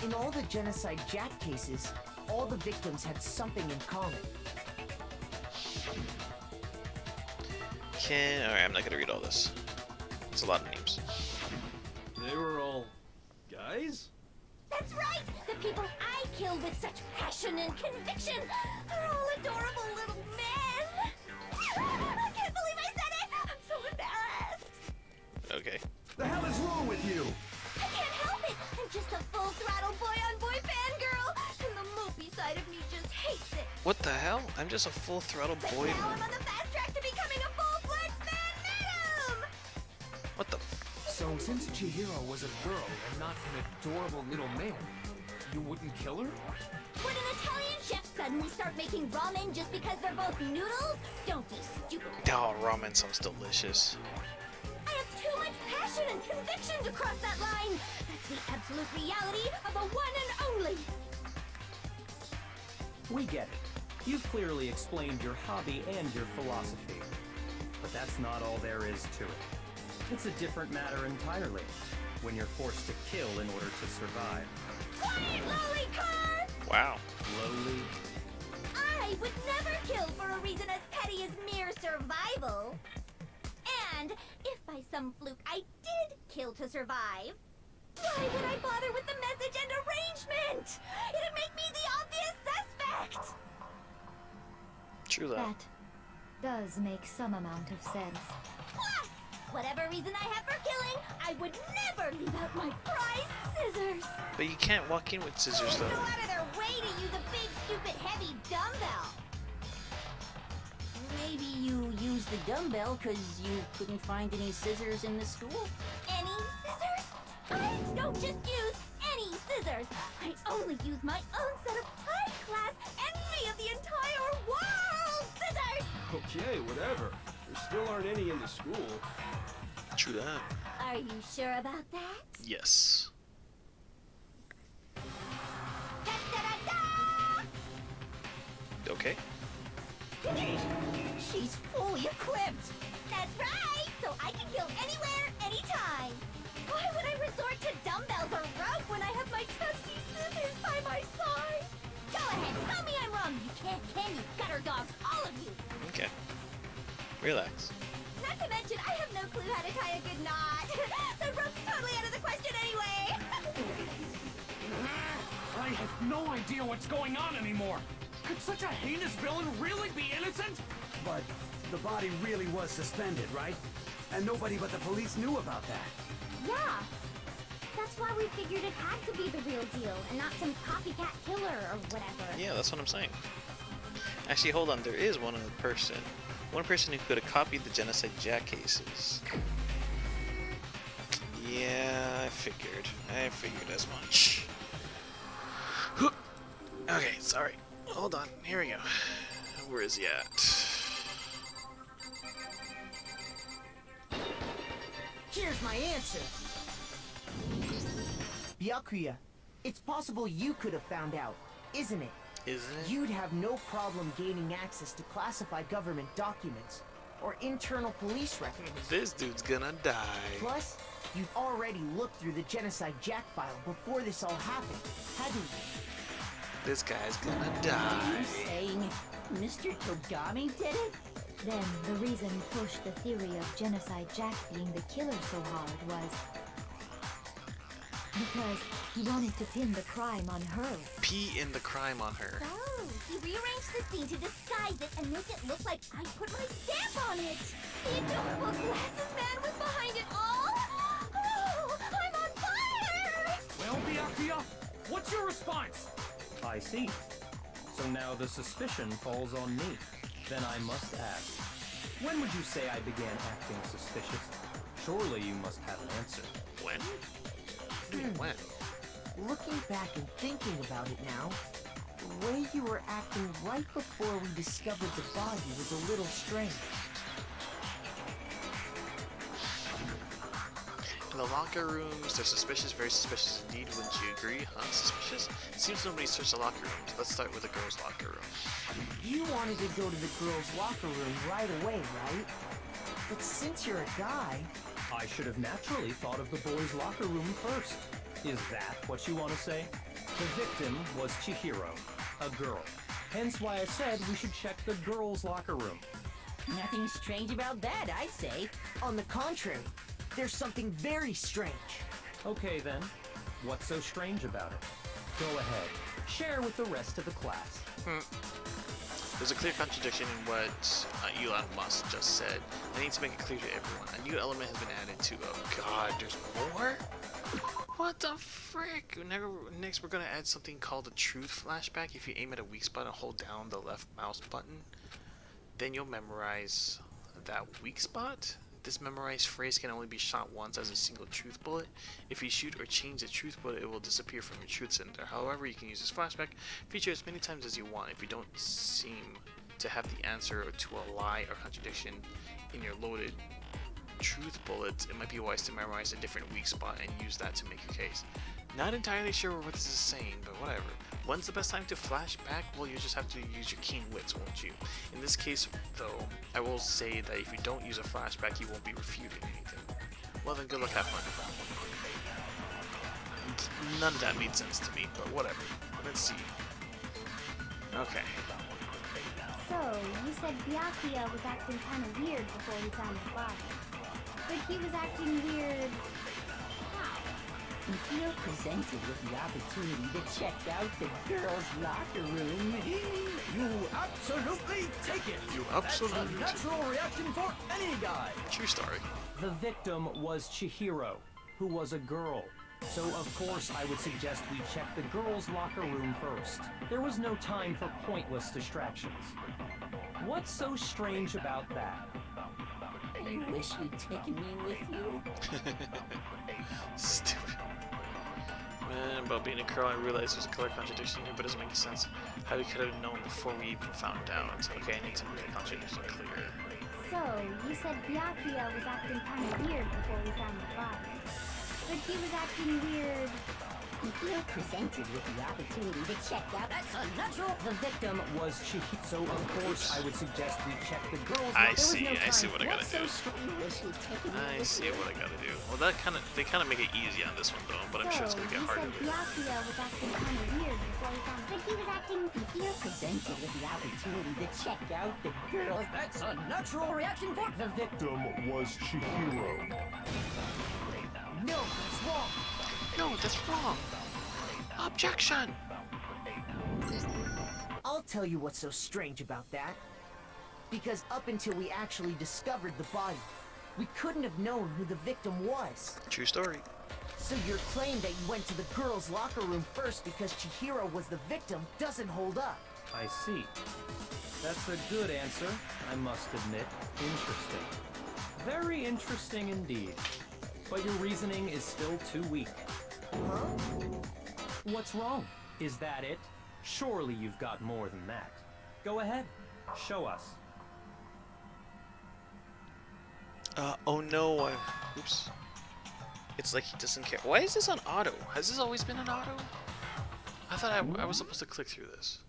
In all the Genocide Jack cases, all the victims had something in common. Alright, I'm not gonna read all this. It's a lot of names. They were all guys? That's right! The people I killed with such passion and conviction are all adorable little men! I can't believe I said it! I'm so embarrassed! Okay. The hell is wrong with you? I can't help it! I'm just a full-throttle boy-on-boy fangirl! And the mopey side of me just hates it! What the hell? I'm just a full throttle But boy. now I'm on the fast track to becoming a full-fledged fan madam! What the? So since Chihiro was a girl and not an adorable little man, you wouldn't kill her? Would an Italian chef suddenly start making ramen just because they're both noodles? Don't be stupid. Oh, ramen sounds delicious. I have too much passion and conviction to cross that line. That's the absolute reality of a one and only. We get it. You've clearly explained your hobby and your philosophy. But that's not all there is to it. It's a different matter entirely, when you're forced to kill in order to survive. Quiet, lolly car! Wow. Lowly. I would never kill for a reason as petty as mere survival. And if by some fluke I did kill to survive, why would I bother with the message and arrangement? It'd make me the obvious suspect. True that. That does make some amount of sense. Plus, whatever reason I have for killing, I would never leave out my prized scissors. But you can't walk in with scissors, Go though. out of their way to use a big, stupid, heavy dumbbell. Maybe you used the dumbbell because you couldn't find any scissors in the school? Any scissors? I don't just use any scissors. I only use my own set of high-class envy of the entire world scissors. Okay, whatever. There still aren't any in the school. True that. Are you sure about that? Yes. Da-da-da-da! Okay. She's fully equipped. That's right. So I can kill anywhere, anytime. What? Relax. Not to mention, I have no clue how to tie a good knot. So rope's totally out of the question anyway. I have no idea what's going on anymore. Could such a heinous villain really be innocent? But the body really was suspended, right? And nobody but the police knew about that. Yeah. That's why we figured it had to be the real deal and not some copycat killer or whatever. Yeah, that's what I'm saying. Actually, hold on. There is one other person. One person who could have copied the Genocide Jack cases. Yeah, I figured. I figured as much. Okay, sorry. Hold on. Here we go. Where is he at? Here's my answer. Byakuya, it's possible you could have found out, isn't it? Isn't it? You'd have no problem gaining access to classified government documents or internal police records. This dude's gonna die. Plus, you've already looked through the Genocide Jack file before this all happened, hadn't you? This guy's gonna Are die. you saying Mr. Togami did it? Then the reason he pushed the theory of Genocide Jack being the killer so hard was because he wanted to pin the crime on her. Pee in the crime on her. Oh, he rearranged the scene to disguise it and make it look like I put my stamp on it. The adorable glasses man was behind it all. Oh, I'm on fire! Well, Byakuya, what's your response? I see. So now the suspicion falls on me. Then I must ask, when would you say I began acting suspicious? Surely you must have an answer. When? When? Looking back and thinking about it now, the way you were acting right before we discovered the body was a little strange. In the locker rooms, they're suspicious, very suspicious indeed. Wouldn't you agree? Huh? Suspicious? It seems nobody searched the locker rooms. Let's start with the girls' locker room. You wanted to go to the girls' locker room right away, right? But since you're a guy... I should have naturally thought of the boys' locker room first. Is that what you want to say? The victim was Chihiro, a girl. Hence why I said we should check the girls' locker room. Nothing strange about that, I'd say. On the contrary, there's something very strange. Okay then, what's so strange about it? Go ahead, share with the rest of the class. There's a clear contradiction in what Elon Musk just said. I need to make it clear to everyone. A new element has been added to... Oh god, there's more? What the frick? Next we're gonna add something called a truth flashback. If you aim at a weak spot and hold down the left mouse button, then you'll memorize that weak spot. This memorized phrase can only be shot once as a single truth bullet. If you shoot or change the truth bullet, it will disappear from your truth center. However, you can use this flashback feature as many times as you want. If you don't seem to have the answer to a lie or contradiction in your loaded truth bullets, it might be wise to memorize a different weak spot and use that to make your case. Not entirely sure what this is saying, but whatever. When's the best time to flash back? Well, you just have to use your keen wits, won't you? In this case, though, I will say that if you don't use a flashback, you won't be refuted anything. Well then, good luck, have fun. None of that made sense to me, but whatever. Let's see. Okay. So, you said Byakuya was acting kind of weird before he found the body. But he was acting weird... how? If you're presented with the opportunity to check out the girls' locker room, You absolutely take it. You absolutely That's a natural reaction for any guy. True story. The victim was Chihiro, who was a girl. So of course I would suggest we check the girls' locker room first. There was no time for pointless distractions. What's so strange about that? I wish you'd taken me with you. Stupid. Man, about being a girl, I realize there's a color contradiction here, but it doesn't make sense. How we could have known before we even found out. Okay, I need to make the contradiction clear. So, you said Byakuya was acting kind of weird before we found the body. But he was acting weird... You feel presented with the opportunity to check out. That's unnatural. The victim was Chihiro, so of course I would suggest we check the girls. I There was see. no I see time. what I gotta do. I see what I gotta do. Well, they kind of make it easy on this one though, but I'm sure it's gonna get harder You later. said Byakuya was acting kind of weird before he found. But he was acting. You feel presented with the opportunity to check out the girls. That's a natural reaction for the victim. Was Chihiro. No, that's wrong. No, that's wrong. Objection. I'll tell you what's so strange about that. Because up until we actually discovered the body, we couldn't have known who the victim was. True story. So your claim that you went to the girls' locker room first because Chihiro was the victim doesn't hold up. I see. That's a good answer, I must admit. Interesting. Very interesting indeed. But your reasoning is still too weak. Huh? What's wrong? Is that it? Surely you've got more than that. Go ahead. Show us. Oh no. Oops. It's like he doesn't care. Why is this on auto? Has this always been on auto? I thought I was supposed to click through this.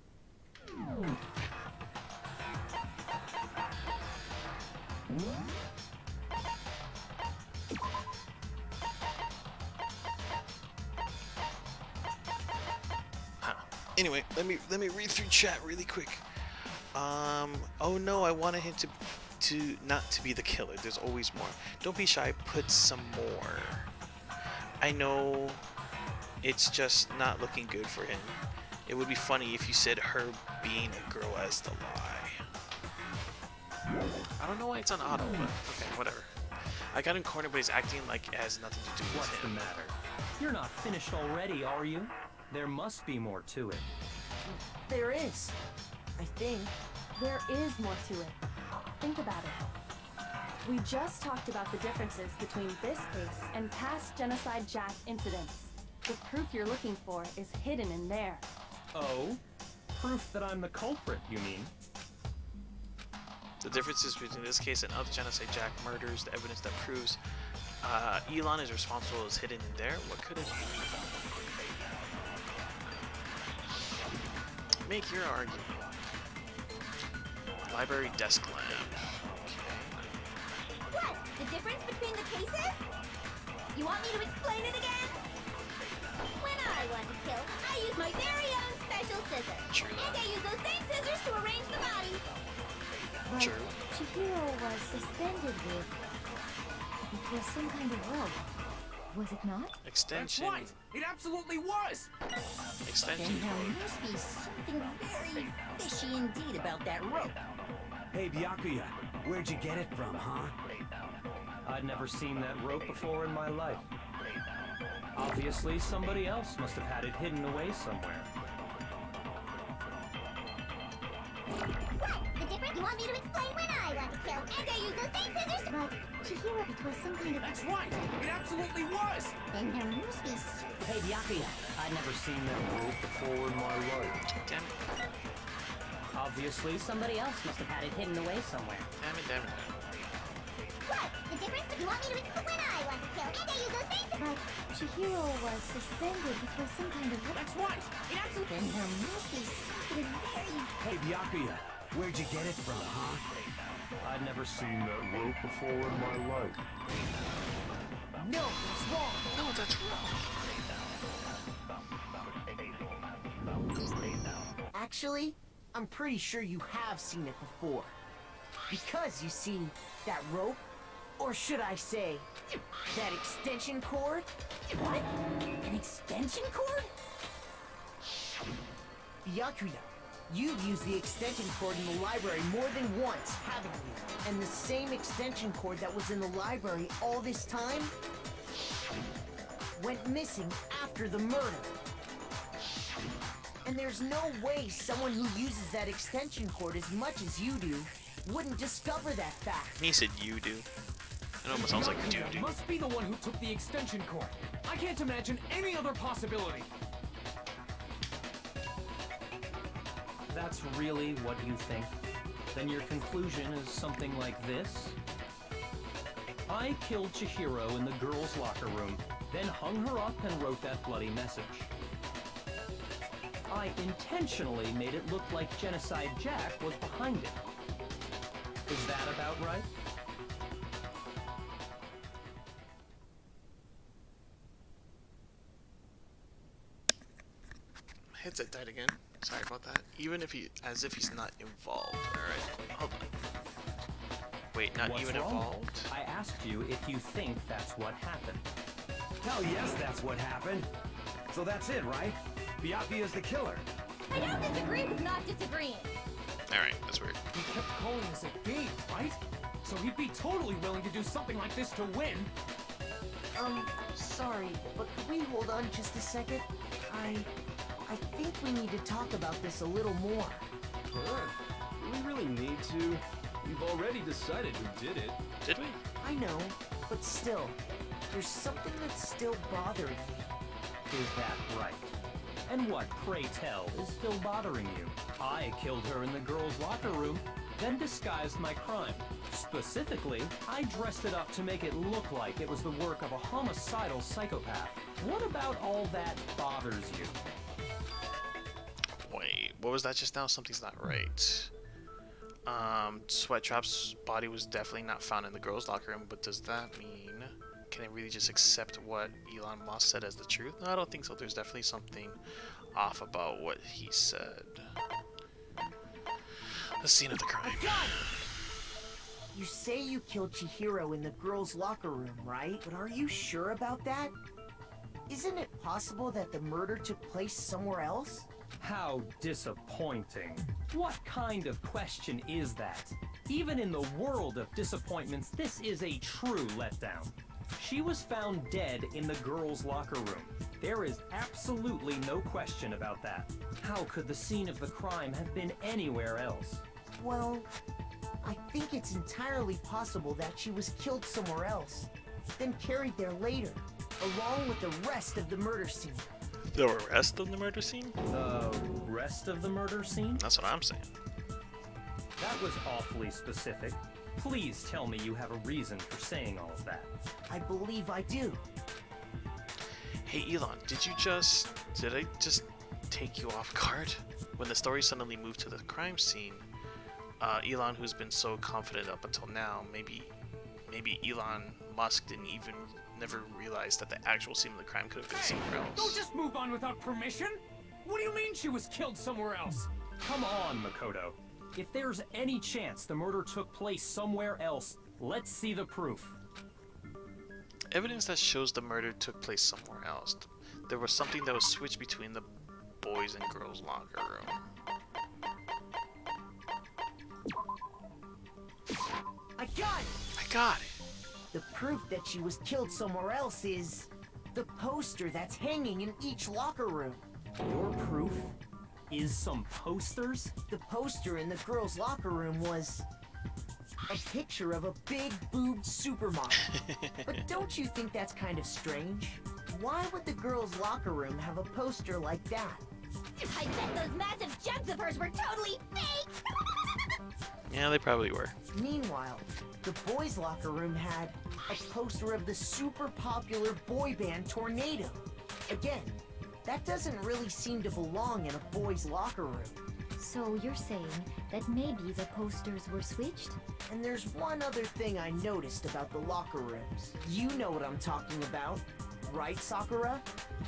Huh. Anyway, let me read through chat really quick. Oh no, I wanted him to not to be the killer. There's always more. Don't be shy, put some more. I know it's just not looking good for him. It would be funny if you said her being a girl as the lie. I don't know why it's on auto, but okay, whatever. I got him cornered, but he's acting like it has nothing to do with What's the him. matter? You're not finished already, are you? There must be more to it. There is. I think. There is more to it. Think about it. We just talked about the differences between this case and past Genocide Jack incidents. The proof you're looking for is hidden in there. Oh? Proof that I'm the culprit, you mean? The differences between this case and other Genocide Jack murders, the evidence that proves Elon is responsible is hidden in there. What could it be? Make your argument. Library desk lamp. What? The difference between the cases? You want me to explain it again? When I want to kill, I use my very own special scissors. True. And I use those same scissors to arrange the body. But True. Chihiro was suspended with... It was some kind of rope. Was it not? Extension. That's right. It absolutely was. Extension Then there cord. must be something very fishy indeed about that rope. Hey, Byakuya, where'd you get it from, huh? I'd never seen that rope before in my life. Obviously, somebody else must have had it hidden away somewhere. What? The difference? You want me to explain when I want to kill, and I use those same scissors to... But Chihiro, it was some kind of... That's right. It absolutely was. Then there must be something... Hey, Byakuya, I'd never seen that rope before in my life. Damn it. obviously somebody else must have had it hidden away somewhere. Damn it, damn it. What? The difference? You want me to explain when I want to kill, and I use those same scissors... But Chihiro was suspended because some kind of... That's right. It absolutely... Then there must be something very... Hey, Byakuya, where'd you get it from, huh? I'd never seen that rope before in my life. No, it's wrong. No, that's wrong. Actually, I'm pretty sure you have seen it before. Because, you see, that rope, or should I say, that extension cord? What? An extension cord? Byakuya, you've used the extension cord in the library more than once, haven't you? And the same extension cord that was in the library all this time went missing after the murder. And there's no way someone who uses that extension cord as much as you do wouldn't discover that fact. He said you do. It almost sounds like Byakuya doo-doo. must be the one who took the extension cord. I can't imagine any other possibility. That's really what you think? Then your conclusion is something like this? I killed Chihiro in the girls' locker room. then hung her up and wrote that bloody message. I intentionally made it look like Genocide Jack was behind it. Is that about right? Headset died again. Sorry about that. Even if as if he's not involved. Alright, hold on. Wait, not What's even wrong? involved? I asked you if you think that's what happened. Hell yes, that's what happened. So that's it, right? Biapi is the killer. I don't disagree with not disagreeing. Alright, that's weird. He kept calling this a game, right? So he'd be totally willing to do something like this to win. Sorry, but could we hold on just a second? I think we need to talk about this a little more. Sure. Do we really need to? We've already decided who did it. Did we? I know, but still, there's something that's still bothering me. Is that right? And what, pray tell, is still bothering you? I killed her in the girls' locker room, then disguised my crime. Specifically, I dressed it up to make it look like it was the work of a homicidal psychopath. What about all that bothers you? Wait, what was that just now? Something's not right. Sweattrap's body was definitely not found in the girls' locker room, but does that mean... Can I really just accept what Elon Musk said as the truth? No, I don't think so. There's definitely something off about what he said. The scene of the crime. You say you killed Chihiro in the girls' locker room, right? But are you sure about that? Isn't it possible that the murder took place somewhere else? How disappointing. What kind of question is that? Even in the world of disappointments, this is a true letdown. She was found dead in the girls' locker room. There is absolutely no question about that. How could the scene of the crime have been anywhere else? Well, I think it's entirely possible that she was killed somewhere else, then carried there later, along with the rest of the murder scene. The rest of the murder scene? The rest of the murder scene? That's what I'm saying. That was awfully specific. Please tell me you have a reason for saying all of that. I believe I do. Hey Elon, did I just take you off guard? When the story suddenly moved to the crime scene, Elon, who's been so confident up until now, maybe Elon Musk never realized that the actual scene of the crime could have been somewhere else. Don't just move on without permission! What do you mean she was killed somewhere else? Come on, Makoto. If there's any chance the murder took place somewhere else, let's see the proof. Evidence that shows the murder took place somewhere else. There was something that was switched between the boys and girls' locker room. I got it! I got it! The proof that she was killed somewhere else is the poster that's hanging in each locker room. Your proof is some posters? The poster in the girls' locker room was a picture of a big boobed supermodel. But don't you think that's kind of strange? Why would the girls' locker room have a poster like that? I bet those massive jugs of hers were totally fake! Yeah, they probably were. Meanwhile, the boys' locker room had a poster of the super popular boy band Tornado. Again, that doesn't really seem to belong in a boys' locker room. So you're saying that maybe the posters were switched? And there's one other thing I noticed about the locker rooms. You know what I'm talking about, right, Sakura?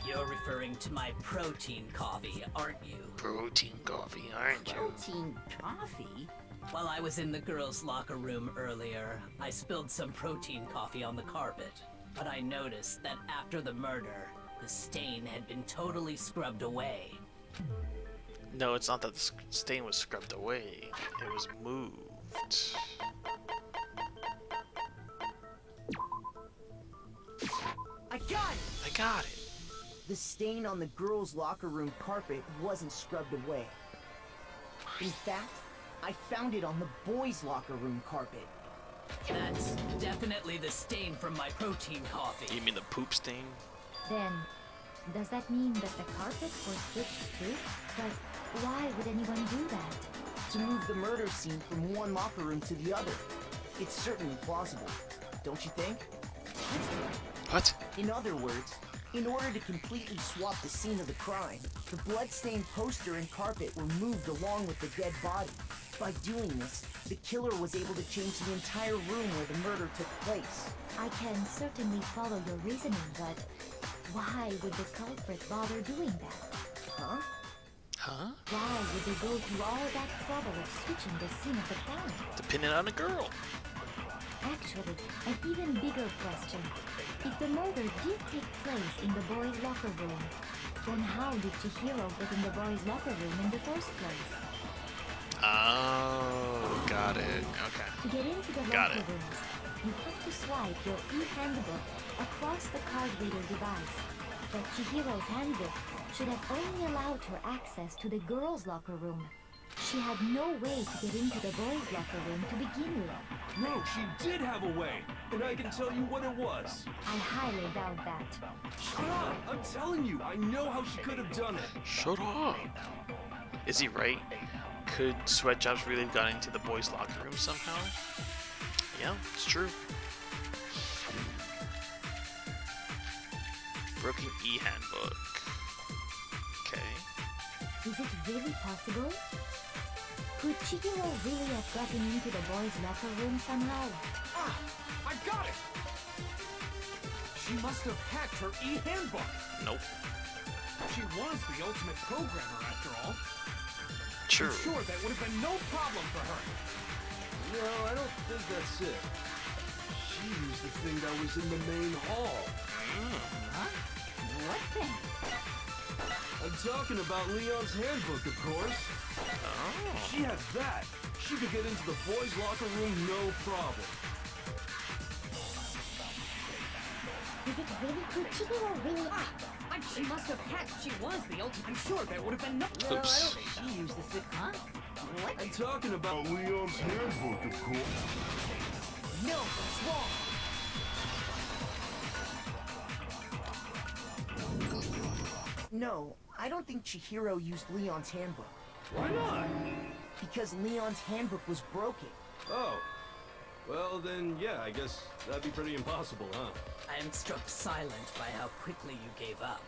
You're referring to my protein coffee, aren't you? Protein coffee, aren't you? Protein coffee? While I was in the girls' locker room earlier, I spilled some protein coffee on the carpet. But I noticed that after the murder, the stain had been totally scrubbed away. No, it's not that the stain was scrubbed away. It was moved. I got it! I got it. The stain on the girls' locker room carpet wasn't scrubbed away. In fact, I found it on the boys' locker room carpet. That's definitely the stain from my protein coffee. You mean the poop stain? Then, does that mean that the carpet was switched too? But why would anyone do that? To move the murder scene from one locker room to the other. It's certainly plausible, don't you think? What? In other words, in order to completely swap the scene of the crime, the blood-stained poster and carpet were moved along with the dead body. By doing this, the killer was able to change the entire room where the murder took place. I can certainly follow your reasoning, but why would the culprit bother doing that? Huh? Huh? Why would they go through all that trouble of switching the scene of the crime? Depending on the girl. Actually, an even bigger question. If the murder did take place in the boys' locker room, then how did Chihiro get in the boys' locker room in the first place? Oh, got it. Okay. To get into the Got locker it. rooms, you have to swipe your e-handbook across the card reader device. But Chihiro's handbook should have only allowed her access to the girls' locker room. She had no way to get into the boys' locker room to begin with. No, she did have a way, and I can tell you what it was. I highly doubt that. Shut up! I'm telling you, I know how she could have done it. Shut up. Is he right? Could Sweatjobs really have gotten into the boys' locker room somehow? Yeah, it's true. Broken e-handbook. Okay. Is it really possible? Could Chihiro really have gotten into the boys' locker room somehow? Ah! I got it! She must have hacked her e-handbook. Nope. She was the ultimate programmer, after all. True. I'm sure that would have been no problem for her. No, I don't think that's it. She used the thing that was in the main hall. Huh? What thing? I'm talking about Leon's handbook, of course. Oh. If she has that, she could get into the boys' locker room no problem. Is it really? Could Chihiro really? She must have hacked. She was the ultimate. I'm sure there would have been no. Oops. She used the thing. Huh? What? I'm talking about Leon's handbook, of course. No, that's wrong. No, I don't think Chihiro used Leon's handbook. Why not? Because Leon's handbook was broken. Oh. Well, then, yeah, I guess that'd be pretty impossible, huh? I am struck silent by how quickly you gave up.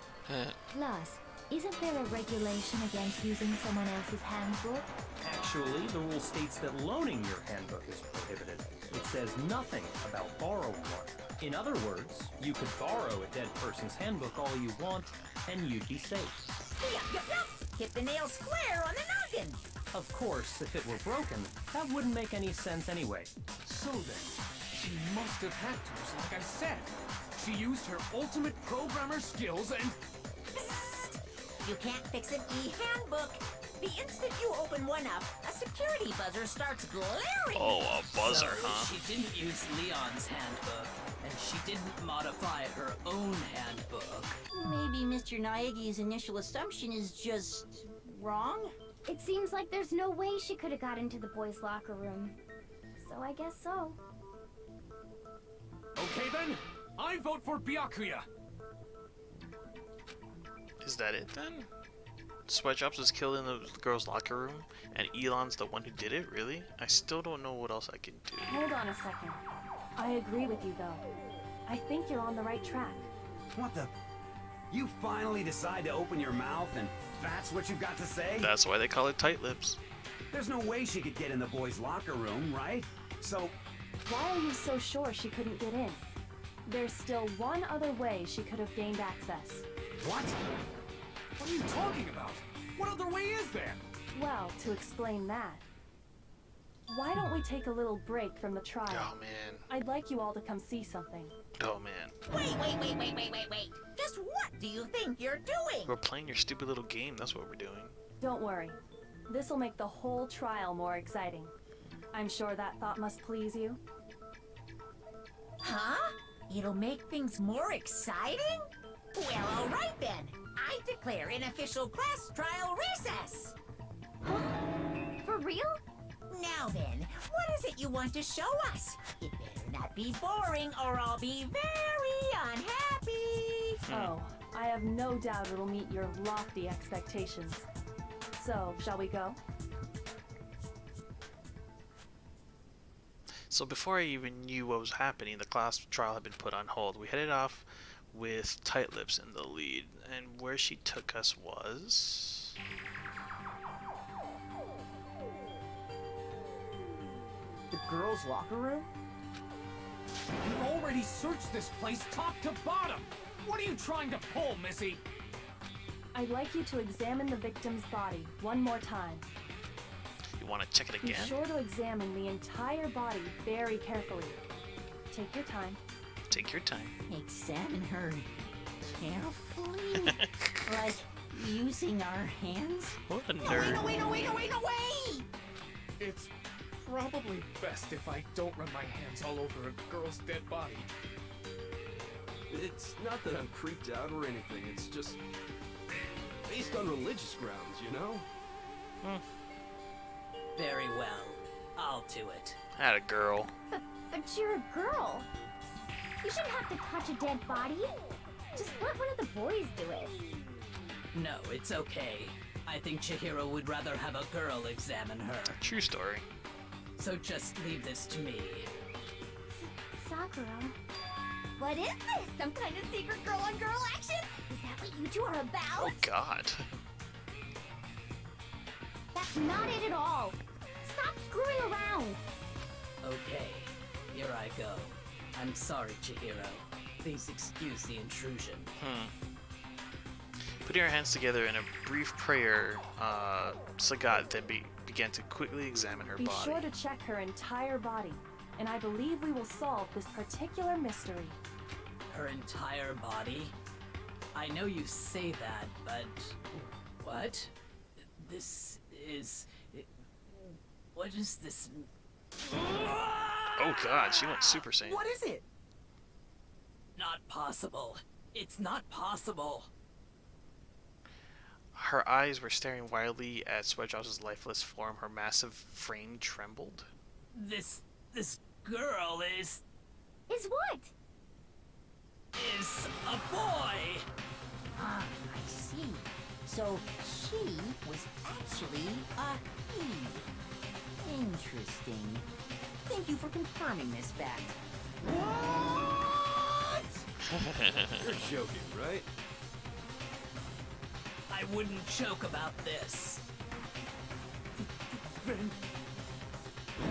Plus, isn't there a regulation against using someone else's handbook? Actually, the rule states that loaning your handbook is prohibited. It says nothing about borrowing one. In other words, you could borrow a dead person's handbook all you want, and you'd be safe. Yup. Hit the nail square on the noggin. Of course, if it were broken, that wouldn't make any sense anyway. So then, she must have hacked hers, like I said. She used her ultimate programmer skills and... Psst. You can't fix an e-handbook. The instant you open one up, a security buzzer starts blaring. Oh, a buzzer, So huh? she didn't use Leon's handbook, and she didn't modify her own handbook. Maybe Mr. Naegi's initial assumption is just wrong? It seems like there's no way she could have got into the boys' locker room. So I guess so. Okay then, I vote for Byakuya. Is that it then? Sweatjobs was killed in the girls' locker room, and Elon's the one who did it? Really? I still don't know what else I can do. Hold on a second. I agree with you, though. I think you're on the right track. What the? You finally decide to open your mouth and that's what you've got to say? That's why they call it tight lips. There's no way she could get in the boys' locker room, right? So, Why are you so sure she couldn't get in? There's still one other way she could have gained access. what? What are you talking about? What other way is there? Well, to explain that, why don't we take a little break from the trial? Oh man. I'd like you all to come see something. Oh man. Wait. Just what do you think you're doing? We're playing your stupid little game, that's what we're doing. Don't worry. This'll make the whole trial more exciting. I'm sure that thought must please you. Huh? It'll make things more exciting? Well, all right then. I declare an official class trial recess. For real? Now then, what is it you want to show us? It better not be boring or I'll be very unhappy. Oh, I have no doubt it'll meet your lofty expectations. So, shall we go? So before I even knew what was happening, the class trial had been put on hold. We headed off with Tight Lips in the lead. And where she took us was... The girls' locker room? We've already searched this place top to bottom. What are you trying to pull, Missy? I'd like you to examine the victim's body one more time. You want to check it Be again? sure to examine the entire body very carefully. Take your time. Take your time. Examine her carefully? Like using our hands? What a No, nerd. wait, no, wait, no, wait, no, wait! It's probably best if I don't run my hands all over a girl's dead body. It's not that I'm creeped out or anything, it's just based on religious grounds, you know? Very well. I'll do it. Had a girl. But you're a girl. You shouldn't have to touch a dead body. Just let one of the boys do it. No, it's okay. I think Chihiro would rather have a girl examine her. True story. So just leave this to me. Sakura. What is this? Some kind of secret girl-on-girl action? Is that what you two are about? Oh god. That's not it at all. Stop screwing around. Okay, here I go. I'm sorry, Chihiro. Please excuse the intrusion. Putting her hands together in a brief prayer, Sagat then began to quickly examine her Be body. sure to check her entire body, and I believe we will solve this particular mystery. Her entire body? I know you say that, but... What? This is... What is this... Oh god, she went Super Saiyan. What is it? Not possible. It's not possible. Her eyes were staring wildly at Sweatdrop's lifeless form. Her massive frame trembled. This girl is Is what? a boy. Ah, I see. So she was actually a he. Interesting. Thank you for confirming this fact. What? You're joking, right? I wouldn't joke about this. Then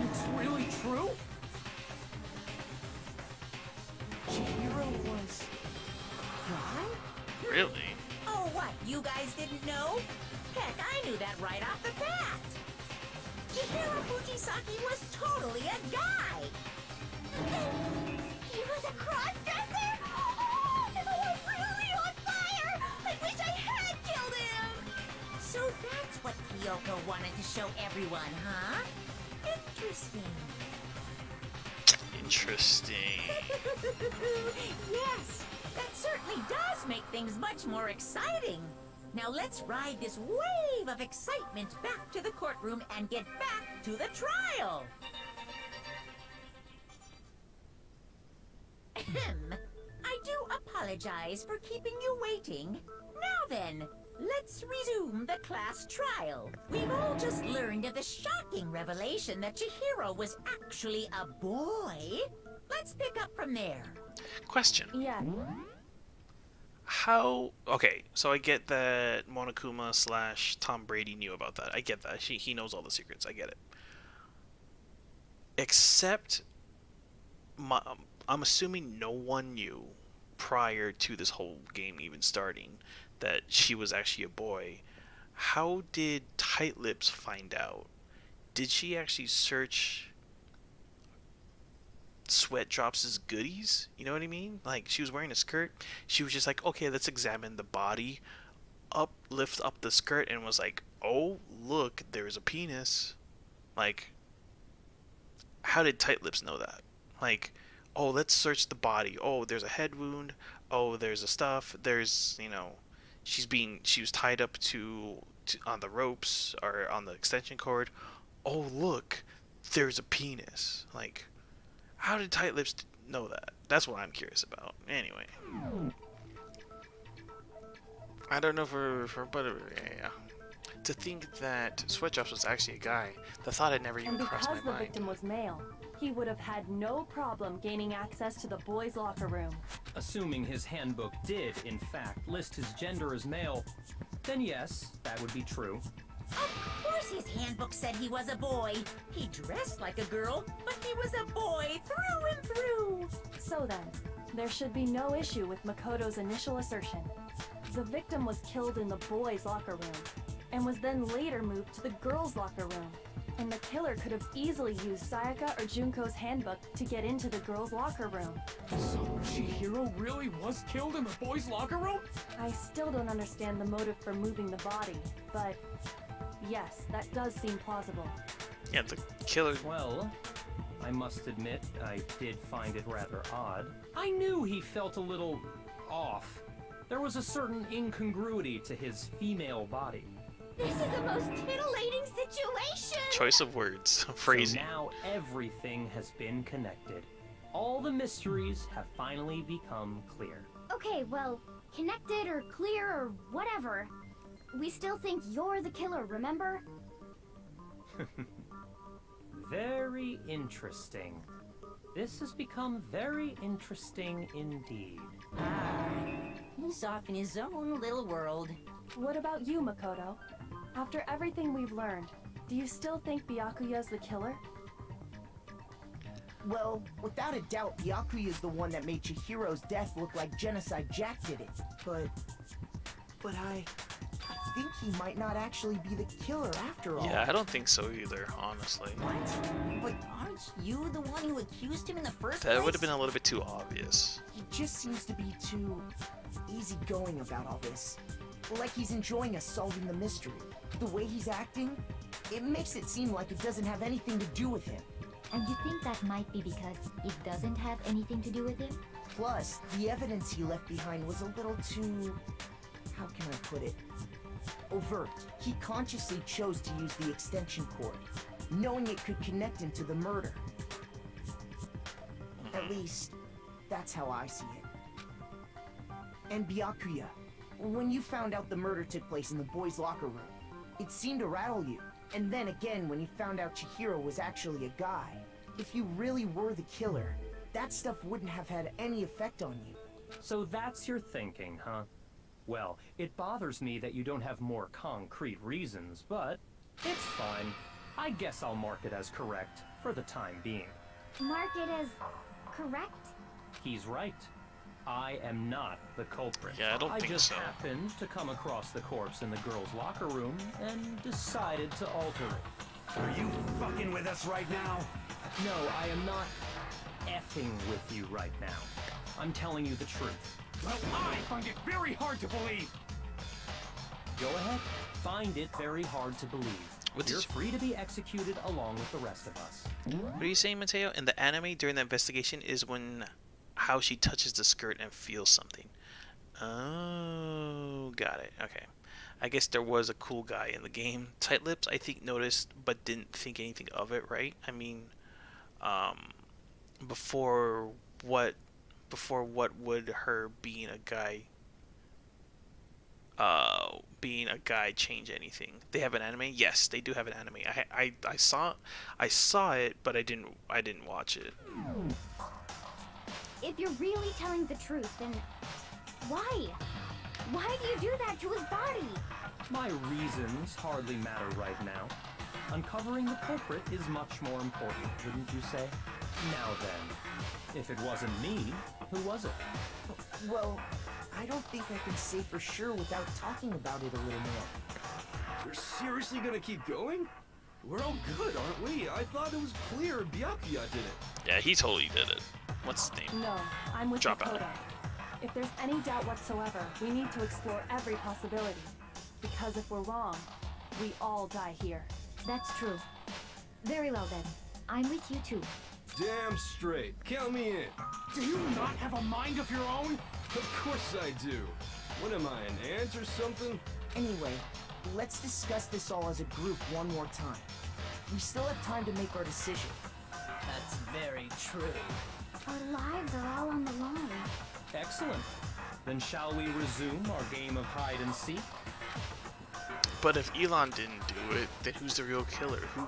it's really true? Chihiro was... God? Really? Oh, what? You guys didn't know? Heck, I knew that right off the bat. Chihiro Fujisaki was totally a guy. He was a cross-dresser? Oh, I'm really on fire! I wish I had killed him! So that's what Kyoko wanted to show everyone, huh? Interesting. Interesting. Yes, that certainly does make things much more exciting. Now let's ride this wave of excitement back to the courtroom and get back to the trial. Ahem. I do apologize for keeping you waiting. Now then, let's resume the class trial. We've all just learned of the shocking revelation that Chihiro was actually a boy. Let's pick up from there. Question. Yeah. How... Okay, so I get that Monokuma / Tom Brady knew about that. I get that. He knows all the secrets. I get it. Except... I'm assuming no one knew prior to this whole game even starting that she was actually a boy. How did Tight Lips find out? Did she actually search Sweatdrops' goodies? You know what I mean? Like, she was wearing a skirt. She was just like, okay, let's examine the body. Lift up the skirt and was like, oh, look, there's a penis. Like, how did Tight Lips know that? Like, oh, let's search the body. Oh, there's a head wound. Oh, there's a stuff. There's, you know, she was tied up to on the ropes or on the extension cord. Oh, look, there's a penis. Like, how did Tight Lips know that? That's what I'm curious about. Anyway, I don't know but yeah. to think that Sweatdrops was actually a guy, the thought had never even And crossed my because the mind. victim was male, he would have had no problem gaining access to the boys' locker room. Assuming his handbook did, in fact, list his gender as male, then yes, that would be true. Of course his handbook said he was a boy. He dressed like a girl, but he was a boy through and through. So then, there should be no issue with Makoto's initial assertion. The victim was killed in the boys' locker room, and was then later moved to the girls' locker room. And the killer could have easily used Sayaka or Junko's handbook to get into the girls' locker room. So Chihiro really was killed in the boys' locker room? I still don't understand the motive for moving the body, but yes, that does seem plausible. Yeah, the killer. Well, I must admit, I did find it rather odd. I knew he felt a little off. There was a certain incongruity to his female body. This is the most titillating situation! Choice of words, So phrasing. now everything has been connected. All the mysteries have finally become clear. Okay, well, connected or clear or whatever. We still think you're the killer, remember? Very interesting. This has become very interesting indeed. Ah, he's off in his own little world. What about you, Makoto? After everything we've learned, do you still think Byakuya's the killer? Well, without a doubt, Byakuya is the one that made Chihiro's death look like Genocide Jack did it. But I think he might not actually be the killer after all. Yeah, I don't think so either, honestly. What? But aren't you the one who accused him in the first place? That would have been a little bit too obvious. He just seems to be too easygoing about all this. Like he's enjoying us solving the mystery. The way he's acting, it makes it seem like it doesn't have anything to do with him. And you think that might be because it doesn't have anything to do with him? Plus, the evidence he left behind was a little too... how can I put it? Overt. He consciously chose to use the extension cord, knowing it could connect him to the murder. At least, that's how I see it. And Byakuya, when you found out the murder took place in the boys' locker room, it seemed to rattle you. And then again, when you found out Chihiro was actually a guy, if you really were the killer, that stuff wouldn't have had any effect on you. So that's your thinking, huh? Well, it bothers me that you don't have more concrete reasons, but it's fine. I guess I'll mark it as correct for the time being. Mark it as correct? He's right. I am not the culprit. Yeah, I don't think just so. happened to come across the corpse in the girls' locker room and decided to alter it. Are you fucking with us right now? No, I am not effing with you right now. I'm telling you the truth. Well, I find it very hard to believe. Go ahead. Find it very hard to believe. What did You're you- free to be executed along with the rest of us. What are you saying, Mateo? In the anime, during the investigation, is when how she touches the skirt and feels something. Oh, got it. Okay. I guess there was a cool guy in the game. Tight Lips, I think, noticed but didn't think anything of it, right? I mean, before what would her being a guy change anything? They have an anime? Yes, they do have an anime. I saw it, but I didn't watch it. If you're really telling the truth, then why? Why do you do that to his body? My reasons hardly matter right now. Uncovering the culprit is much more important, wouldn't you say? Now then, if it wasn't me, who was it? Well, I don't think I can say for sure without talking about it a little more. We're seriously gonna keep going? We're all good, aren't we? I thought it was clear Byakuya did it. Yeah, he totally did it. What's his name? No, I'm with Drop out. Makoto. If there's any doubt whatsoever, we need to explore every possibility. Because if we're wrong, we all die here. That's true. Very well then. I'm with you too. Damn straight. Count me in. Do you not have a mind of your own? Of course I do. What am I, an ant or something? Anyway, let's discuss this all as a group one more time. We still have time to make our decision. That's very true. Our lives are all on the line. Excellent. Then shall we resume our game of hide and seek? But if Elon didn't do it, then who's the real killer? Who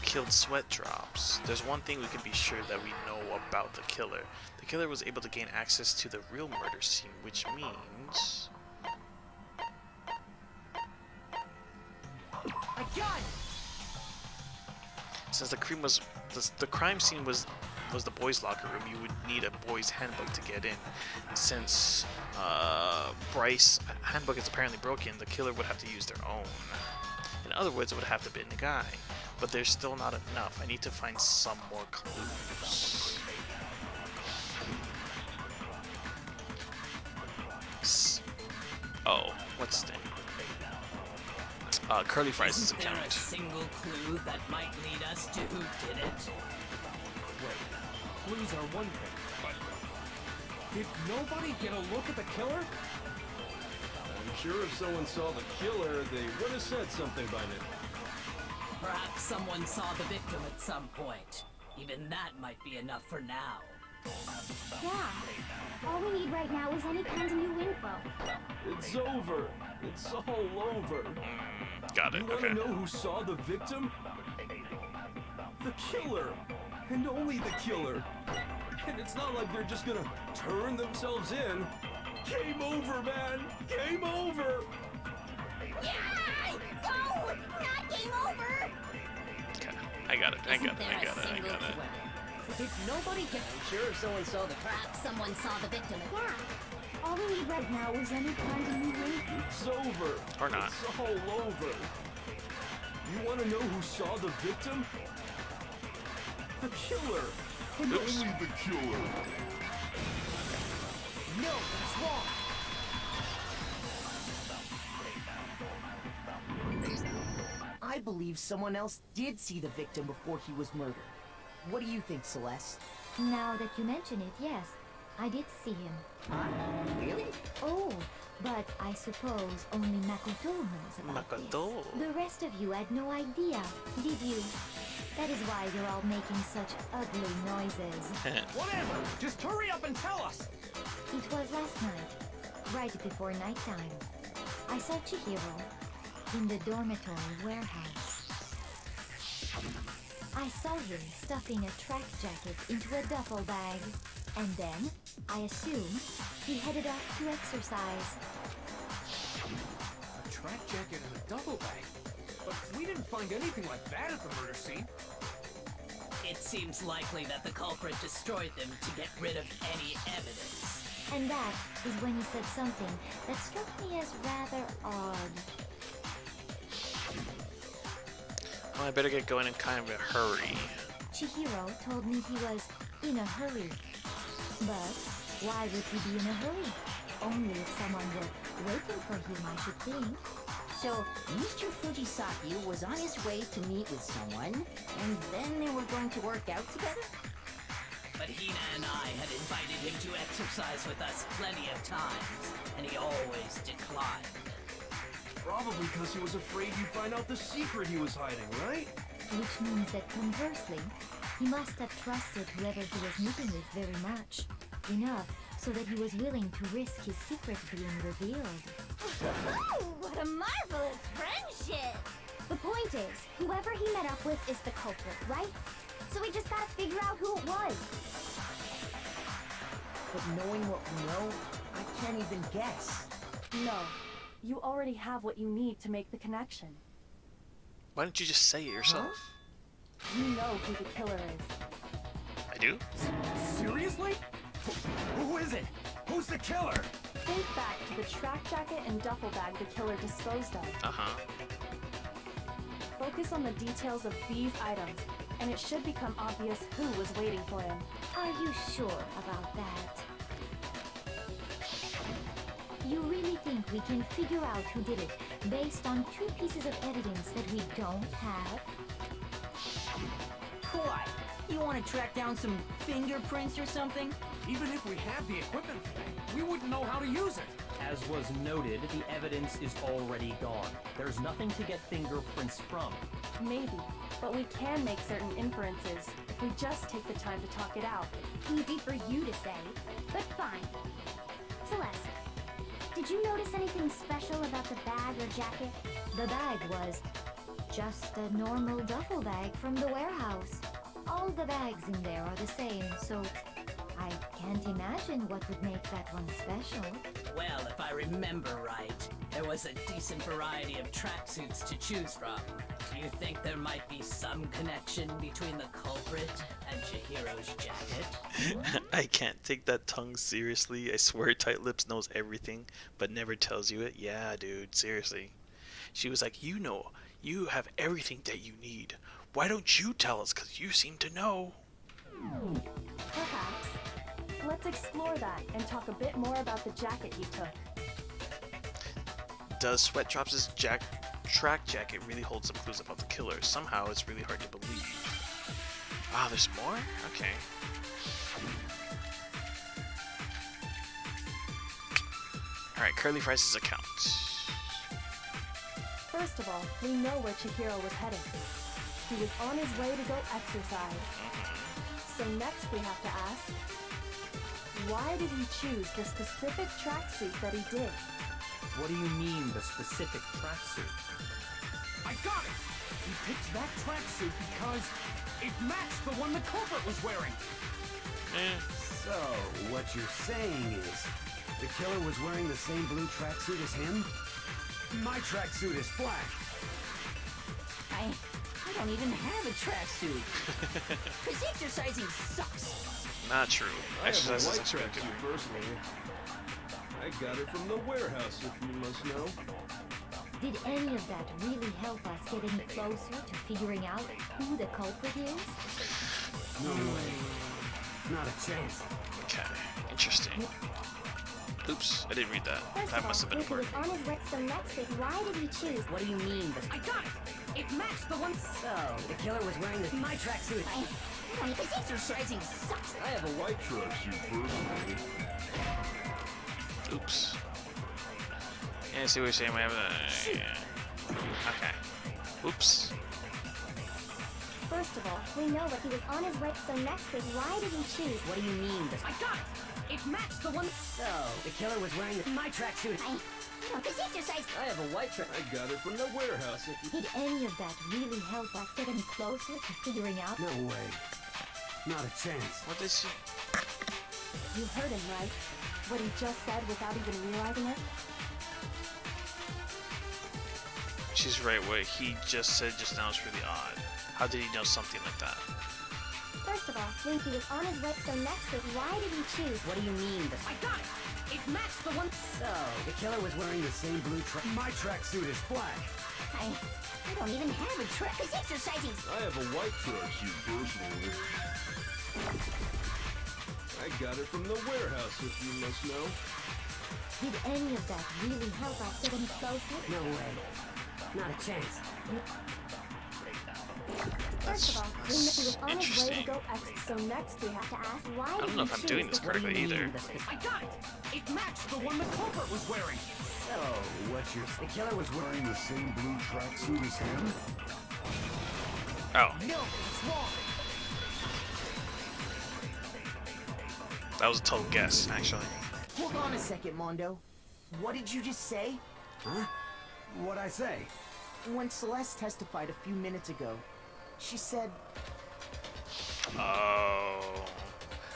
killed Sweat Drops? There's one thing we can be sure that we know about the killer. The killer was able to gain access to the real murder scene, which means... A gun! Since the crime scene was the boys' locker room, you would need a boys' handbook to get in. Since Bryce's handbook is apparently broken, the killer would have to use their own. In other words, it would have to be the guy. But there's still not enough. I need to find some more clues. Oh, what's the name? Curly Fries' Isn't there a account. single clue that might lead us to who did it? Wait, clues are one thing, but did nobody get a look at the killer? I'm sure if someone saw the killer, they would have said something by now. Perhaps someone saw the victim at some point. Even that might be enough for now. Yeah. All we need right now is any kind of new info. It's over. It's all over. Got it, You want okay. to know who saw the victim? The killer. And only the killer. And it's not like they're just gonna turn themselves in. Game over, man. Game over. Yeah! No! Not game over! Okay, I got it, I got it, I got it, I got it. Did nobody get... I'm sure if someone saw the... Perhaps someone saw the victim. Yeah. All we need right now is any kind of new info. It's over. Or not. It's all over. You want to know who saw the victim? The killer. And Oops. only the killer. No, that's wrong. I believe someone else did see the victim before he was murdered. What do you think, Celeste? Now that you mention it, yes, I did see him. Huh? Really? Oh, but I suppose only Makoto knows about Makoto. this. The rest of you had no idea, did you? That is why you're all making such ugly noises. Whatever! Just hurry up and tell us! It was last night, right before nighttime. I saw Chihiro in the dormitory warehouse. I saw him stuffing a track jacket into a duffel bag. And then, I assume, he headed off to exercise. A track jacket and a duffel bag? But we didn't find anything like that at the murder scene. It seems likely that the culprit destroyed them to get rid of any evidence. And that is when he said something that struck me as rather odd. Well, I better get going in kind of a hurry. Chihiro told me he was in a hurry. But why would he be in a hurry? Only if someone were waiting for him, I should think. So, Mr. Fujisaki was on his way to meet with someone, and then they were going to work out together? But Hina and I had invited him to exercise with us plenty of times, and he always declined. Probably because he was afraid you'd find out the secret he was hiding, right? Which means that conversely, he must have trusted whoever he was meeting with very much. Enough so that he was willing to risk his secret being revealed. Oh, what a marvelous friendship! The point is, whoever he met up with is the culprit, right? So we just gotta figure out who it was. But knowing what we know, I can't even guess. No. You already have what you need to make the connection. Why don't you just say it yourself? You know who the killer is. I do? Seriously? Who is it? Who's the killer? Think back to the track jacket and duffel bag the killer disposed of. Uh-huh. Focus on the details of these items, and it should become obvious who was waiting for him. Are you sure about that? You really think we can figure out who did it based on two pieces of evidence that we don't have? Why? You want to track down some fingerprints or something? Even if we had the equipment for that, we wouldn't know how to use it. As was noted, the evidence is already gone. There's nothing to get fingerprints from. Maybe, but we can make certain inferences if we just take the time to talk it out. Easy for you to say, but fine. Celeste, did Did you notice anything special about the bag or jacket? The bag was just a normal duffel bag from the warehouse. All the bags in there are the same, so I can't imagine what would make that one special. Well, if I remember right, there was a decent variety of tracksuits to choose from. Do you think there might be some connection between the culprit and Chihiro's jacket? I can't take that tongue seriously. I swear Tight Lips knows everything, but never tells you it. Yeah, dude, seriously. She was like, you know, you have everything that you need. Why don't you tell us? Because you seem to know. Perhaps. Let's explore that and talk a bit more about the jacket you took. Does Sweatdrops' track jacket really hold some clues about the killer? Somehow it's really hard to believe. Ah, there's more? Okay. Alright, Curly Fries' account. First of all, we know where Chihiro was heading. He was on his way to go exercise. So next we have to ask, why did he choose the specific tracksuit that he did? What do you mean, the specific tracksuit? I got it! He picked that tracksuit because it matched the one the culprit was wearing! So, what you're saying is, the killer was wearing the same blue tracksuit as him? My tracksuit is black. I don't even have a tracksuit. Because exercising sucks. Not true. I have a Exercise is white expected. tracksuit personally. I got it from the warehouse, if you must know. Did any of that really help us get any closer to figuring out who the culprit is? No way. Not a chance. Okay, interesting. Oops, I didn't read that. First That of must have all, been if he was important. on his way, so next week, why did he choose? What do you mean? I got it! It matched the one... So, the killer was wearing my tracksuit. Because exercising sucks. I have a white tracksuit personally. Oops. Yeah, I see what you're saying. We have a... Okay. Oops. First of all, we know that he was on his way, so next week, why did he choose? What do you mean? I got it! It matched the one... So, the killer was wearing my tracksuit. Because exercise. I have a white track. I got it from the warehouse, if you... Did any of that really help us get any closer to figuring out? No way. Not a chance. What did she... You heard him, right? What he just said without even realizing it? She's right. What he just said just now is really odd. How did he know something like that? First of all, when he was on his way, so next week, why did he choose? What do you mean? I got it! It matched the one... So, the killer was wearing The same blue track. My tracksuit is black. I don't even have a track. Because exercising... I have a white tracksuit personally. I got it from the warehouse, if you must know. Did any of that really help us get any closer? No way. Not a chance. First of all, when he was on his way to interesting. go so next we have to ask why I did don't know he if I'm choose doing this the correctly either. I got it! It matched the one the culprit was wearing! So, what you're... The killer was wearing... Wearing the same blue tracksuit as him? Oh, No, it's wrong! that was a total guess, actually. Hold on a second, Mondo. What did you just say? Huh? What'd I say? When Celeste testified a few minutes ago, she said... Oh.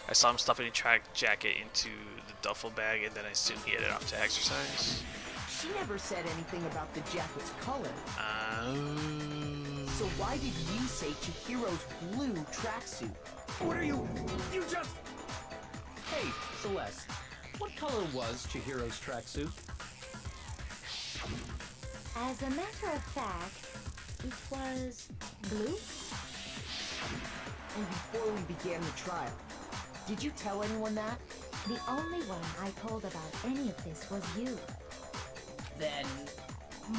I saw him stuffing a track jacket into the duffel bag, and then I assumed he headed off to exercise. She never said anything about the jacket's color. Oh. So why did you say Chihiro's blue tracksuit? What are you... You just... Hey, Celeste. What color was Chihiro's tracksuit? As a matter of fact, it was blue. And before we began the trial, did you tell anyone that? The only one I told about any of this was you. Then,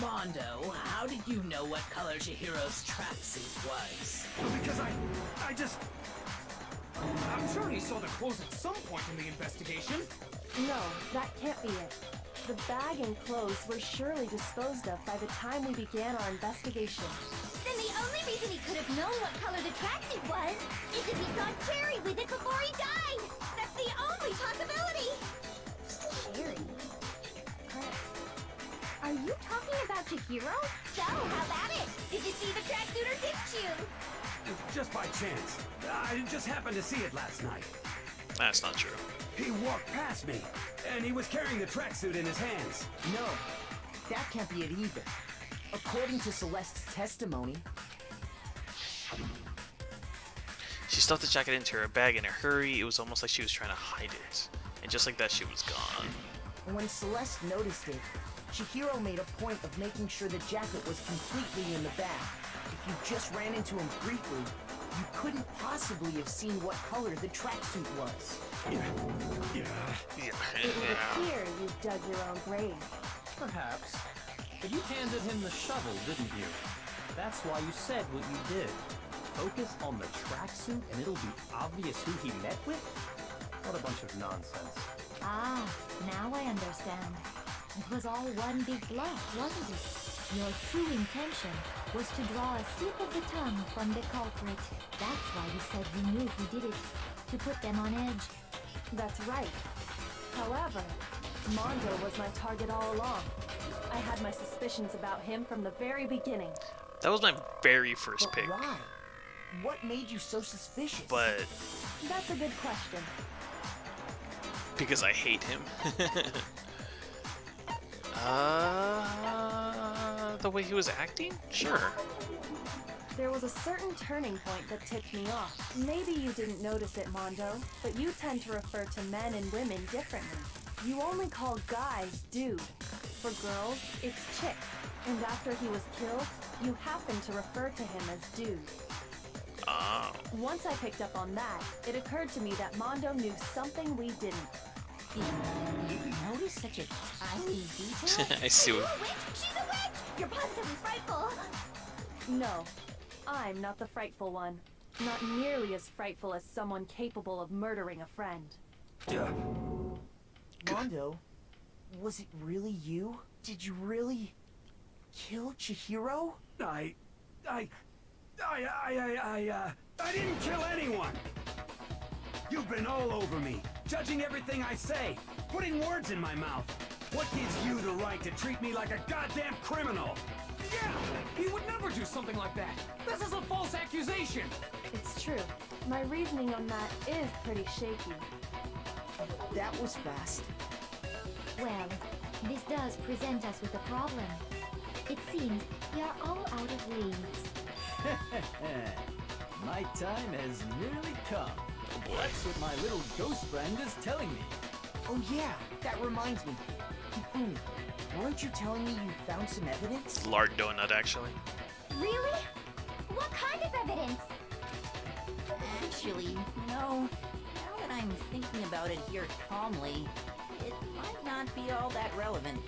Mondo, how did you know what color Chihiro's tracksuit was? Because I just... I'm sure he saw the clothes at some point in the investigation. No, that can't be it. The bag and clothes were surely disposed of by the time we began our investigation. Then the only reason he could have known what color the tracksuit was is if he saw Cherry with it before he died! That's the only possibility! Cherry? Are you talking about Chihiro? So, how about it? Did you see the tracksuit or didn't you? Just by chance. I just happened to see it last night. That's not true. He walked past me, and he was carrying the tracksuit in his hands. No, that can't be it either. According to Celeste's testimony, She stuffed the jacket into her bag in a hurry. It was almost like she was trying to hide it. And just like that, she was gone. when Celeste noticed it, Chihiro made a point of making sure the jacket was completely in the bag. If you just ran into him briefly, you couldn't possibly have seen what color the tracksuit was. It would appear you dug your own grave. Perhaps. But you handed him the shovel, didn't you? That's why you said what you did. Focus on the tracksuit and it'll be obvious who he met with? What a bunch of nonsense. Ah, now I understand. It was all one big bluff, wasn't it? Your true intention was to draw a slip of the tongue from the culprit. That's why you said you knew who did it, to put them on edge. That's right. However, Mondo was my target all along. I had my suspicions about him from the very beginning. That was my very first But pick. why? What made you so suspicious? But That's a good question. because I hate him. The way he was acting? Sure. There was a certain turning point that tipped me off. Maybe you didn't notice it, Mondo, but you tend to refer to men and women differently. You only call guys dude. For girls, it's chick. And after he was killed, you happen to refer to him as dude. Oh. Once I picked up on that, it occurred to me that Mondo knew something we didn't. You notice such a tiny detail? I see Are you what. a witch? She's a witch! You're positively frightful! No, I'm not the frightful one. Not nearly as frightful as someone capable of murdering a friend. Mondo, was it really you? Did you really kill Chihiro? I didn't kill anyone! You've been all over me, judging everything I say, putting words in my mouth. What gives you the right to treat me like a goddamn criminal? Yeah! He would never do something like that! This is a false accusation! It's true. My reasoning on that is pretty shaky. That was fast. Well, this does present us with a problem. It seems we are all out of leads. My time has nearly come. Oh boy. That's what my little ghost friend is telling me. Oh yeah, that reminds me. Hifumi, weren't you telling me you found some evidence? Lard donut, actually. Really? What kind of evidence? Actually, now that I'm thinking about it here calmly, it might not be all that relevant.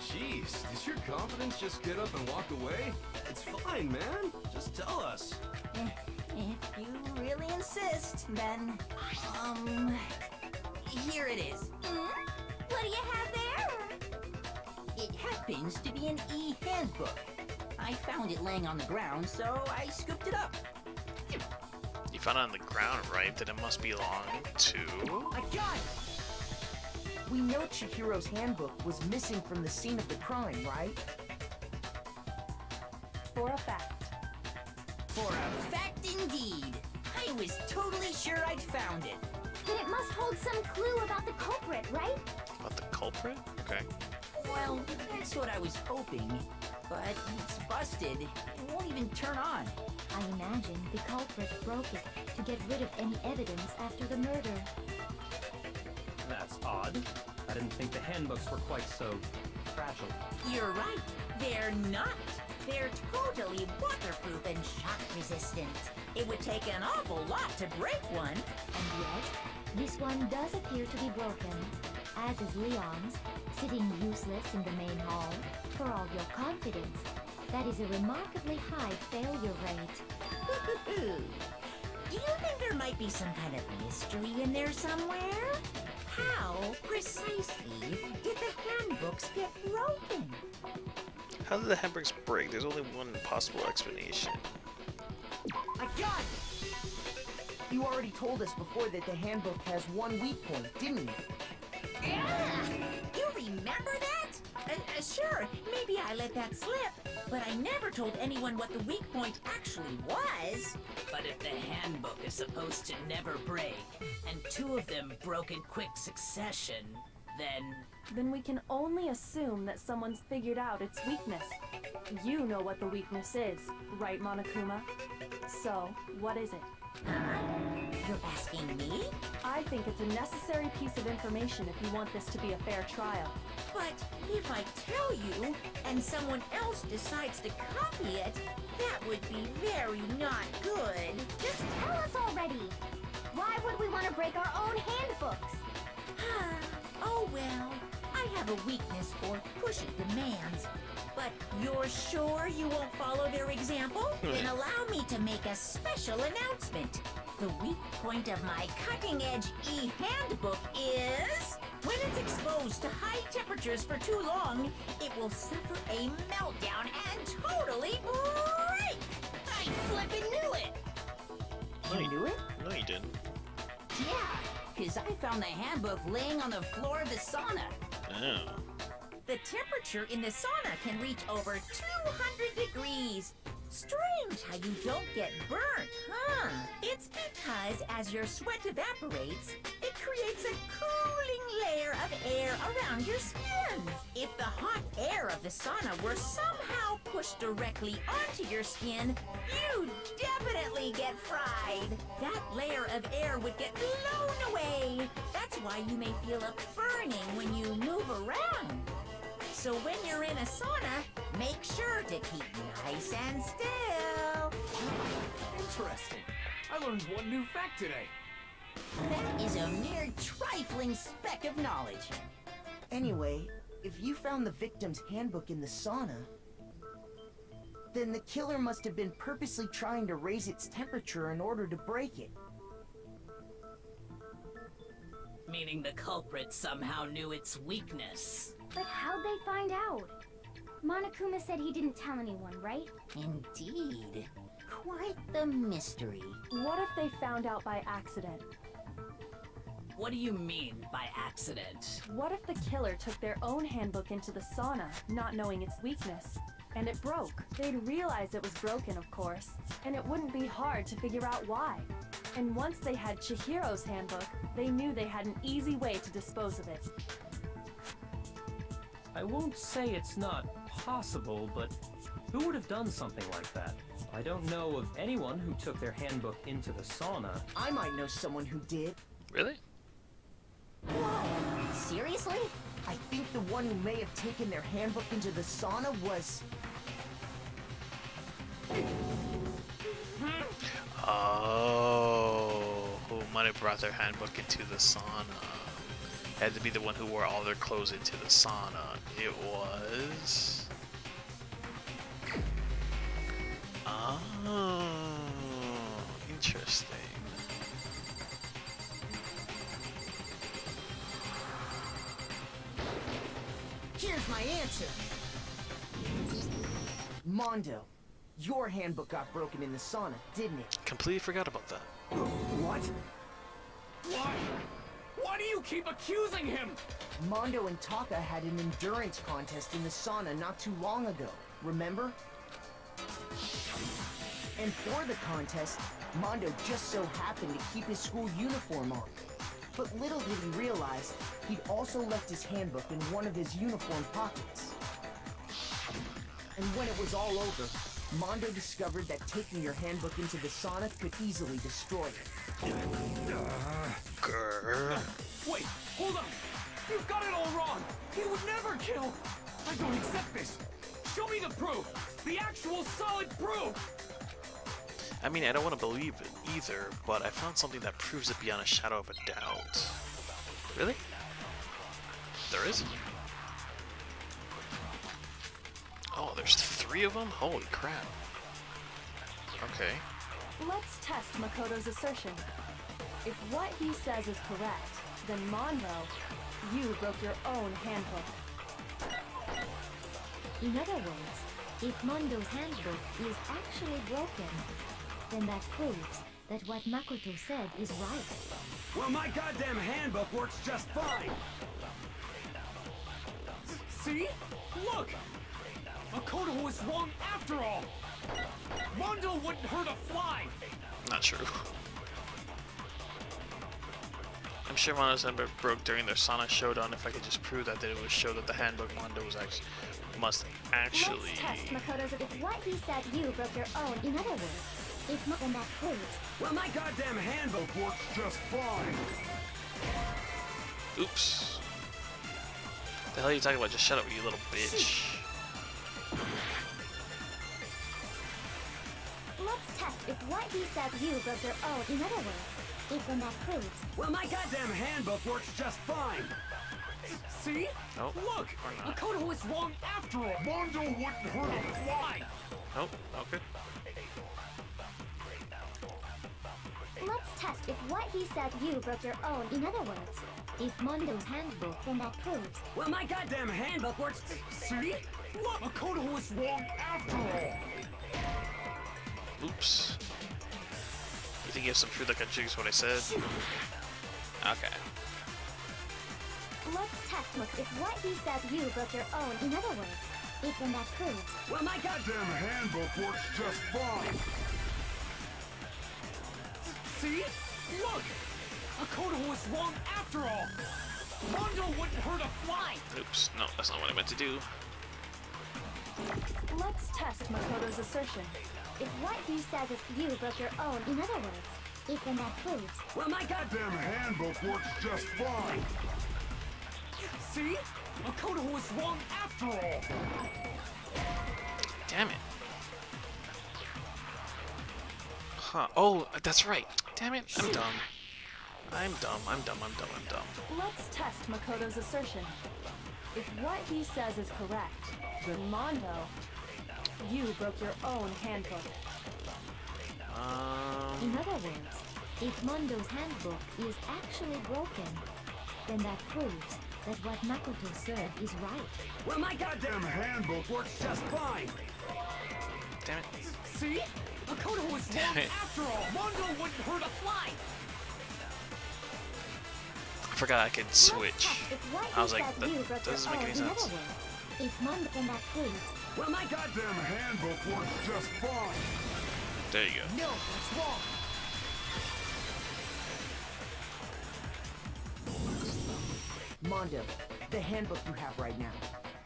Jeez, does your confidence just get up and walk away? It's fine, man. Just tell us. If you really insist, then, here it is. What do you have there? It happens to be an e-handbook. I found it laying on the ground, so I scooped it up. You found it on the ground, right? Then it must belong to. I got it! We know Chihiro's handbook was missing from the scene of the crime, right? For a fact. For a fact indeed. I was totally sure I'd found it. Then it must hold some clue about the culprit, right? About the culprit? Okay. Well, that's what I was hoping. But it's busted. It won't even turn on. I imagine the culprit broke it to get rid of any evidence after the murder. That's odd. I didn't think the handbooks were quite so fragile. You're right. They're not. They're totally waterproof and shock resistant. It would take an awful lot to break one. And yet, this one does appear to be broken, as is Leon's, sitting useless in the main hall. For all your confidence, that is a remarkably high failure rate. Do you think there might be some kind of mystery in there somewhere? How precisely did the handbooks get broken? How did the handbooks break? There's only one possible explanation. I got it! You already told us before that the handbook has one weak point, didn't you? You remember that? Sure, maybe I let that slip, but I never told anyone what the weak point actually was. But if the handbook is supposed to never break, and two of them broke in quick succession, Then we can only assume that someone's figured out its weakness. You know what the weakness is, right, Monokuma? So, what is it? You're asking me? I think it's a necessary piece of information if you want this to be a fair trial. But if I tell you, and someone else decides to copy it, that would be very not good. Just tell us already! Why would we want to break our own handbooks? Oh well, I have a weakness for pushy demands. But you're sure you won't follow their example? Then allow me to make a special announcement. The weak point of my cutting-edge e-handbook is... when it's exposed to high temperatures for too long, it will suffer a meltdown and totally break! I flippin' knew it! No, You knew it? No, you didn't. Yeah, because I found the handbook laying on the floor of the sauna. Oh. The temperature in the sauna can reach over 200 degrees. Strange how you don't get burnt, huh? It's because as your sweat evaporates, it creates a cooling layer of air around your skin. If the hot air of the sauna were somehow pushed directly onto your skin, you'd definitely get fried. That layer of air would get blown away. That's why you may feel a burning when you move around. So when you're in a sauna, make sure to keep nice and still. Interesting. I learned one new fact today. That is a mere trifling speck of knowledge. Anyway, if you found the victim's handbook in the sauna, then the killer must have been purposely trying to raise its temperature in order to break it. Meaning the culprit somehow knew its weakness. But how'd they find out? Monokuma said he didn't tell anyone, right? Indeed. Quite the mystery. What if they found out by accident? What do you mean by accident? What if the killer took their own handbook into the sauna, not knowing its weakness, and it broke? They'd realize it was broken, of course, and it wouldn't be hard to figure out why. And once they had Chihiro's handbook, they knew they had an easy way to dispose of it. I won't say it's not possible, but who would have done something like that? I don't know of anyone who took their handbook into the sauna. I might know someone who did. Really? Whoa! Seriously? I think the one who may have taken their handbook into the sauna was... Oh, who might have brought their handbook into the sauna? Had to be the one who wore all their clothes into the sauna. It was... Oh, interesting. Here's my answer! Mondo, your handbook got broken in the sauna, didn't it? Completely forgot about that. What? Why? Why do you keep accusing him? Mondo and Taka had an endurance contest in the sauna not too long ago, remember? And for the contest, Mondo just so happened to keep his school uniform on. But little did he realize, he'd also left his handbook in one of his uniform pockets. And when it was all over, Mondo discovered that taking your handbook into the sauna could easily destroy it. Grr. Wait, hold on. You've got it all wrong. He would never kill. I don't accept this. Show me the proof. The actual solid proof. I mean, I don't want to believe it either, but I found something that proves it beyond a shadow of a doubt. Really? There is? Oh, there's 3 of them? Holy crap. Okay. Let's test Makoto's assertion. If what he says is correct, then Mondo, you broke your own handbook. In other words, if Mondo's handbook is actually broken, then that proves that what Makoto said is right. Well, my goddamn handbook works just fine. See? Look! Makoto was wrong after all! Mondo wouldn't hurt a fly! Not true. I'm sure Mondo's number broke during their Sana showdown. If I could just prove that, then it would show that the handbook Mondo was must actually. Let's test Makoto's if what he said you broke your own. In other words, if not, then that proves. Well, my goddamn handbook works just fine. Oops. The hell are you talking about? Just shut up, you little bitch. Let's test if what he said you broke your own. In other words, if then that proves. Well, my goddamn handbook works just fine. See? Nope. Look! Or not. Makoto was wrong after all! Mondo wouldn't hurt a fly! Nope. Okay. Let's test if what he said you broke your own. In other words, if Mondo's handbook, then that proves. Well, my goddamn handbook works. See? Look! Makoto was wrong after all! Oops. You think you have some truth that contradicts what I said? Okay. Let's test if what he said you broke your own. In other words, if then that proves. Well, my goddamn handbook works just fine. See? Look! Makoto was wrong after all! Mondo wouldn't hurt a fly! Oops. No, that's not what I meant to do. Let's test Makoto's assertion. If what he says is you broke your own. In other words, if then that proves. Well, my goddamn handbook works just fine. See? Makoto was wrong after all! Damn it. Huh. Oh, that's right. Damn it. I'm dumb. I'm dumb. Let's test Makoto's assertion. If what he says is correct, then Mondo, you broke your own handbook. In other words, if Mondo's handbook is actually broken, then that proves that what Makoto said is right. Well, my goddamn handbook works just fine. Damn it. See? Makoto was wrong after all! Mondo wouldn't hurt a fly! I forgot I could switch. I was like, that doesn't make any In other sense. words, if Mondo, then that proves. Well, my goddamn handbook works just fine. There you go. No, that's wrong. Mondo, the handbook you have right now,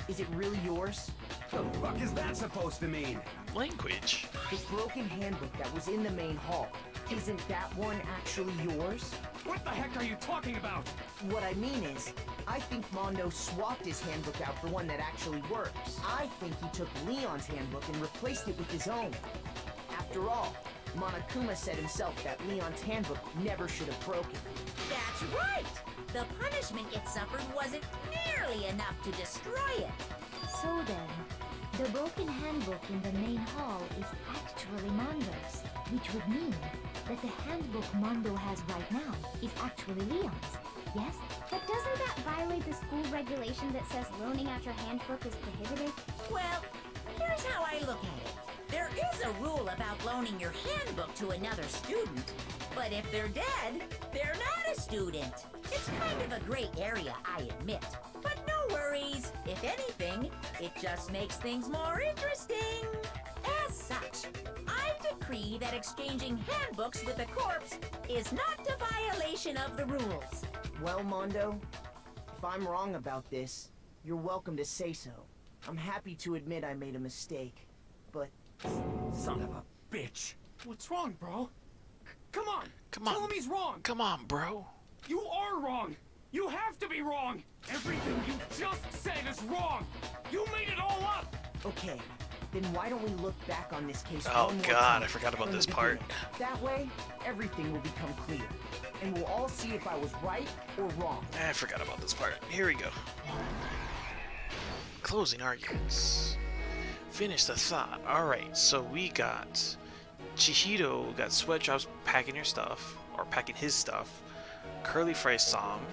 is it really yours? The fuck is that supposed to mean? Language. The broken handbook that was in the main hall, isn't that one actually yours? What the heck are you talking about? What I mean is, I think Mondo swapped his handbook out for one that actually works. I think he took Leon's handbook and replaced it with his own. After all, Monokuma said himself that Leon's handbook never should have broken. That's right! The punishment it suffered wasn't nearly enough to destroy it. So then, the broken handbook in the main hall is actually Mondo's, which would mean that the handbook Mondo has right now is actually Leon's. Yes? But doesn't that violate the school regulation that says loaning out your handbook is prohibited? Well, here's how I look at it. There is a rule about loaning your handbook to another student, but if they're dead, they're not a student. It's kind of a gray area, I admit. But no worries. If anything, it just makes things more interesting. As such, I decree that exchanging handbooks with a corpse is not a violation of the rules. Well, Mondo, if I'm wrong about this, you're welcome to say so. I'm happy to admit I made a mistake, but... Son of a bitch. What's wrong, bro? Come on! Come on. Tell him he's wrong! Come on, bro. You are wrong! You have to be wrong! Everything you just said is wrong! You made it all up! Okay, then why don't we look back on this case Oh one more God, time I forgot about from the this part. beginning. That way, everything will become clear. And we'll all see if I was right or wrong. I forgot about this part. Here we go. Closing arguments. Finish the thought. Alright, so we got Chihiro got Sweatdrops packing her stuff, or packing his stuff. Curly Fry saw him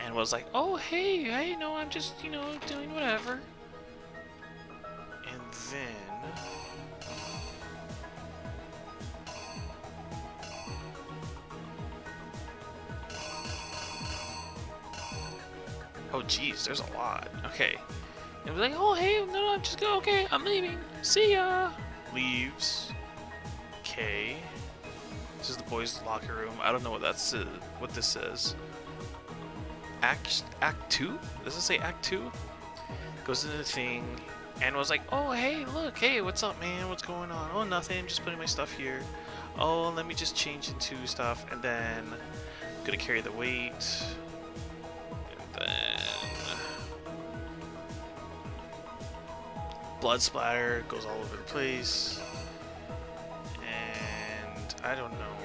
and was like, oh hey, I know, I'm just, you know, doing whatever. And then Oh, geez, there's a lot. Okay. And we're like, oh, hey, no, just go. Okay, I'm leaving. See ya. Leaves. Okay. This is the boys' locker room. I don't know what that's what this says. Act 2? Does it say Act 2? Goes into the thing. And was like, oh, hey, look, hey, what's up, man? What's going on? Oh, nothing. Just putting my stuff here. Oh, let me just change into stuff, and then I'm gonna carry the weight. And then blood splatter goes all over the place. And I don't know.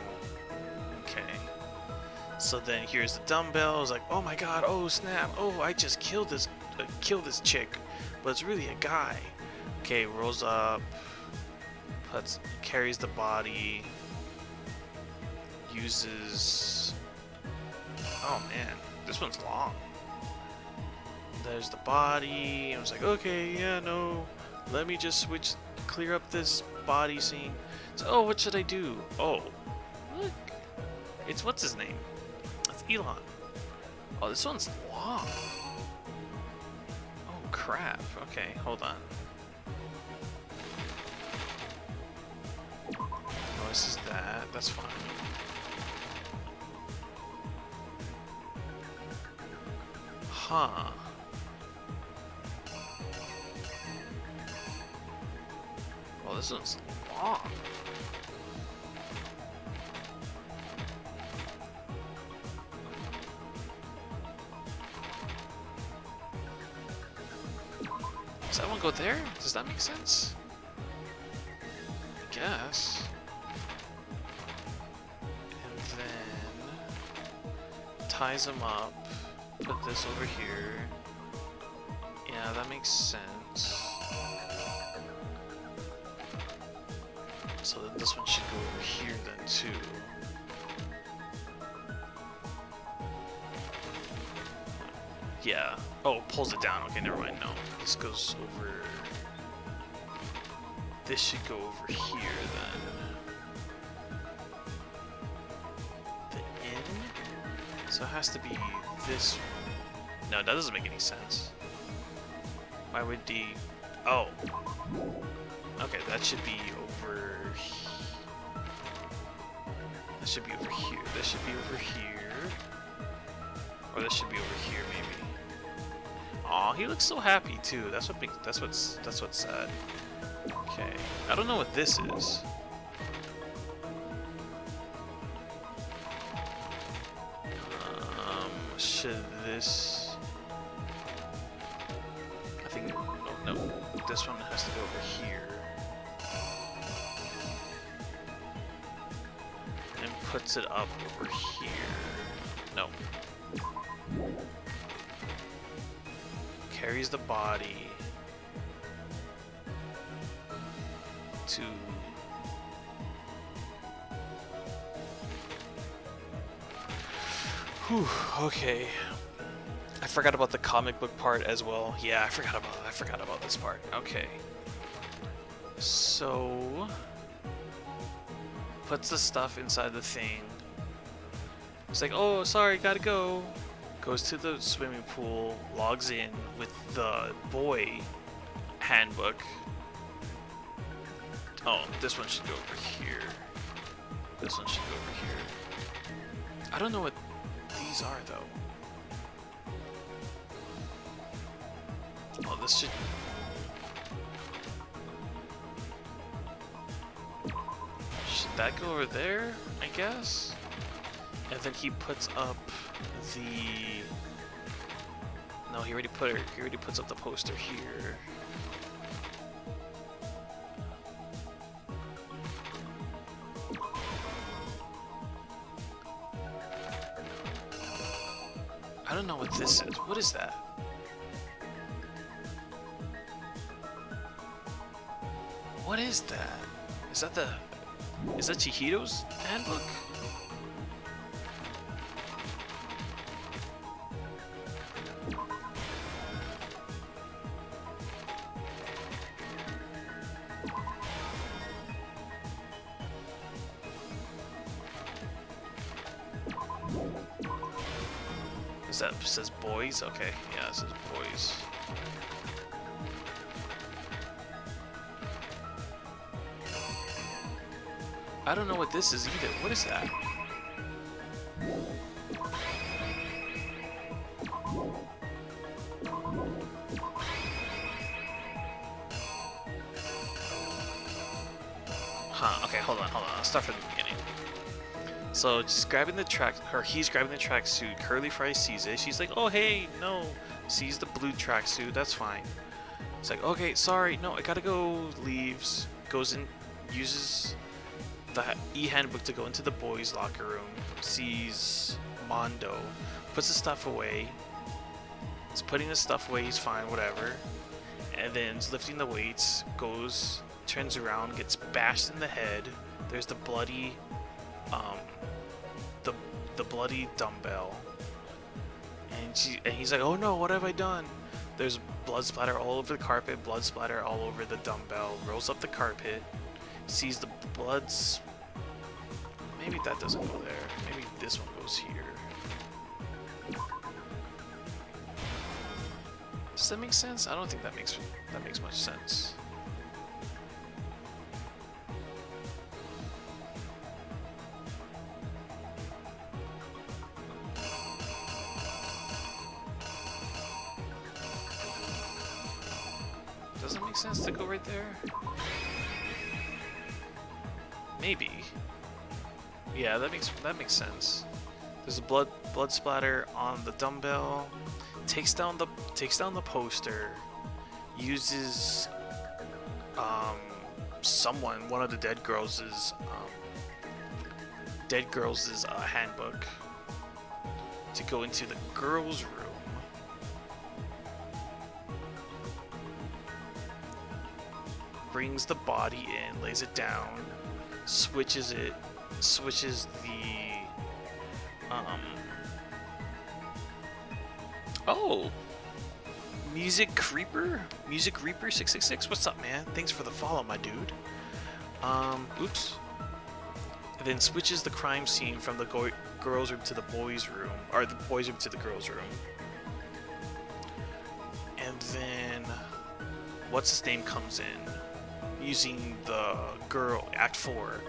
Okay. So then here's the dumbbell. I was like, oh my god, oh snap, oh I just killed this chick, but it's really a guy. Okay, rolls up, carries the body, uses. Oh man, this one's long. There's the body. I was like, okay, yeah, no, let me just clear up this body scene. So, oh, what should I do? Oh, look, it's what's his name? It's Elon. Oh, this one's long. Oh crap. Okay, hold on. Oh, this is that. That's fine. Huh. Well, this one's long. Does that one go there? Does that make sense? I guess. And then ties them up. Put this over here. Yeah, that makes sense. So then this one should go over here then too. Yeah. Oh, pulls it down. Okay, never mind. No, this goes over. This should go over here then. The in. So it has to be this. No, that doesn't make any sense. Why would the? Oh. Okay, that should be over. That should be over here. That should be over here. Or this should be over here, maybe. Aw, he looks so happy too. That's what's sad. Okay, I don't know what this is. Should this? I think no. This one has to go over here. And puts it up over here. No. Carries the body to whew, okay. I forgot about the comic book part as well. Yeah, I forgot about this part. Okay. So puts the stuff inside the thing. It's like, oh sorry, gotta go. Goes to the swimming pool, logs in with the boy handbook. Oh, this one should go over here. This one should go over here. I don't know what these are though. Oh, this should. Should that go over there? I guess. And then he puts up the. No, he already put it. He already puts up the poster here. I don't know what this is. What is that? What is that? Is that the? Is that Chihiro's handbook? Is What's that? It says boys? Okay, yeah, it says boys. I don't know what this is either. What is that? Huh, okay, hold on. I'll start from the beginning. So just grabbing the track, or he's grabbing the tracksuit. Curly Fry sees it. She's like, "Oh hey, no." Sees the blue tracksuit. That's fine. It's like, "Okay, sorry, no, I gotta go." Leaves. Goes in, uses the e-handbook to go into the boys' locker room. Sees Mondo. Puts the stuff away. He's putting his stuff away. He's fine, whatever. And then is lifting the weights. Goes, turns around, gets bashed in the head. There's the bloody the bloody dumbbell, and he's like, "Oh no, what have I done?" There's blood splatter all over the carpet, blood splatter all over the dumbbell. Rolls up the carpet, sees the bloods. Maybe that doesn't go there. Maybe this one goes here. Does that make sense? I don't think that makes much sense. Does it make sense to go right there? Maybe. Yeah, that makes sense. There's a blood splatter on the dumbbell. Takes down the poster. Uses one of the dead girls' handbook to go into the girls' room. Brings the body in, lays it down, switches the oh, Music Reaper 666. What's up, man? Thanks for the follow, my dude. Oops. And then switches the crime scene from the girls' room to the boys' room, or the boys' room to the girls' room. And then what's his name comes in. Using the Act 4,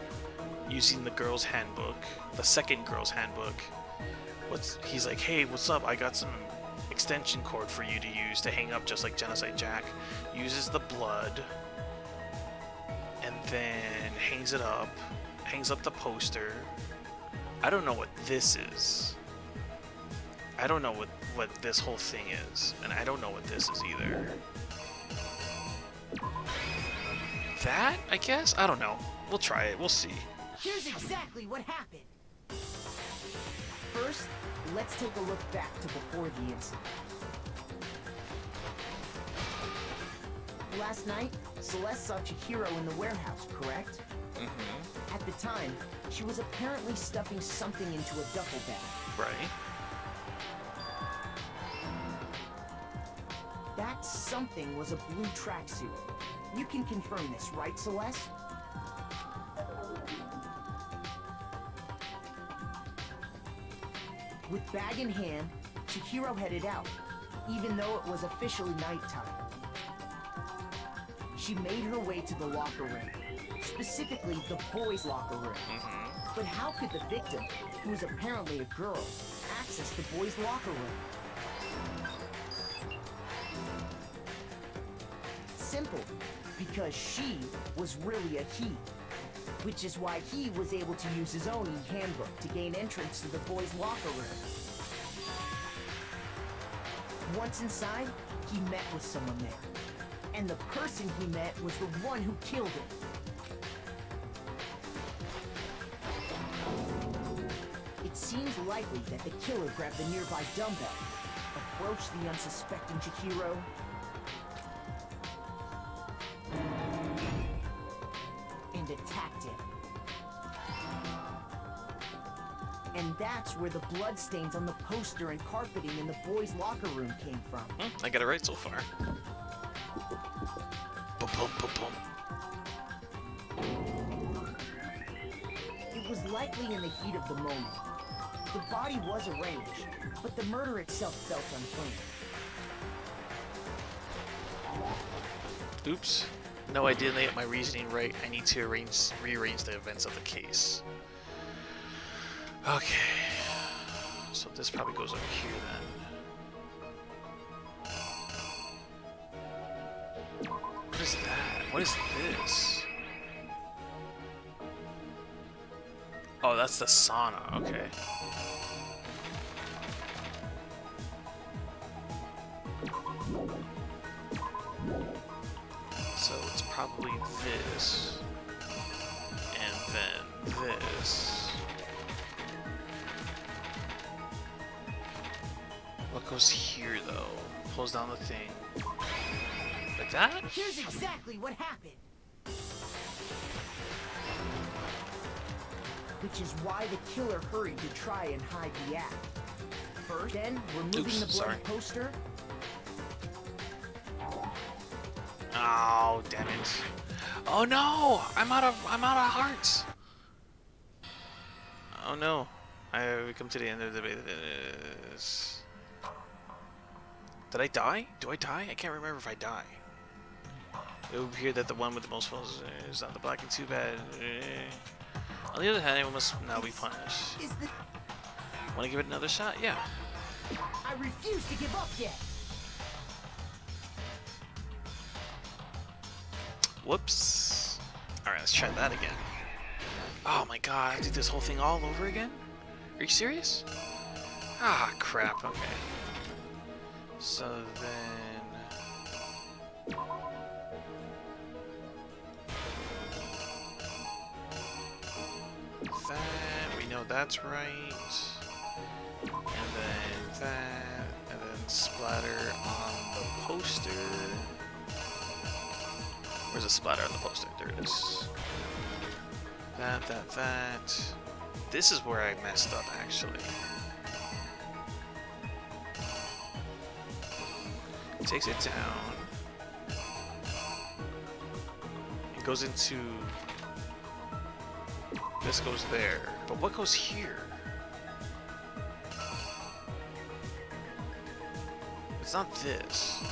using the girl's handbook, the second girl's handbook. He's like, "Hey, what's up? I got some extension cord for you to use to hang up just like Genocide Jack." Uses the blood, and then hangs up the poster. I don't know what this is. I don't know what this whole thing is, and I don't know what this is either. That, I guess? I don't know. We'll try it. We'll see. Here's exactly what happened. First, let's take a look back to before the incident. Last night, Celeste saw Chihiro in the warehouse, correct? Mm-hmm. At the time, she was apparently stuffing something into a duffel bag. Right. That something was a blue tracksuit. You can confirm this, right, Celeste? With bag in hand, Chihiro headed out, even though it was officially nighttime. She made her way to the locker room, specifically the boys' locker room. Mm-hmm. But how could the victim, who is apparently a girl, access the boys' locker room? Simple, because she was really a he, which is why he was able to use his own e-handbook to gain entrance to the boys' locker room. Once inside, he met with someone there, and the person he met was the one who killed him. It seems likely that the killer grabbed the nearby dumbbell, approached the unsuspecting Chihiro, and attacked him. And that's where the bloodstains on the poster and carpeting in the boys' locker room came from. I got it right so far. It was likely in the heat of the moment. The body was arranged, but the murder itself felt unplanned. Oops. No, I didn't get my reasoning right. I need to rearrange the events of the case. Okay. So this probably goes over here then. What is that? What is this? Oh, that's the sauna. Okay. So it's probably this, and then this. What goes here though? Pulls down the thing. Like that? Here's exactly what happened. Which is why the killer hurried to try and hide the act. First, then removing the bloody poster. Oh, damn it. Oh no! I'm out of hearts. Oh no. We come to the end of this. Did I die? Do I die? I can't remember if I die. It would appear that the one with the most phones is not the black and too bad. On the other hand, it must now be punished. Want to give it another shot? Yeah. I refuse to give up yet. Whoops. Alright, let's try that again. Oh my god, I have to do this whole thing all over again? Are you serious? Ah, crap, okay. So then... that, we know that's right. And then that, and then splatter on the poster. Where's the splatter on the poster? There it is. That. This is where I messed up, actually. Takes it down. It goes into... This goes there. But what goes here? It's not this.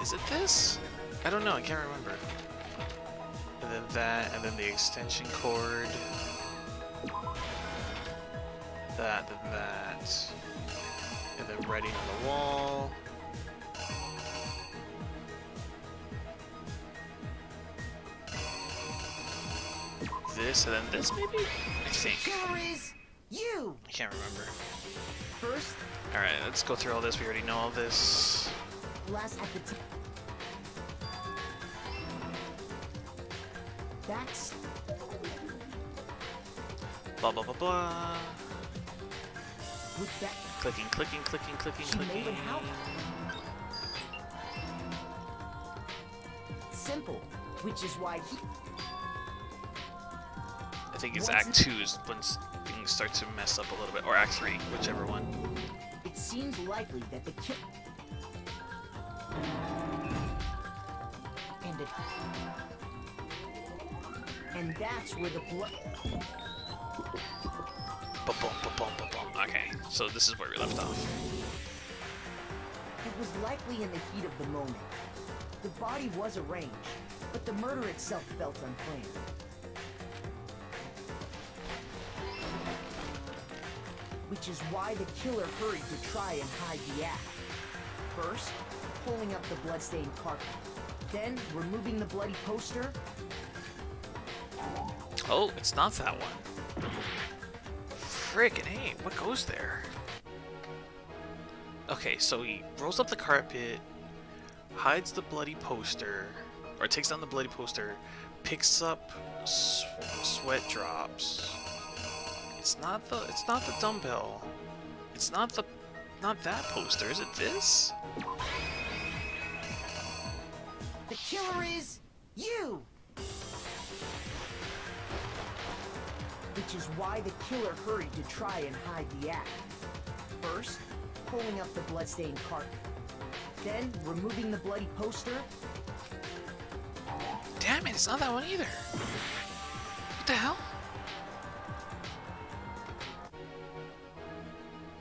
Is it this? I don't know, I can't remember. And then that, and then the extension cord. That, then that. And then writing on the wall. This, and then this, maybe? I think. Killer is you! I can't remember. First... Alright, let's go through all this. We already know all this. Last at the That's... Blah, blah, blah, blah. With that... Clicking. She made it help. Simple. Which is why he... I think it's Act 2 is when things start to mess up a little bit. Or Act 3, whichever one. It seems likely that the kill... And that's where the blood... Okay, so this is where we left off. It was likely in the heat of the moment. The body was arranged, but the murder itself felt unplanned. Which is why the killer hurried to try and hide the act. First, pulling up the bloodstained carpet. Then, removing the bloody poster. Oh, it's not that one. Frickin' hey, what goes there? Okay, so he rolls up the carpet, hides the bloody poster, or takes down the bloody poster, picks up sweat drops. It's not the dumbbell. It's not that poster. Is it this? The killer is you! Which is why the killer hurried to try and hide the act. First, pulling up the bloodstained carpet. Then, removing the bloody poster. Damn it, it's not that one either. What the hell?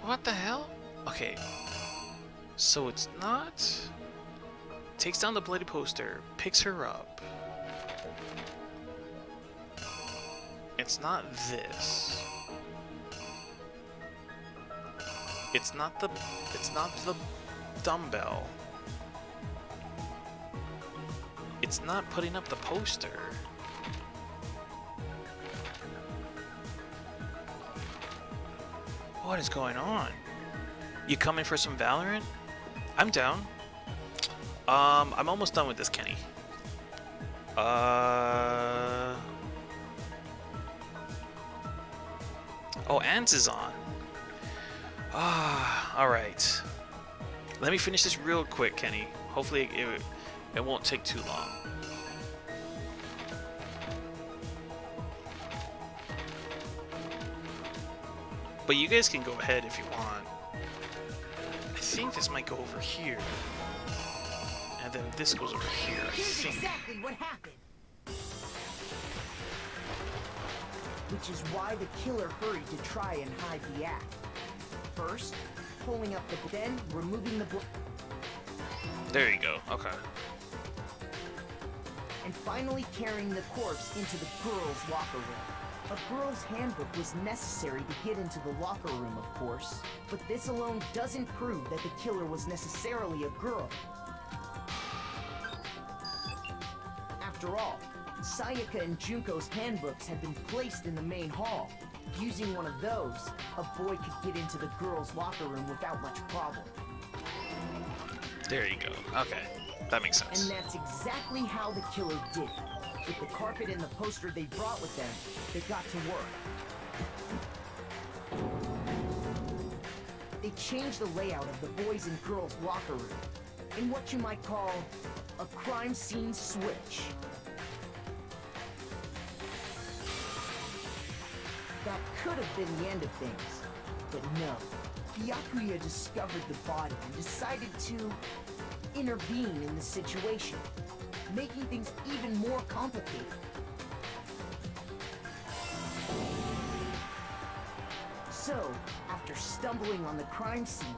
What the hell? Okay. So it's not... Takes down the bloody poster, picks her up. It's not this. It's not the dumbbell. It's not putting up the poster. What is going on? You coming for some Valorant? I'm down. I'm almost done with this, Kenny. Oh, Ants is on. Alright. Let me finish this real quick, Kenny. Hopefully it won't take too long. But you guys can go ahead if you want. I think this might go over here. And then this goes over here, I Here's think. exactly what happened. Which is why the killer hurried to try and hide the act. First, pulling up the then removing the There you go. Okay. and finally carrying the corpse into the girls' locker room. A girl's handbook was necessary to get into the locker room, of course, but this alone doesn't prove that the killer was necessarily a girl. After all, Sayaka and Junko's handbooks had been placed in the main hall. Using one of those, a boy could get into the girls' locker room without much problem. There you go. Okay. That makes sense. And that's exactly how the killer did it. With the carpet and the poster they brought with them, they got to work. They changed the layout of the boys' and girls' locker room in what you might call a crime scene switch. That could have been the end of things, but no. Byakuya discovered the body and decided to intervene in the situation, making things even more complicated. So, after stumbling on the crime scene,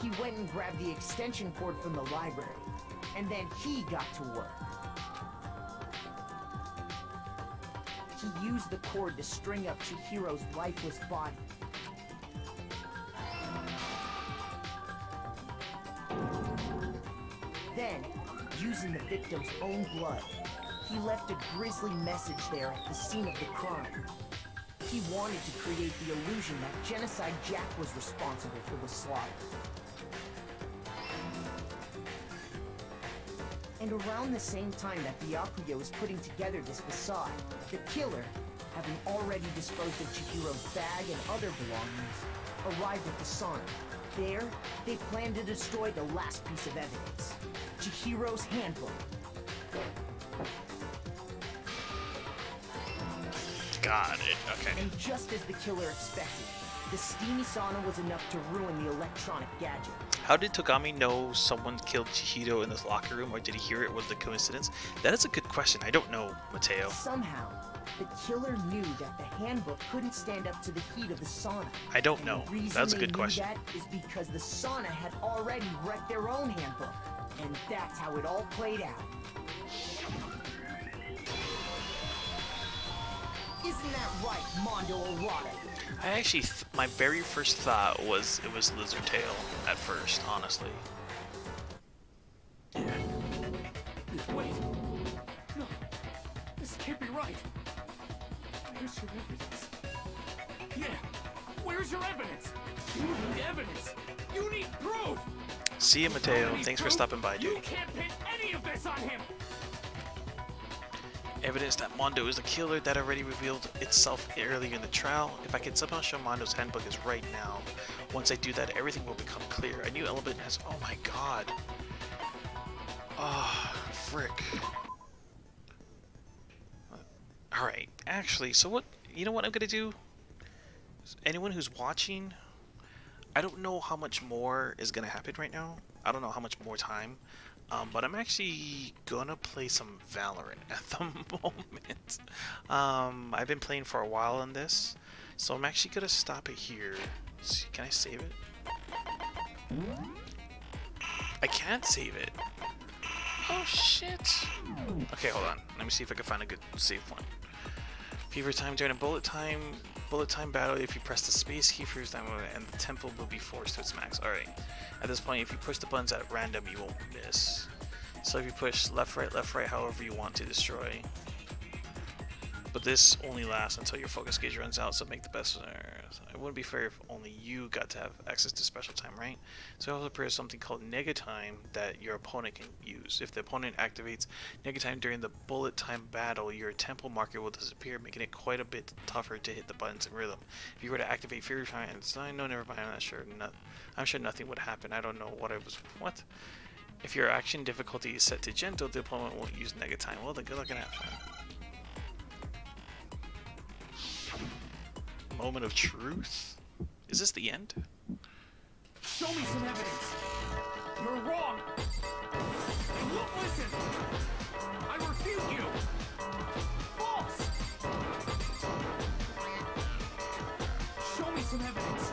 he went and grabbed the extension cord from the library, and then he got to work. He used the cord to string up Chihiro's lifeless body. Then, using the victim's own blood, he left a grisly message there at the scene of the crime. He wanted to create the illusion that Genocide Jack was responsible for the slaughter. And around the same time that Byakuya was putting together this facade, the killer, having already disposed of Chihiro's bag and other belongings, arrived at the sauna. There, they planned to destroy the last piece of evidence, Chihiro's handbook. Got it. Okay. And just as the killer expected, the steamy sauna was enough to ruin the electronic gadget. How did Togami know someone killed Chihiro in this locker room, or did he hear it was a coincidence? That is a good question. I don't know, Mateo. Somehow, the killer knew that the handbook couldn't stand up to the heat of the sauna. I don't know. The reason That's a they good knew question. that is because the sauna had already wrecked their own handbook. And that's how it all played out. Isn't that right, Mondo Orada? I actually, my very first thought was it was Lizard Tail at first, honestly. Wait. No. This can't be right. Where's your evidence? Yeah. Where's your evidence? You need evidence. You need proof. See you, Mateo. Need Thanks for proof? stopping by, You dude. can't pin any of this on him. Evidence that Mondo is the killer that already revealed itself earlier in the trial. If I could somehow show Mondo's handbook is right now, once I do that, everything will become clear. A new element has... Oh my god. Oh, frick. Alright, actually, so what... You know what I'm gonna do? Anyone who's watching, I don't know how much more is gonna happen right now. I don't know how much more time. But I'm actually gonna play some Valorant at the moment. I've been playing for a while on this, so I'm actually gonna stop it here. Let's see, can I save it? I can't save it. Oh shit. Okay, hold on. Let me see if I can find a good save point. Fever time during a bullet time battle. If you press the space key for your time, and the tempo will be forced to its max. All right. At this point, if you push the buttons at random, you won't miss. So if you push left, right, however you want to destroy. But this only lasts until your focus gauge runs out, so make the best. It wouldn't be fair if only you got to have access to special time, right? So it also appears something called nega time that your opponent can use. If the opponent activates nega time during the bullet time battle, your tempo marker will disappear, making it quite a bit tougher to hit the buttons in rhythm. If you were to activate Fury Time, no, never mind. I'm not sure. I'm sure nothing would happen. I don't know what I was. What? If your action difficulty is set to gentle, the opponent won't use nega time. Well, then good luck and have fun. Moment of truth? Is this the end? Show me some evidence. You're wrong. You won't listen. I refute you. False. Show me some evidence.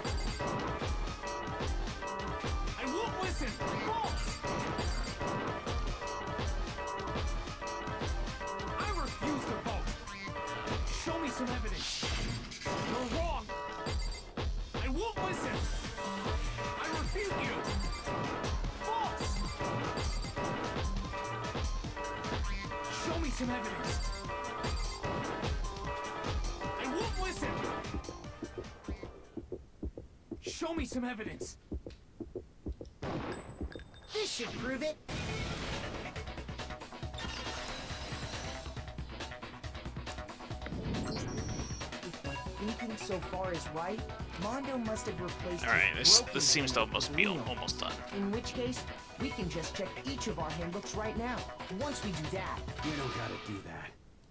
I won't listen. False. I refuse to vote. Show me some evidence. You're wrong. I won't listen. I refute you. False. Show me some evidence. I won't listen. Show me some evidence. This should prove it. Thinking so far is right, Mondo must have replaced. All right, this seems to almost be almost done. In which case, we can just check each of our handbooks right now. Once we do that, You don't gotta do that.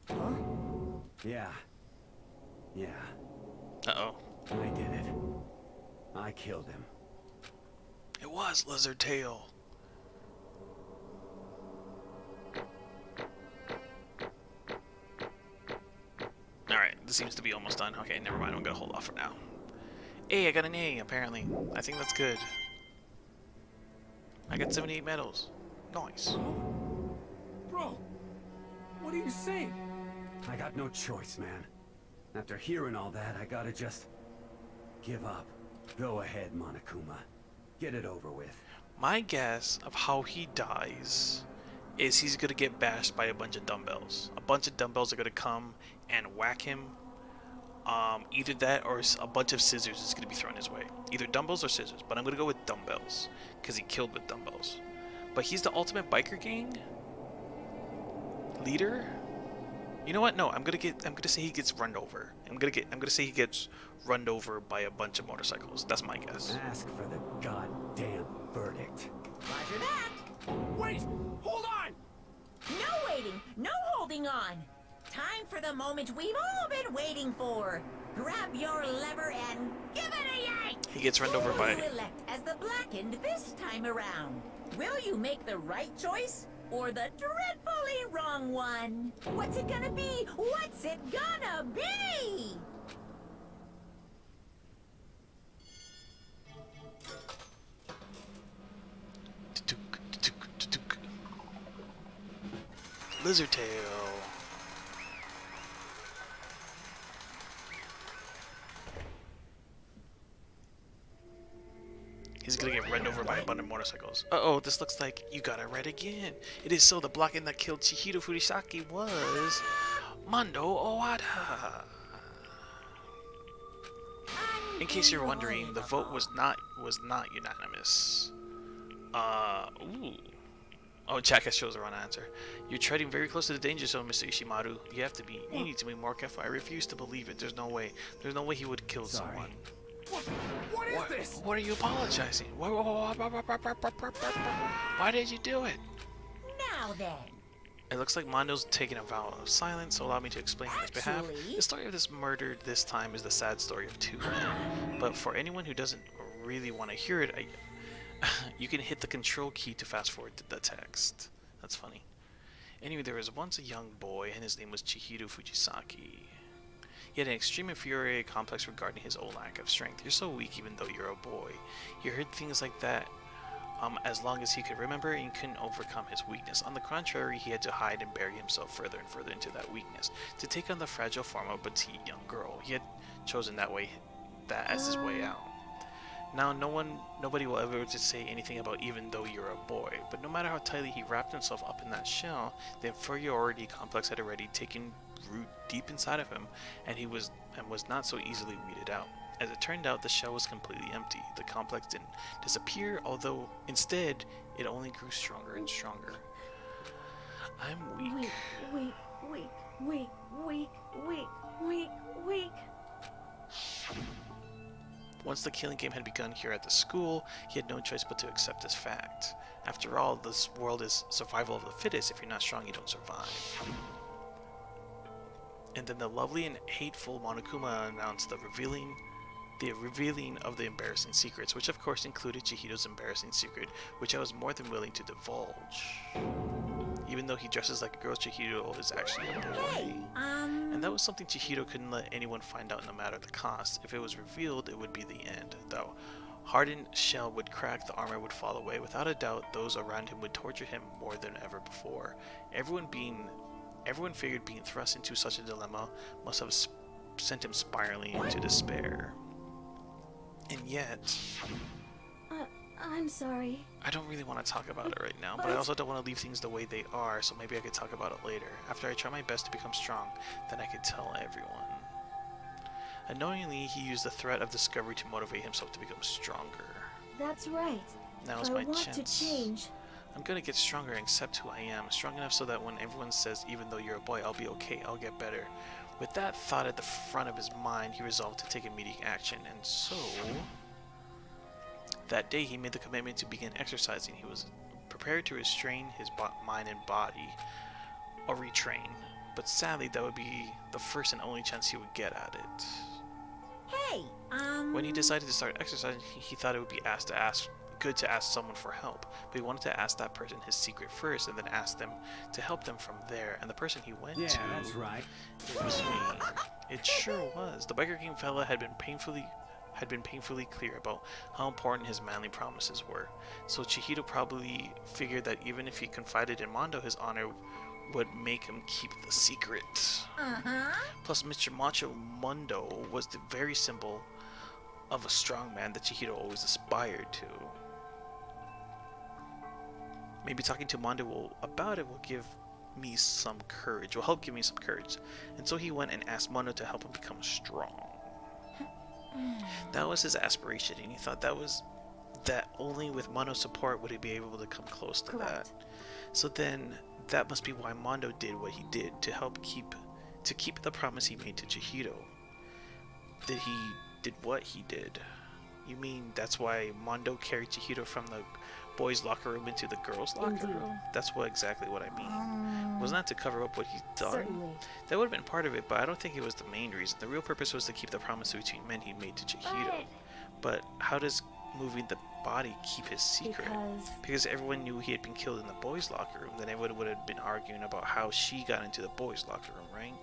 huh? Yeah. Yeah. Uh-oh. I did it. I killed him. It was Lizard Tail. Alright, this seems to be almost done. Okay, never mind. I'm gonna hold off for now. Hey, I got an A, apparently. I think that's good. I got 78 medals. Nice. Bro, what are you saying? I got no choice, man. After hearing all that, I gotta just give up. Go ahead, Monokuma. Get it over with. My guess of how he dies is he's gonna get bashed by a bunch of dumbbells. A bunch of dumbbells are gonna come and whack him. Either that or a bunch of scissors is gonna be thrown his way. Either dumbbells or scissors, but I'm gonna go with dumbbells because he killed with dumbbells. But he's the ultimate biker gang leader. You know what? No, I'm gonna say he gets run over. I'm gonna say he gets run over by a bunch of motorcycles. That's my guess. Ask for the goddamn verdict. Roger that. Wait, hold on. No waiting, no holding on. Time for the moment we've all been waiting for. Grab your lever and give it a yank. He gets run over Who by. will you elect as the Blackened this time around? Will you make the right choice or the dreadfully wrong one? What's it gonna be? What's it gonna be? Lizard Tail. He's gonna get run over by a bunch of motorcycles. Uh-oh, this looks like you got it right again. It is so the Blackened that killed Chihiro Furisaki was Mondo Owada. In case you're wondering, the vote was not unanimous. Ooh. Oh, Jack has chose the wrong answer. You're treading very close to the danger zone, Mr. Ishimaru. You need to be more careful. I refuse to believe it. There's no way he would kill someone. What is this? What are you apologizing? Why did you do it? Now then. It looks like Mondo's taking a vow of silence, so allow me to explain on his behalf. Actually- The story of this murder this time is the sad story of two men. But for anyone who doesn't really want to hear it, you can hit the control key to fast forward the text. That's funny. Anyway, there was once a young boy, and his name was Chihiro Fujisaki. He had an extreme inferiority complex regarding his own lack of strength. You're so weak even though you're a boy. He heard things like that as long as he could remember, and couldn't overcome his weakness. On the contrary, he had to hide and bury himself further and further into that weakness to take on the fragile form of a petite young girl. He had chosen that as his way out. Now, nobody will ever just say anything about even though you're a boy, but no matter how tightly he wrapped himself up in that shell, the inferiority complex had already taken root deep inside of him, and was not so easily weeded out. As it turned out, the shell was completely empty. The complex didn't disappear, although instead it only grew stronger and stronger. I'm weak. Weak, weak, weak, weak, weak, weak, weak. Once the killing game had begun here at the school, he had no choice but to accept this fact. After all, this world is survival of the fittest. If you're not strong, you don't survive. And then the lovely and hateful Monokuma announced the revealing of the embarrassing secrets, which of course included Chihiro's embarrassing secret, which I was more than willing to divulge. Even though he dresses like a girl, Chihiro is actually a boy. And that was something Chihiro couldn't let anyone find out no matter the cost. If it was revealed, it would be the end, though. Hardened shell would crack, the armor would fall away. Without a doubt, those around him would torture him more than ever before. Everyone figured being thrust into such a dilemma must have sent him spiraling into despair. And yet, I'm sorry. I don't really want to talk about it right now, but I also don't want to leave things the way they are, so maybe I could talk about it later. After I try my best to become strong, then I could tell everyone. Unknowingly, he used the threat of discovery to motivate himself to become stronger. That's right. Now is my I want chance. to change. I'm gonna get stronger and accept who I am. Strong enough so that when everyone says, even though you're a boy, I'll be okay, I'll get better. With that thought at the front of his mind, he resolved to take immediate action, and so that day he made the commitment to begin exercising. He was prepared to restrain his mind and body, or retrain, but sadly that would be the first and only chance he would get at it. Hey, When he decided to start exercising, he thought it would be good to ask someone for help, but he wanted to ask that person his secret first and then ask them to help them from there. And the person he went to, that's right. it was me. It sure was. The Biker King fella had been painfully clear about how important his manly promises were. So Chihiro probably figured that even if he confided in Mondo, his honor would make him keep the secret. Plus, Mr. Macho Mondo was the very symbol of a strong man that Chihiro always aspired to. Maybe talking to Mondo about it will give me some courage, will help give me some courage. And so he went and asked Mondo to help him become strong. That was his aspiration, and he thought that only with Mondo's support would he be able to come close to that. So then, that must be why Mondo did what he did, to keep the promise he made to Chihiro. Did what he did. You mean that's why Mondo carried Chihiro from the boys' locker room into the girls' locker room? That's exactly what I mean. Was not to cover up what he'd done. Certainly. That would have been part of it, but I don't think it was the main reason. The real purpose was to keep the promise between men he made to Chihiro. But how does moving the body keep his secret? Because everyone knew he had been killed in the boys' locker room. Then everyone would have been arguing about how she got into the boys' locker room, right?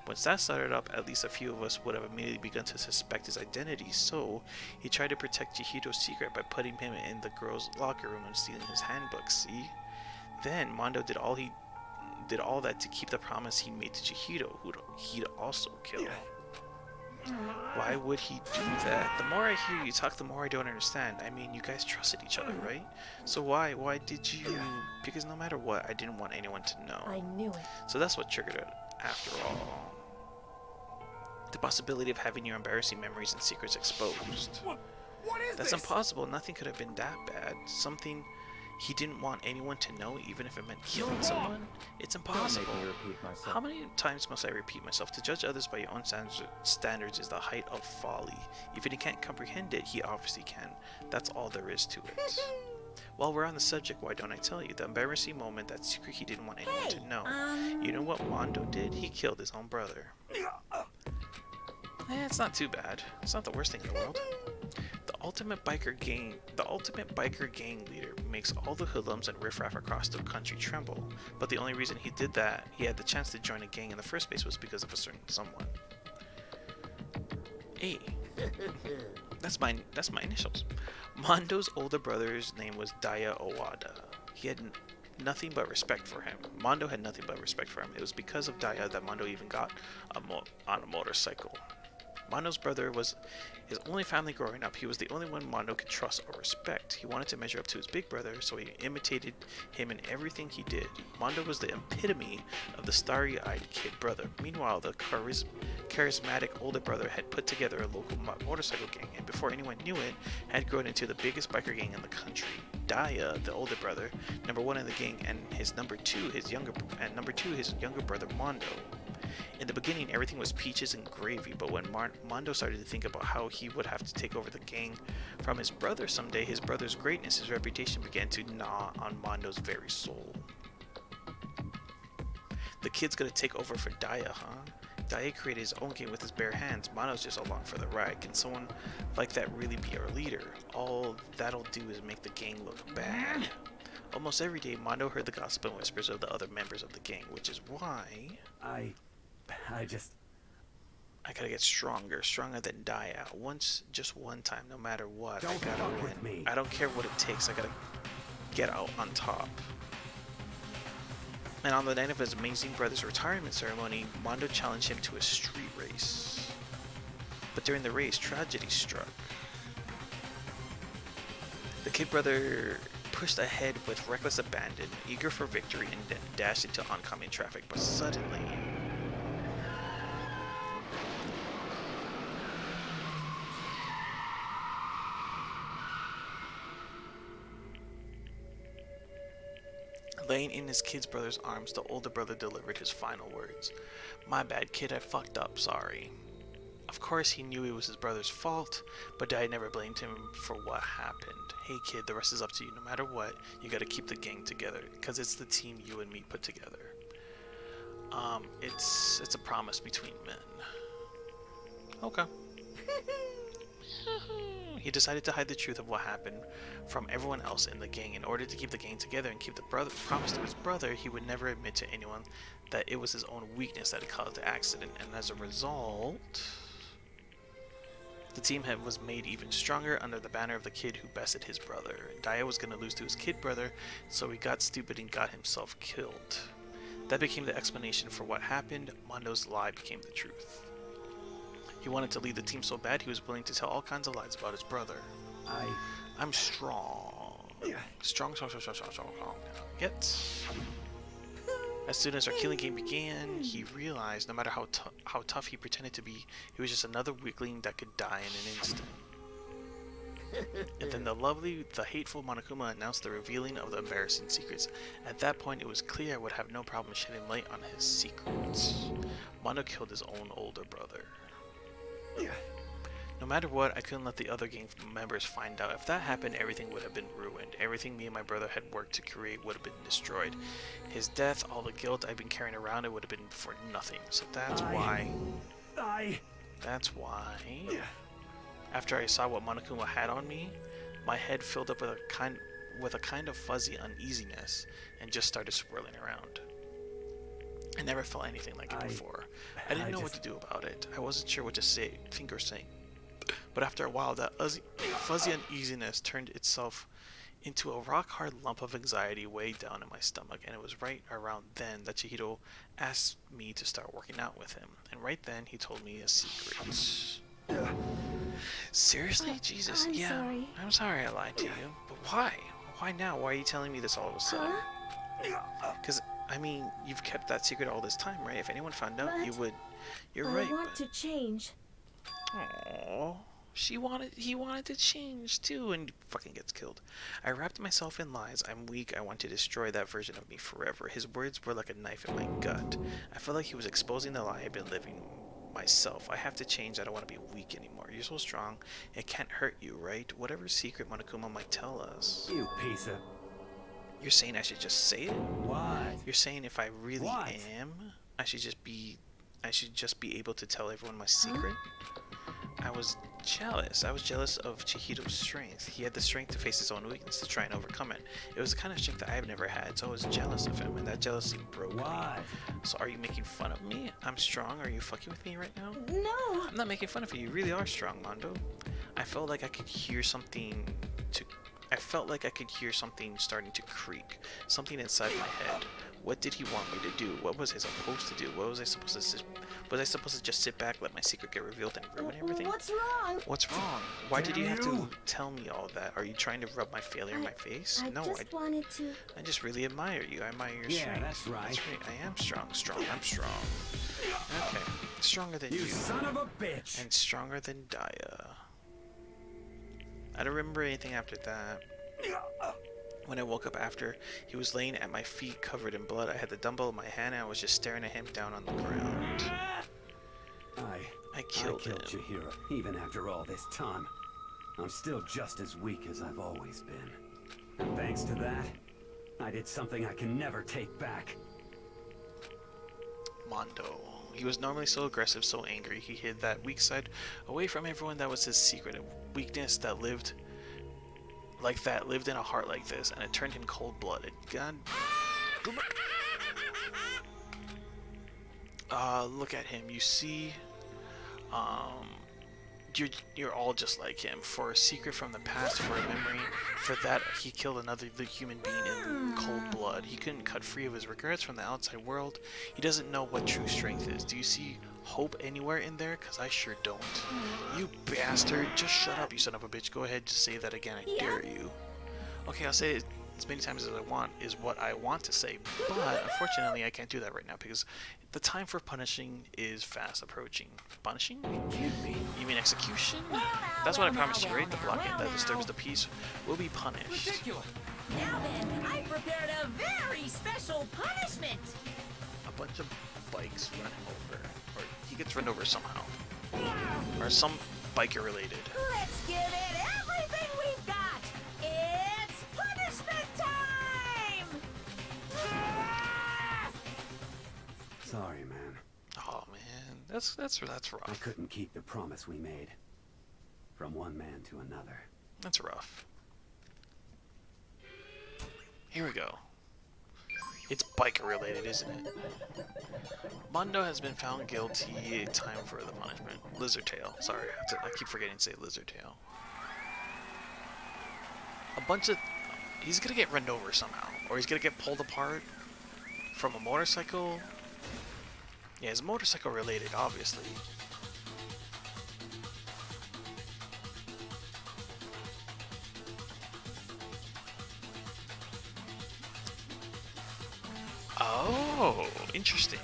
Once that started up, at least a few of us would have immediately begun to suspect his identity. So he tried to protect Chihiro's secret by putting him in the girls' locker room and stealing his handbook. See? Then Mondo did all that to keep the promise he made to Chihiro, who he'd also kill. Why would he do that? The more I hear you talk, the more I don't understand. I mean, you guys trusted each other, right? So why did you? Because no matter what, I didn't want anyone to know. I knew it. So that's what triggered it, after all. The possibility of having your embarrassing memories and secrets exposed. What is That's this? impossible. Nothing could have been that bad. Something he didn't want anyone to know, even if it meant killing someone. It's impossible. Don't make me repeat myself. How many times must I repeat myself? To judge others by your own standards is the height of folly. If he can't comprehend it, he obviously can. That's all there is to it. While we're on the subject, why don't I tell you? The embarrassing moment, that secret he didn't want anyone to know. You know what Mondo did? He killed his own brother. It's not too bad. It's not the worst thing in the world. The The ultimate biker gang leader makes all the hoodlums and riffraff across the country tremble. But the only reason he did that, he had the chance to join a gang in the first place, was because of a certain someone. A. That's my initials. Mondo's older brother's name was Daya Owada. He had nothing but respect for him. Mondo had nothing but respect for him. It was because of Daya that Mondo even got on a motorcycle. Mondo's brother was his only family growing up. He was the only one Mondo could trust or respect. He wanted to measure up to his big brother, so he imitated him in everything he did. Mondo was the epitome of the starry-eyed kid brother. Meanwhile, the charismatic older brother had put together a local motorcycle gang, and before anyone knew it, had grown into the biggest biker gang in the country. Daya, the older brother, number one in the gang, and number two, his younger brother Mondo. In the beginning, everything was peaches and gravy, but when Mondo started to think about how he would have to take over the gang from his brother someday, his brother's greatness, his reputation began to gnaw on Mondo's very soul. The kid's gonna take over for Daya, huh? Daya created his own game with his bare hands. Mondo's just along for the ride. Can someone like that really be our leader? All that'll do is make the gang look bad. Almost every day, Mondo heard the gossip and whispers of the other members of the gang, which is why I gotta get stronger than Daya. Just one time, no matter what. I gotta win. I don't care what it takes. I gotta get out on top. And on the night of his amazing brother's retirement ceremony, Mondo challenged him to a street race. But during the race, tragedy struck. The kid brother pushed ahead with reckless abandon, eager for victory, and then dashed into oncoming traffic. But suddenly, laying in his kid brother's arms, the older brother delivered his final words. "My bad, kid, I fucked up, sorry." Of course, he knew it was his brother's fault, but Dad never blamed him for what happened. "Hey kid, the rest is up to you. No matter what, you gotta keep the gang together, because it's the team you and me put together." It's a promise between men. Okay. He decided to hide the truth of what happened from everyone else in the gang. In order to keep the gang together and keep the promise to his brother, he would never admit to anyone that it was his own weakness that had caused the accident. And as a result, the team was made even stronger under the banner of the kid who bested his brother. Daya was going to lose to his kid brother, so he got stupid and got himself killed. That became the explanation for what happened. Mondo's lie became the truth. He wanted to lead the team so bad he was willing to tell all kinds of lies about his brother. I'm strong. Strong. Yet, as soon as our killing game began, he realized no matter how tough he pretended to be, he was just another weakling that could die in an instant. And then the hateful Monokuma announced the revealing of the embarrassing secrets. At that point, it was clear I would have no problem shedding light on his secrets. Mono killed his own older brother. No matter what, I couldn't let the other gang members find out. If that happened, everything would have been ruined. Everything me and my brother had worked to create would have been destroyed. His death, all the guilt I've been carrying around, it would have been for nothing. So that's why. After I saw what Monokuma had on me, my head filled up with a kind of fuzzy uneasiness and just started swirling around. I never felt anything like it before. I didn't know what to do about it. I wasn't sure what to think or say. But after a while, that fuzzy uneasiness turned itself into a rock-hard lump of anxiety way down in my stomach, and it was right around then that Chihiro asked me to start working out with him. And right then, he told me a secret. Seriously? Jesus, I'm sorry. I'm sorry I lied to you. But why? Why now? Why are you telling me this all of a sudden? Because, I mean, you've kept that secret all this time, right? If anyone found out, you would... You're right, I want to change. Aww. He wanted to change too, and fucking gets killed. I wrapped myself in lies. I'm weak. I want to destroy that version of me forever. His words were like a knife in my gut. I felt like he was exposing the lie I've been living myself. I have to change. I don't want to be weak anymore. You're so strong. It can't hurt you, right? Whatever secret Monokuma might tell us. You piece of... You're saying I should just say it? What? You're saying if I really am, I should just be able to tell everyone my secret? I was jealous. I was jealous of Chihiro's strength. He had the strength to face his own weakness to try and overcome it. It was the kind of strength that I've never had, so I was jealous of him, and that jealousy broke me. So are you making fun of me? I'm strong. Are you fucking with me right now? No! I'm not making fun of you. You really are strong, Mondo. I felt like I could hear something starting to creak. Something inside my head. What did he want me to do? What was I supposed to do? What was I supposed to just sit back, let my secret get revealed, and ruin everything? What's wrong? What's wrong? Why did you have to tell me all that? Are you trying to rub my failure in my face? I No, just wanted to... I just really admire you. I admire your strength. That's right. That's right. I am strong. I'm strong. Okay. Stronger than you. You son of a bitch! And stronger than Daya. I don't remember anything after that. When I woke up after, he was laying at my feet covered in blood. I had the dumbbell in my hand and I was just staring at him down on the ground. I killed him. Chihiro, even after all this time. I'm still just as weak as I've always been. And thanks to that, I did something I can never take back. Mondo. He was normally so aggressive, so angry. He hid that weak side away from everyone. That was his secret. A weakness that lived in a heart like this, and it turned him cold-blooded. God. Look at him. You see, you're all just like him. For a secret from the past, for a memory, for that he killed another human being in cold blood. He couldn't cut free of his regrets from the outside world. He doesn't know what true strength is. Do you see hope anywhere in there? Cause I sure don't. You bastard! Just shut up, you son of a bitch. Go ahead, just say that again. I dare you. Okay, I'll say it as many times as I want is what I want to say, but unfortunately I can't do that right now because the time for punishing is fast approaching. Punishing? You mean execution? That's what I promised you, right? The blockade that disturbs the peace will be punished. Ridiculous. Now then, I prepared a very special punishment. A bunch of bikes run him over, or he gets run over somehow, or some biker related. Let's give it everything we've got. It's punishment time! Sorry, man. Oh man, that's rough. I couldn't keep the promise we made. From one man to another. That's rough. Here we go. It's biker related, isn't it? Mondo has been found guilty. Time for the punishment. Lizard tail. Sorry, I keep forgetting to say lizard tail. A bunch of... He's gonna get run over somehow. Or he's gonna get pulled apart from a motorcycle. Yeah, it's motorcycle related, obviously. Oh, interesting.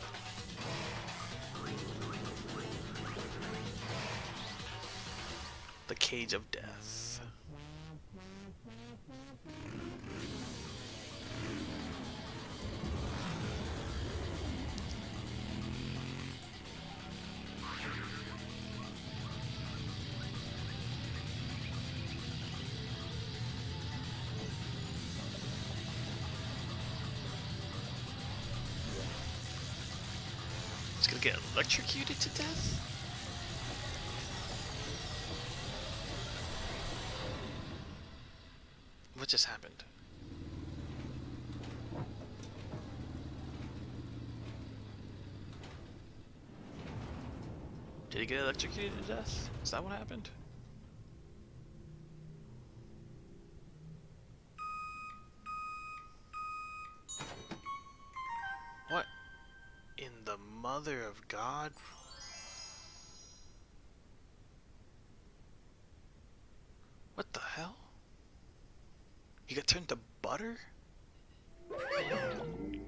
The Cage of Death. He's gonna get electrocuted to death? What just happened? Did he get electrocuted to death? Is that what happened? What in the mother of God? What the hell? You got turned to butter?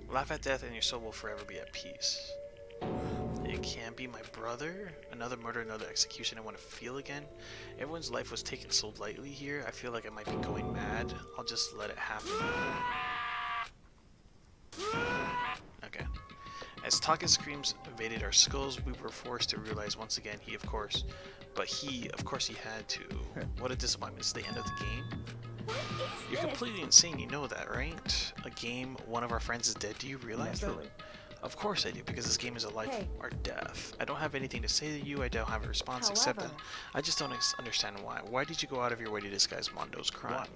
Laugh at death and your soul will forever be at peace. It can't be my brother. Another murder, another execution I want to feel again. Everyone's life was taken so lightly here. I feel like I might be going mad. I'll just let it happen. Okay. As Taka's screams invaded our skulls, we were forced to realize once again of course he had to. What a disappointment. It's the end of the game. You're completely insane, you know that, right? A game, one of our friends is dead. Do you realize that? Of course I do, because this game is a life Hey. or death. I don't have anything to say to you. I don't have a response except that However- I just don't understand why. Why did you go out of your way to disguise Mondo's crime?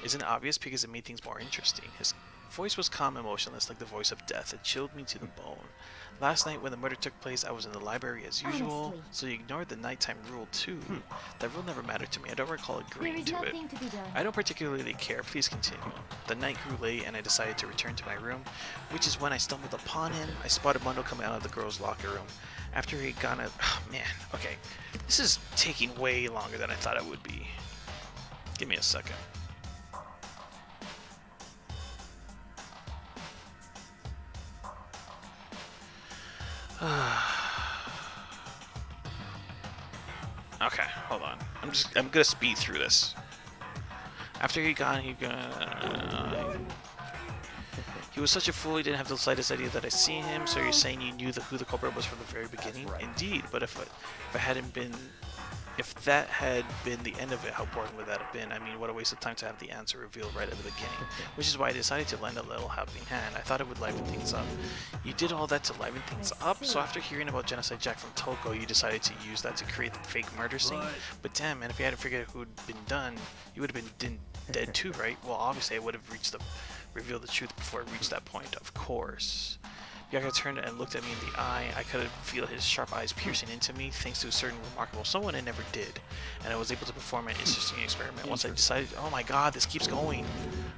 Isn't it obvious? Because it made things more interesting. His voice was calm and emotionless, like the voice of death. It chilled me to the bone. Last night, when the murder took place, I was in the library as usual, Honestly. so you ignored the nighttime rule too. That rule never mattered to me. I don't recall There agreeing is to it. nothing to be done. I don't particularly care. Please continue. The night grew late, and I decided to return to my room, which is when I stumbled upon him. I spotted Mondo coming out of the girls' locker room. After he'd gone out... Oh, man. Okay. This is taking way longer than I thought it would be. Give me a second. Okay, hold on. I'm gonna speed through this. After he was such a fool he didn't have the slightest idea that I seen him, so you're saying you knew who the culprit was from the very beginning? Indeed, but if that had been the end of it, how boring would that have been? I mean, what a waste of time to have the answer revealed right at the beginning. Which is why I decided to lend a little helping hand. I thought it would liven things up. You did all that to liven things up? So after hearing about Genocide Jack from Toko, you decided to use that to create the fake murder scene? But damn, man, if you hadn't figured out who had been done, you would have been dead too, right? Well, obviously I would have revealed the truth before it reached that point, of course. Yaga turned and looked at me in the eye. I could feel his sharp eyes piercing into me, thanks to a certain remarkable someone I never did. And I was able to perform an interesting experiment once I decided, oh my god, this keeps going.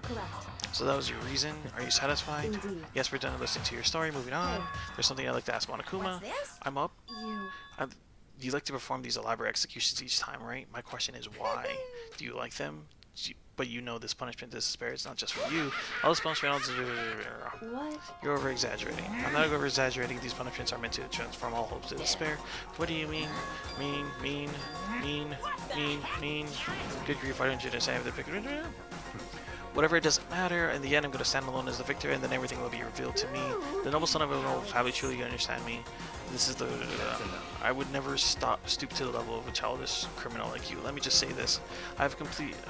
Correct. So that was your reason? Are you satisfied? Indeed. Yes, we're done listening to your story. Moving on. Hey. There's something I'd like to ask Monokuma. What's this? I'm up. You... You like to perform these elaborate executions each time, right? My question is why? Do you like them? But you know this punishment, this despair, it's not just for you. All this punishment, What? you're over-exaggerating. I'm not over-exaggerating. These punishments are meant to transform all hopes to despair. What do you mean? Mean. Good grief, why don't you just have the picture? Whatever, it doesn't matter. In the end, I'm going to stand alone as the victor, and then everything will be revealed to me. The noble son of a noble family, truly you understand me. This is the... I would never stoop to the level of a childish criminal like you. Let me just say this. I've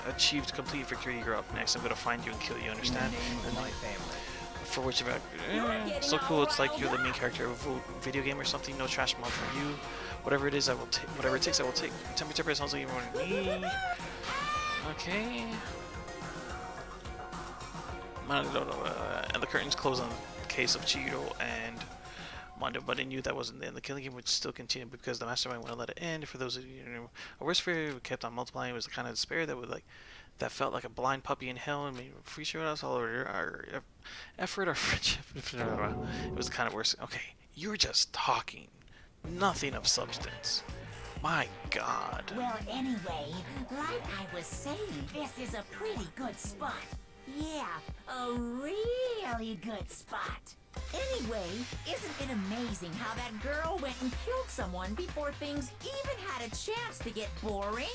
achieved complete victory. You're up next. I'm going to find you and kill you, understand? For my family. For which of so cool, it's like you're the main character of a video game or something. No trash mod for you. Whatever it is, I will take. Whatever it takes, I will take. Temperature sounds like you want me. Okay. And the curtains close on the case of Chihiro and Mondo, but I knew that wasn't the end. The killing game would still continue because the mastermind wouldn't let it end. For those of you who know, a worst fear kept on multiplying. It was the kind of despair that felt like a blind puppy in hell and made free sure us all over our effort, our friendship. It was the kind of worst. Okay, you're just talking, nothing of substance. My God. Well, anyway, like I was saying, this is a pretty good spot. Yeah, a really good spot. Anyway, isn't it amazing how that girl went and killed someone before things even had a chance to get boring?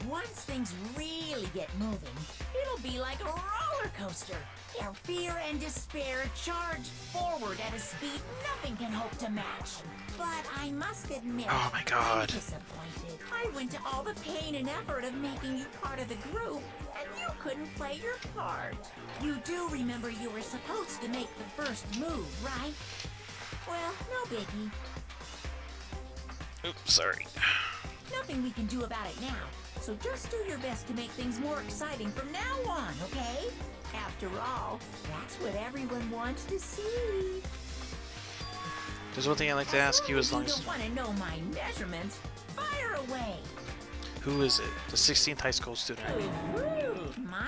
Once things really get moving, it'll be like a roller coaster. Their fear and despair charge forward at a speed nothing can hope to match. But I must admit, Oh my God. I'm disappointed. I went to all the pain and effort of making you part of the group, and you couldn't play your part. You do remember you were supposed to make the first move, right? Well, no biggie. Oops, sorry. Nothing we can do about it now. So just do your best to make things more exciting from now on, okay? After all, that's what everyone wants to see. There's one thing I'd like to ask you as long as... you don't want to know my measurements, fire away. Who is it? The 16th high school student. My.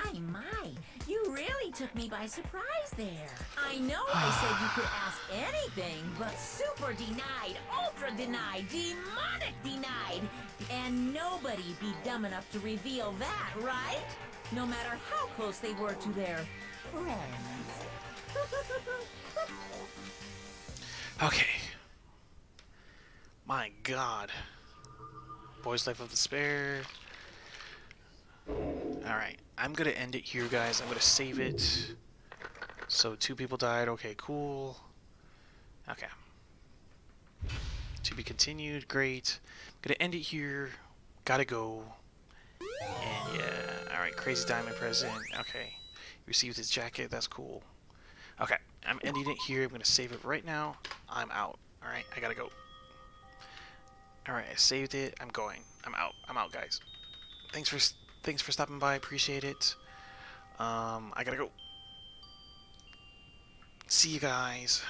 You really took me by surprise there. I know I said you could ask anything, but super denied, ultra denied, demonic denied. And nobody be dumb enough to reveal that, right? No matter how close they were to their friends. Okay. My God. Boy's Life of Despair. Alright, I'm gonna end it here, guys. I'm gonna save it. So 2 people died. Okay, cool. Okay. To be continued. Great. Gonna end it here. Gotta go. And yeah. Alright, Crazy Diamond present. Okay. Received his jacket. That's cool. Okay, I'm ending it here. I'm gonna save it right now. I'm out. All right, I gotta go. All right, I saved it. I'm going. I'm out. I'm out, guys. Thanks for stopping by. Appreciate it. I gotta go. See you guys.